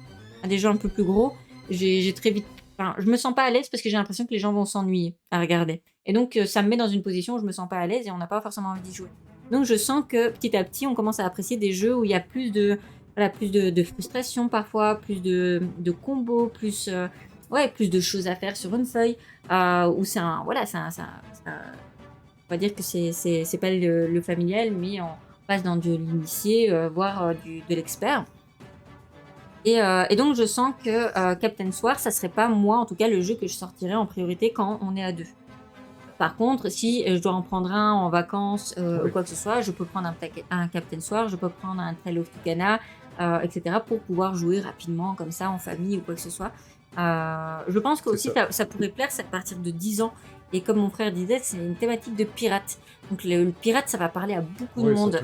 jeux un peu plus gros, j'ai très vite... Enfin, je me sens pas à l'aise parce que j'ai l'impression que les gens vont s'ennuyer à regarder. Et donc ça me met dans une position où je me sens pas à l'aise et on n'a pas forcément envie d'y jouer. Donc je sens que petit à petit on commence à apprécier des jeux où il y a plus de frustration parfois, plus de combos, plus de choses à faire sur une feuille, où c'est on va dire que c'est pas le familial, mais on passe dans de l'initié, voire de l'expert. Et donc je sens que Captain's War, ça serait pas moi en tout cas le jeu que je sortirais en priorité quand on est à 2. Par contre, si je dois en prendre un en vacances ou quoi que ce soit, je peux prendre un Captain's War, je peux prendre un Trail of Tucana, etc. pour pouvoir jouer rapidement comme ça en famille ou quoi que ce soit. Je pense que aussi ça pourrait plaire, c'est à partir de 10 ans. Et comme mon frère disait, c'est une thématique de pirate. Donc le pirate, ça va parler à beaucoup de monde.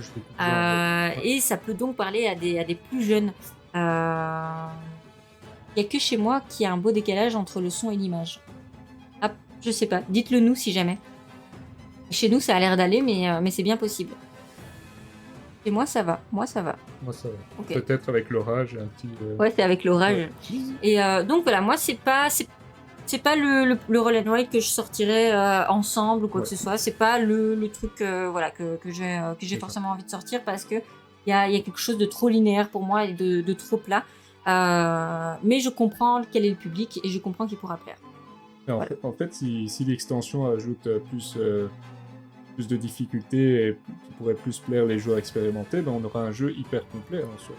Et ça peut donc parler à des plus jeunes. Il n'y a que chez moi qu'il y a un beau décalage entre le son et l'image. Ah, je sais pas, dites-le nous si jamais. Chez nous, ça a l'air d'aller, mais c'est bien possible. Et moi, ça va. Okay. Peut-être avec l'orage, un petit... Ouais, c'est avec l'orage. Et donc voilà, moi, c'est pas le roll and write que je sortirais ensemble ou quoi que ce soit. C'est pas le truc que j'ai forcément envie de sortir, parce que il y a quelque chose de trop linéaire pour moi et de trop plat. Mais je comprends quel est le public et je comprends qu'il pourra plaire. En fait, si l'extension ajoute plus de difficultés et qui pourrait plus plaire les joueurs expérimentés, on aura un jeu hyper complet en soi.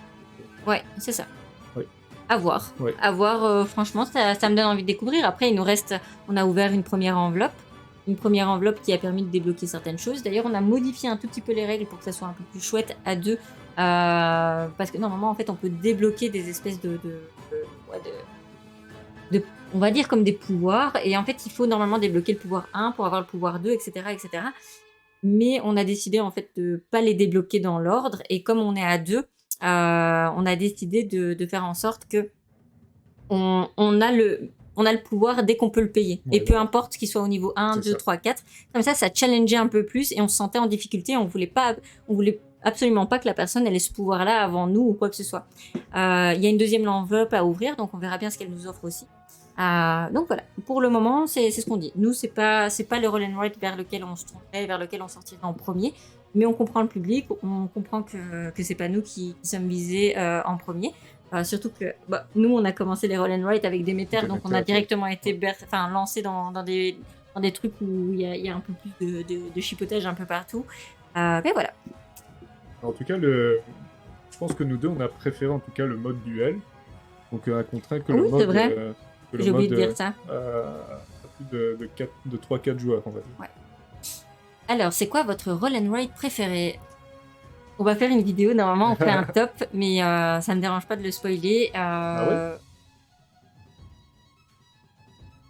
Ouais, c'est ça. À voir. À voir, franchement, ça me donne envie de découvrir. Après, on a ouvert une première enveloppe qui a permis de débloquer certaines choses. D'ailleurs, on a modifié un tout petit peu les règles pour que ça soit un peu plus chouette à 2, parce que normalement, en fait, on peut débloquer des espèces de on va dire comme des pouvoirs, et en fait, il faut normalement débloquer le pouvoir 1 pour avoir le pouvoir 2, etc., etc. Mais on a décidé, en fait, de pas les débloquer dans l'ordre, et comme on est à 2, on a décidé de faire en sorte que on a le pouvoir dès qu'on peut le payer. Et peu importe qu'il soit au niveau 1, 2, 3, 4. Comme ça challengeait un peu plus et on se sentait en difficulté. On voulait absolument pas que la personne ait ce pouvoir-là avant nous ou quoi que ce soit. Il y a une deuxième enveloppe à ouvrir, donc on verra bien ce qu'elle nous offre aussi. Donc voilà, pour le moment, c'est ce qu'on dit. Nous, c'est pas le roll and write vers lequel on se tournerait, vers lequel on sortirait en premier. Mais on comprend le public, on comprend que c'est pas nous qui sommes visés en premier. Surtout que nous, on a commencé les roll and write avec Déméter, donc on a directement été lancé dans des trucs où il y a un peu plus de chipotage un peu partout. Mais voilà. En tout cas, je pense que nous deux, on a préféré en tout cas le mode duel. Donc un contre un que le mode... c'est vrai. J'ai oublié de dire ça. Plus de 3-4 joueurs, on va dire. Ouais. Alors, c'est quoi votre roll and write préféré? On va faire une vidéo, normalement on fait un top, mais ça me dérange pas de le spoiler. Ah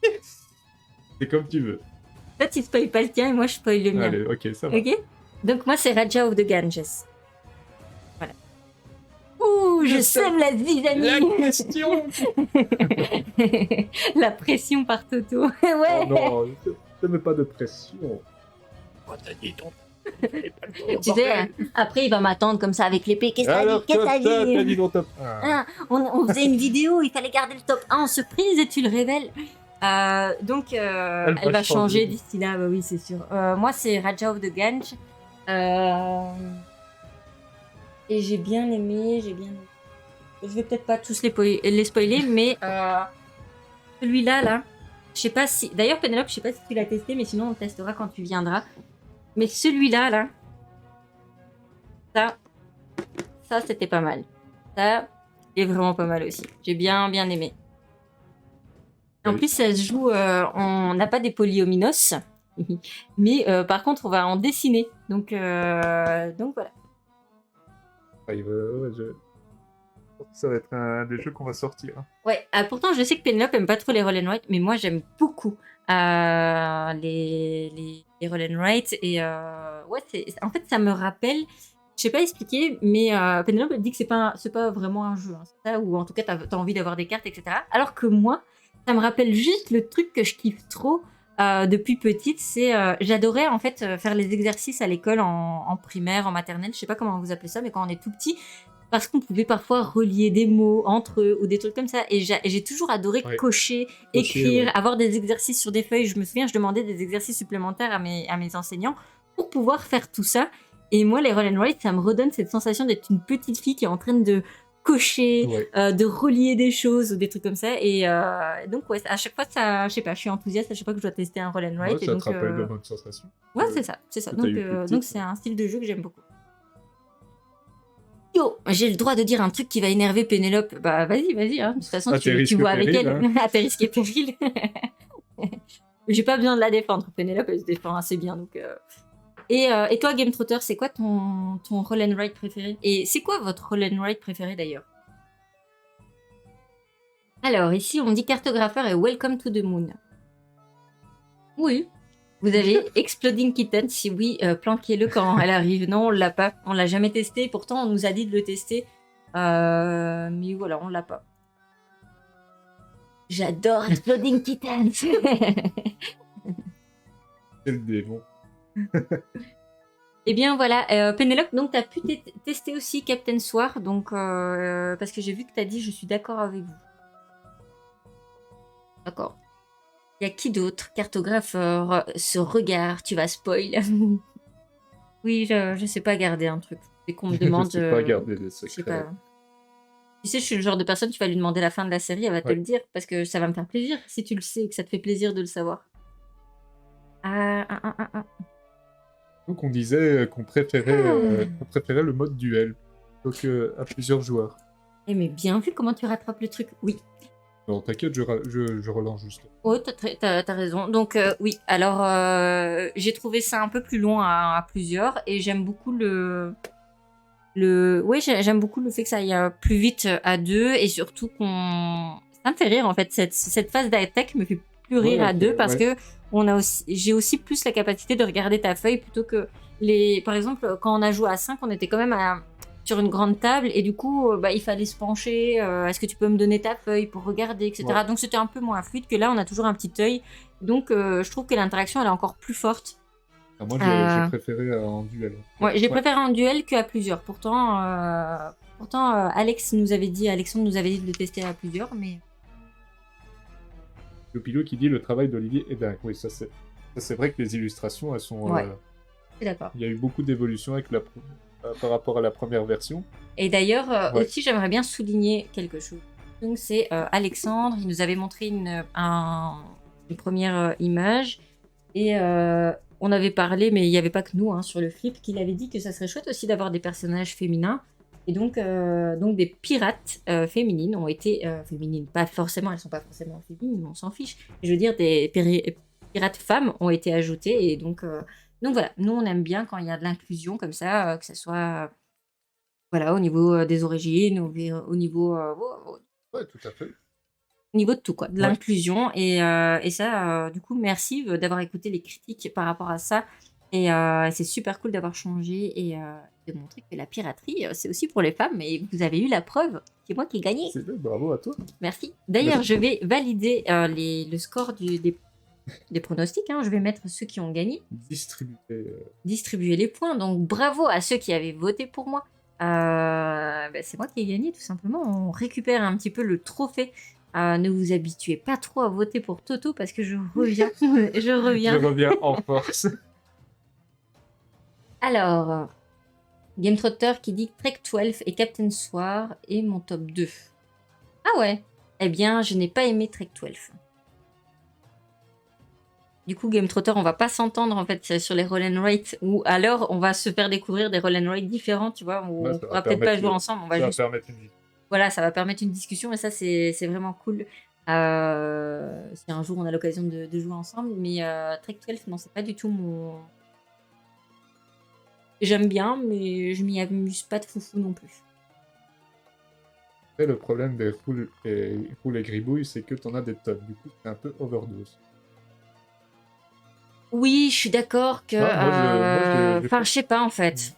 ouais. C'est comme tu veux. Toi tu spoil pas le tien et moi je spoil le mien. Allez, ok, ça va. Ok. Donc moi c'est Raja of the Ganges. Voilà. Ouh, je sème la zizanie. La question. La pression par Toto. Ouais. Oh non, je ne mets pas de pression. Quand t'as dit ton Tu sais, après il va m'attendre comme ça avec l'épée. Qu'est-ce que t'as dit? Qu'est-ce que t'as dit dans top 1. On faisait une vidéo, il fallait garder le top 1 en surprise et tu le révèles. Donc elle va changer d'ici là, bah oui c'est sûr. Moi c'est Raja of the Ganj. Et j'ai bien aimé. Je vais peut-être pas tous les spoiler, mais celui-là, là, je sais pas si... D'ailleurs, Pénélope, je sais pas si tu l'as testé, mais sinon on le testera quand tu viendras. Mais celui-là, là, ça c'était pas mal. Ça, c'est vraiment pas mal aussi. J'ai bien aimé. En plus, ça se joue... on n'a pas des polyominoes, mais par contre, on va en dessiner. Donc voilà. Ça va être un des jeux qu'on va sortir. Ouais, pourtant je sais que Pénélope aime pas trop les roll and write, mais moi j'aime beaucoup les roll and write. Et ouais, en fait ça me rappelle, je sais pas expliquer, mais Pénélope dit que c'est pas vraiment un jeu, hein, c'est ça, ou en tout cas t'as envie d'avoir des cartes, etc. Alors que moi, ça me rappelle juste le truc que je kiffe trop depuis petite, c'est j'adorais en fait faire les exercices à l'école en primaire, en maternelle, je sais pas comment vous appelez ça, mais quand on est tout petit, parce qu'on pouvait parfois relier des mots entre eux ou des trucs comme ça. Et j'ai toujours adoré cocher, écrire, avoir des exercices sur des feuilles. Je me souviens, je demandais des exercices supplémentaires à mes enseignants pour pouvoir faire tout ça. Et moi, les roll and write, ça me redonne cette sensation d'être une petite fille qui est en train de cocher, de relier des choses ou des trucs comme ça. Et donc, ouais, à chaque fois, ça, je sais pas, je suis enthousiaste à chaque fois que je dois tester un roll and write. Ouais, ça te rappelle de bonnes sensations. Ouais, c'est ça. Donc, c'est un style de jeu que j'aime beaucoup. Yo, j'ai le droit de dire un truc qui va énerver Pénélope. Bah vas-y, hein. De toute façon tu vois avec elle. Hein. À tes risques et périls. J'ai pas besoin de la défendre, Pénélope elle se défend assez bien. Donc, Et toi Game Trotter, c'est quoi ton roll and write préféré? Et c'est quoi votre roll and write préféré d'ailleurs? Alors ici on dit cartographeur et Welcome to the Moon. Oui. Vous avez Exploding Kitten, si oui, planquez-le quand elle arrive. Non, on l'a pas. On l'a jamais testé. Pourtant, on nous a dit de le tester. Mais voilà, on l'a pas. J'adore Exploding Kitten. C'est le démon. Eh bien voilà, Pénélope, donc tu as pu tester aussi Captain Soir. Donc, parce que j'ai vu que tu as dit je suis d'accord avec vous. D'accord. Il y a qui d'autre? Cartographeur, ce regard, tu vas spoil. Oui, je sais pas garder un truc. Et qu'on me demande... je sais pas garder des secrets. Je sais pas. Tu sais, je suis le genre de personne, tu vas lui demander la fin de la série, elle va te le dire, parce que ça va me faire plaisir, si tu le sais, et que ça te fait plaisir de le savoir. Donc on disait qu'on préférait le mode duel, donc à plusieurs joueurs. Eh mais bien vu comment tu rattrapes le truc, oui. Non, t'inquiète, je relance juste. Oh, t'as raison. Donc, oui, alors, j'ai trouvé ça un peu plus long à plusieurs et j'aime beaucoup Oui, j'aime beaucoup le fait que ça aille plus vite à deux et surtout ça me fait rire en fait. Cette phase d'attaque me fait plus rire à deux parce que j'ai aussi plus la capacité de regarder ta feuille plutôt que Par exemple, quand on a joué à 5, on était quand même sur une grande table et du coup il fallait se pencher, est-ce que tu peux me donner ta feuille pour regarder, etc. Donc c'était un peu moins fluide que là, on a toujours un petit œil, donc je trouve que l'interaction elle est encore plus forte. Moi j'ai préféré en duel. Ouais, j'ai préféré en duel qu'à plusieurs. Pourtant Alexandre nous avait dit de le tester à plusieurs, mais... Le pilote qui dit le travail d'Olivier est dingue. Oui, ça c'est vrai que les illustrations, elles sont... Ouais, je suis d'accord. Il y a eu beaucoup d'évolutions par rapport à la première version. Et d'ailleurs, aussi, j'aimerais bien souligner quelque chose. Donc, c'est Alexandre, il nous avait montré une première image. Et on avait parlé, mais il n'y avait pas que nous, sur le flip, qu'il avait dit que ça serait chouette aussi d'avoir des personnages féminins. Et donc des pirates féminines ont été... féminines, pas forcément, elles ne sont pas forcément féminines, on s'en fiche. Je veux dire, des pirates femmes ont été ajoutées. Et donc voilà, nous on aime bien quand il y a de l'inclusion comme ça, que ce soit au niveau des origines, au niveau... ouais, tout à fait. Au niveau de tout, quoi, de l'inclusion. Et ça, du coup, merci d'avoir écouté les critiques par rapport à ça. Et c'est super cool d'avoir changé et de montrer que la piraterie, c'est aussi pour les femmes. Et vous avez eu la preuve, c'est moi qui ai gagné. C'est vrai, bravo à toi. Merci. D'ailleurs, je vais valider le score des des pronostics. Hein. Je vais mettre ceux qui ont gagné. Distribuer les points. Donc bravo à ceux qui avaient voté pour moi. C'est moi qui ai gagné tout simplement. On récupère un petit peu le trophée. Ne vous habituez pas trop à voter pour Toto parce que je reviens. Je reviens en force. Alors, Game Trotter qui dit Trek 12 et Captain Soir est mon top 2. Ah ouais. Eh bien, je n'ai pas aimé Trek 12. Du coup, Game Trotter, on va pas s'entendre en fait sur les roll and write, ou alors on va se faire découvrir des roll and write différents, tu vois, où on pourra peut-être pas jouer ensemble. Ça va permettre une discussion. Voilà, ça va permettre une discussion et ça, c'est vraiment cool. Si un jour on a l'occasion de jouer ensemble, mais Trek 12, non, c'est pas du tout mon. J'aime bien, mais je m'y amuse pas de foufou non plus. Après, le problème des roules et gribouilles, c'est que t'en as des tonnes. Du coup, c'est un peu overdose. Oui, je suis d'accord que... Enfin, je sais pas, en fait.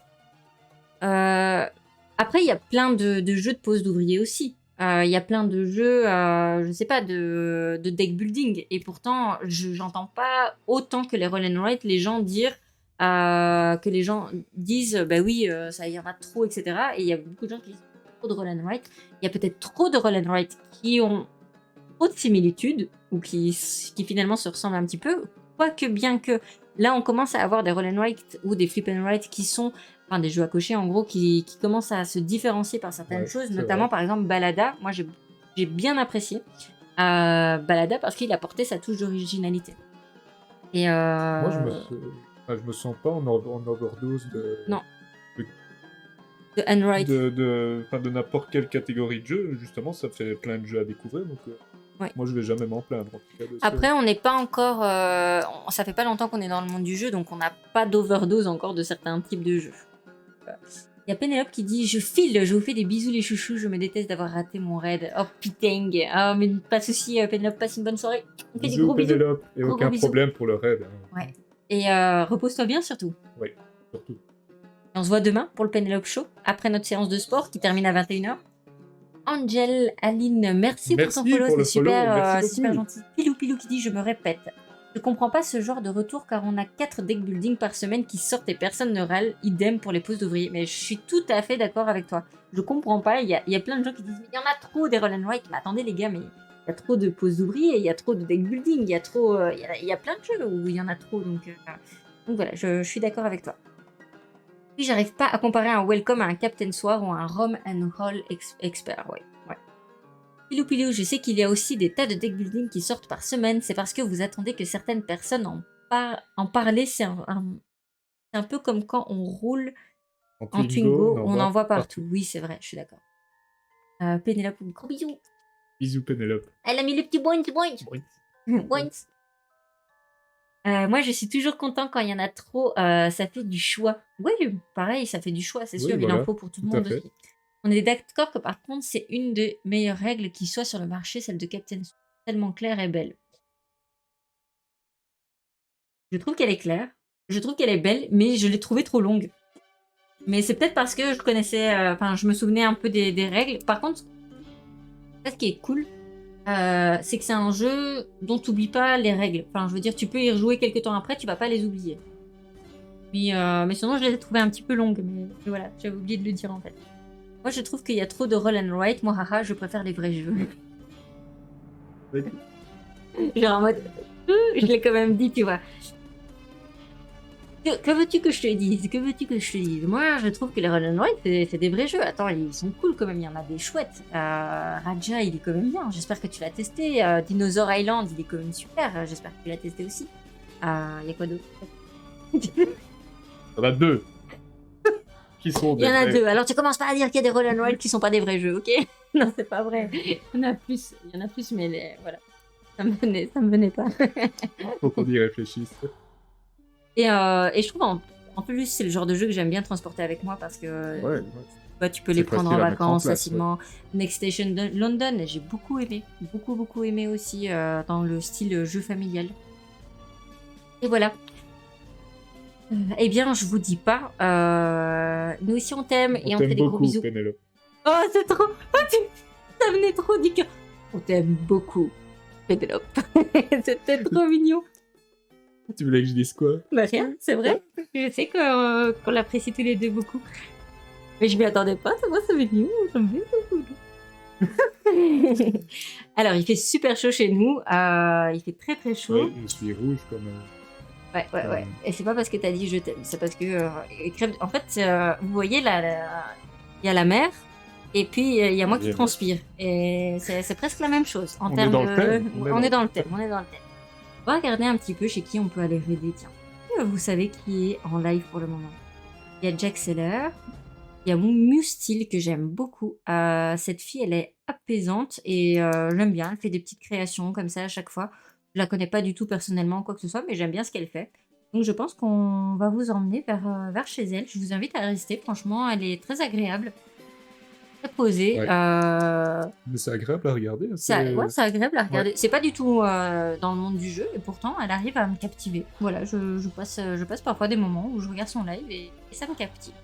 Après, il y a plein de jeux de pose d'ouvriers aussi. Il y a plein de jeux, je sais pas, de deck building. Et pourtant, j'entends pas autant que les roll and write les gens dire... que les gens disent bah oui ça y en a trop, etc. Et il y a beaucoup de gens qui disent trop de roll and write. Il y a peut-être trop de roll and write qui ont trop de similitudes ou qui finalement se ressemblent un petit peu, quoique bien que là on commence à avoir des roll and write ou des flip and write qui sont enfin des jeux à cocher en gros qui commencent à se différencier par certaines choses, notamment par exemple Balada. Moi j'ai bien apprécié Balada parce qu'il apportait sa touche d'originalité. Et moi je me sens pas en overdose de... Non. De handwrite. De n'importe quelle catégorie de jeu. Justement, ça fait plein de jeux à découvrir. Donc, moi, je vais jamais m'en plaindre. En tout cas, après, on n'est pas encore... ça fait pas longtemps qu'on est dans le monde du jeu, donc on n'a pas d'overdose encore de certains types de jeux. Il y a Pénélope qui dit « Je file, je vous fais des bisous les chouchous, je me déteste d'avoir raté mon raid. Oh putain. Oh, mais pas de soucis, Pénélope, passe une bonne soirée. On fait des gros bisous. Pénélope, et gros, aucun problème pour le raid. Hein. Ouais. Et repose-toi bien surtout. Oui, surtout. Et on se voit demain pour le Pénélope Show, après notre séance de sport qui termine à 21h. Angel, Aline, merci pour ton follow, c'est super gentil. Pilou qui dit « Je me répète, je comprends pas ce genre de retour car on a 4 deck building par semaine qui sortent et personne ne râle, idem pour les postes d'ouvriers. » Mais je suis tout à fait d'accord avec toi. Je comprends pas, il y a plein de gens qui disent « Mais il y en a trop des roll and write. » Mais attendez les gars, mais... Il y a trop de poses d'ouvriers, il y a trop de deck building, il y a trop, il y a plein de jeux où il y en a trop, donc voilà, je suis d'accord avec toi. Puis j'arrive pas à comparer un Welcome à un Captain Soir ou un Rom and Roll Expert, ouais. Pilou, je sais qu'il y a aussi des tas de deck building qui sortent par semaine, c'est parce que vous attendez que certaines personnes en parlent, c'est un peu comme quand on roule en Twingo, on en voit partout. Oui, c'est vrai, je suis d'accord. Pénélope, gros bisous. Bisous Pénélope. Elle a mis le petit boing. Moi, je suis toujours content quand il y en a trop. Ça fait du choix. Oui, pareil, ça fait du choix, c'est sûr. Voilà, il en faut pour tout le monde aussi. On est d'accord que par contre, c'est une des meilleures règles qui soit sur le marché, celle de Captain Soir, tellement claire et belle. Je trouve qu'elle est claire. Je trouve qu'elle est belle, mais je l'ai trouvée trop longue. Mais c'est peut-être parce que je connaissais... je me souvenais un peu des règles. Par contre... Ce qui est cool, c'est que c'est un jeu dont tu n'oublies pas les règles. Enfin, je veux dire, tu peux y rejouer quelques temps après, tu vas pas les oublier. Puis, mais sinon, je les ai trouvées un petit peu longues. Mais voilà, j'avais oublié de le dire en fait. Moi, je trouve qu'il y a trop de roll and write. Moi, haha, je préfère les vrais jeux. Genre en mode... je l'ai quand même dit, tu vois. Que veux-tu que je te dise? Moi, je trouve que les roll and write, c'est des vrais jeux. Attends, ils sont cool quand même, il y en a des chouettes. Raja, il est quand même bien. J'espère que tu l'as testé. Dinosaur Island, il est quand même super. J'espère que tu l'as testé aussi. Il y a quoi d'autre? Il y en a 2. Qui sont des Il y en a 2. Alors tu commences pas à dire qu'il y a des roll and write qui sont pas des vrais jeux, ok? Non, c'est pas vrai. Il y en a plus, mais voilà. Ça me venait pas. Faut qu'on y réfléchisse. Et je trouve en plus c'est le genre de jeu que j'aime bien transporter avec moi parce que tu peux les prendre en vacances facilement. Next Station London, j'ai beaucoup aimé. Beaucoup aimé aussi dans le style jeu familial. Et voilà. Eh bien, je vous dis pas. Nous aussi on t'aime et on te fait des gros bisous. Pénélope. Oh, c'est trop. Ça venait trop du cœur. On t'aime beaucoup, Pénélope. C'était trop mignon. Tu voulais que je dise quoi? Bah rien, c'est vrai. Je sais qu'on l'apprécie tous les deux beaucoup. Mais je m'y attendais pas, ça va, ça va mignon, j'aime bien. Alors, il fait super chaud chez nous. Il fait très très chaud. Ouais, je suis rouge comme... Ouais. Et c'est pas parce que t'as dit je t'aime, c'est parce que en fait, vous voyez là, il y a la mer et puis il y a moi qui transpire. Et c'est presque la même chose en termes de. On est dans le thème. On va regarder un petit peu chez qui on peut aller raider. Tiens, vous savez qui est en live pour le moment? Il y a Jack Seller. Il y a Mustil que j'aime beaucoup. Cette fille, elle est apaisante et j'aime bien. Elle fait des petites créations comme ça à chaque fois. Je la connais pas du tout personnellement, quoi que ce soit, mais j'aime bien ce qu'elle fait. Donc je pense qu'on va vous emmener vers chez elle. Je vous invite à rester. Franchement, elle est très agréable. Très posée. Ouais. Mais c'est agréable à regarder. Ouais, c'est agréable à regarder. Ouais. C'est pas du tout dans le monde du jeu, et pourtant, elle arrive à me captiver. Voilà, je passe parfois des moments où je regarde son live et ça me captive.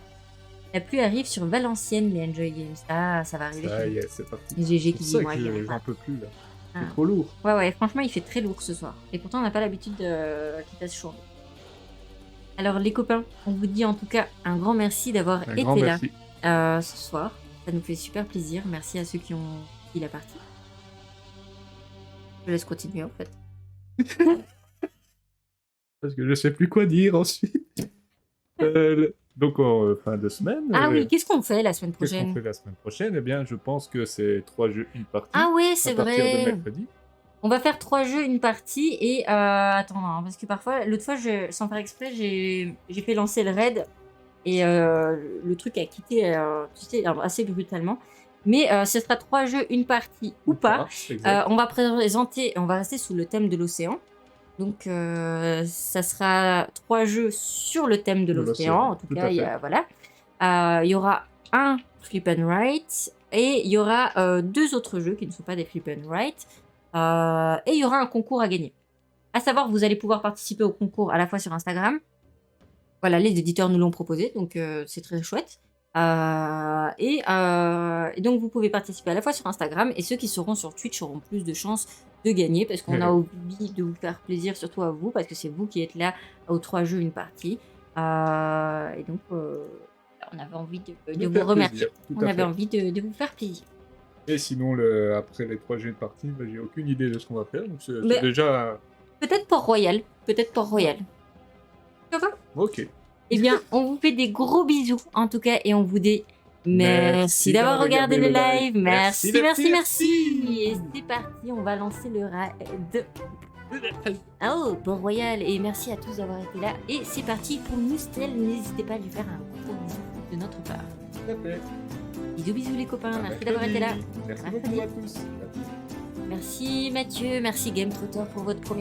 La pluie arrive sur Valenciennes, les Enjoy Games. Ah, ça va arriver. Ça y est, c'est parti. GG qui dit moi. J'en peux plus là. C'est trop lourd. Ouais, franchement, il fait très lourd ce soir. Et pourtant, on n'a pas l'habitude qu'il fasse chaud. Alors, les copains, on vous dit en tout cas un grand merci d'avoir été là ce soir. Ça nous fait super plaisir. Merci à ceux qui ont dit la partie. Je laisse continuer en fait. Parce que je sais plus quoi dire ensuite. Donc en fin de semaine. Ah oui, qu'est-ce qu'on fait la semaine prochaine? Qu'est-ce qu'on fait la semaine prochaine? Eh bien, je pense que c'est 3 jeux, une partie. Ah oui, c'est vrai. À partir de mercredi. On va faire 3 jeux, une partie. Et attends, non, parce que parfois, l'autre fois, sans faire exprès, j'ai fait lancer le raid. Et le truc a quitté assez brutalement. Mais ce sera 3 jeux, une partie ou pas. On va présenter, on va rester sous le thème de l'océan. Donc, ça sera 3 jeux sur le thème de l'océan. En tout cas, voilà. Il y aura un flip and write et il y aura 2 autres jeux qui ne sont pas des flip and write. Et il y aura un concours à gagner. À savoir, vous allez pouvoir participer au concours à la fois sur Instagram. Voilà, les éditeurs nous l'ont proposé, donc c'est très chouette. Et donc, vous pouvez participer à la fois sur Instagram et ceux qui seront sur Twitch auront plus de chances de gagner parce qu'on a envie de vous faire plaisir, surtout à vous, parce que c'est vous qui êtes là aux 3 jeux, une partie. Et donc, on avait envie de vous remercier. On avait envie de vous faire plaisir. Et sinon, après les 3 jeux, une partie, j'ai aucune idée de ce qu'on va faire. Donc c'est déjà... Peut-être Port-Royal. Ça va? Ok. Eh bien, on vous fait des gros bisous, en tout cas, et on vous dit merci d'avoir regardé le live. Merci. Et c'est parti, on va lancer le raid. Oh, Port-Royal, et merci à tous d'avoir été là. Et c'est parti pour Mustel. N'hésitez pas à lui faire un gros bisou de notre part. Bisous les copains, merci d'avoir été là. Merci beaucoup à tous. Merci Mathieu, merci Game Trotter pour votre première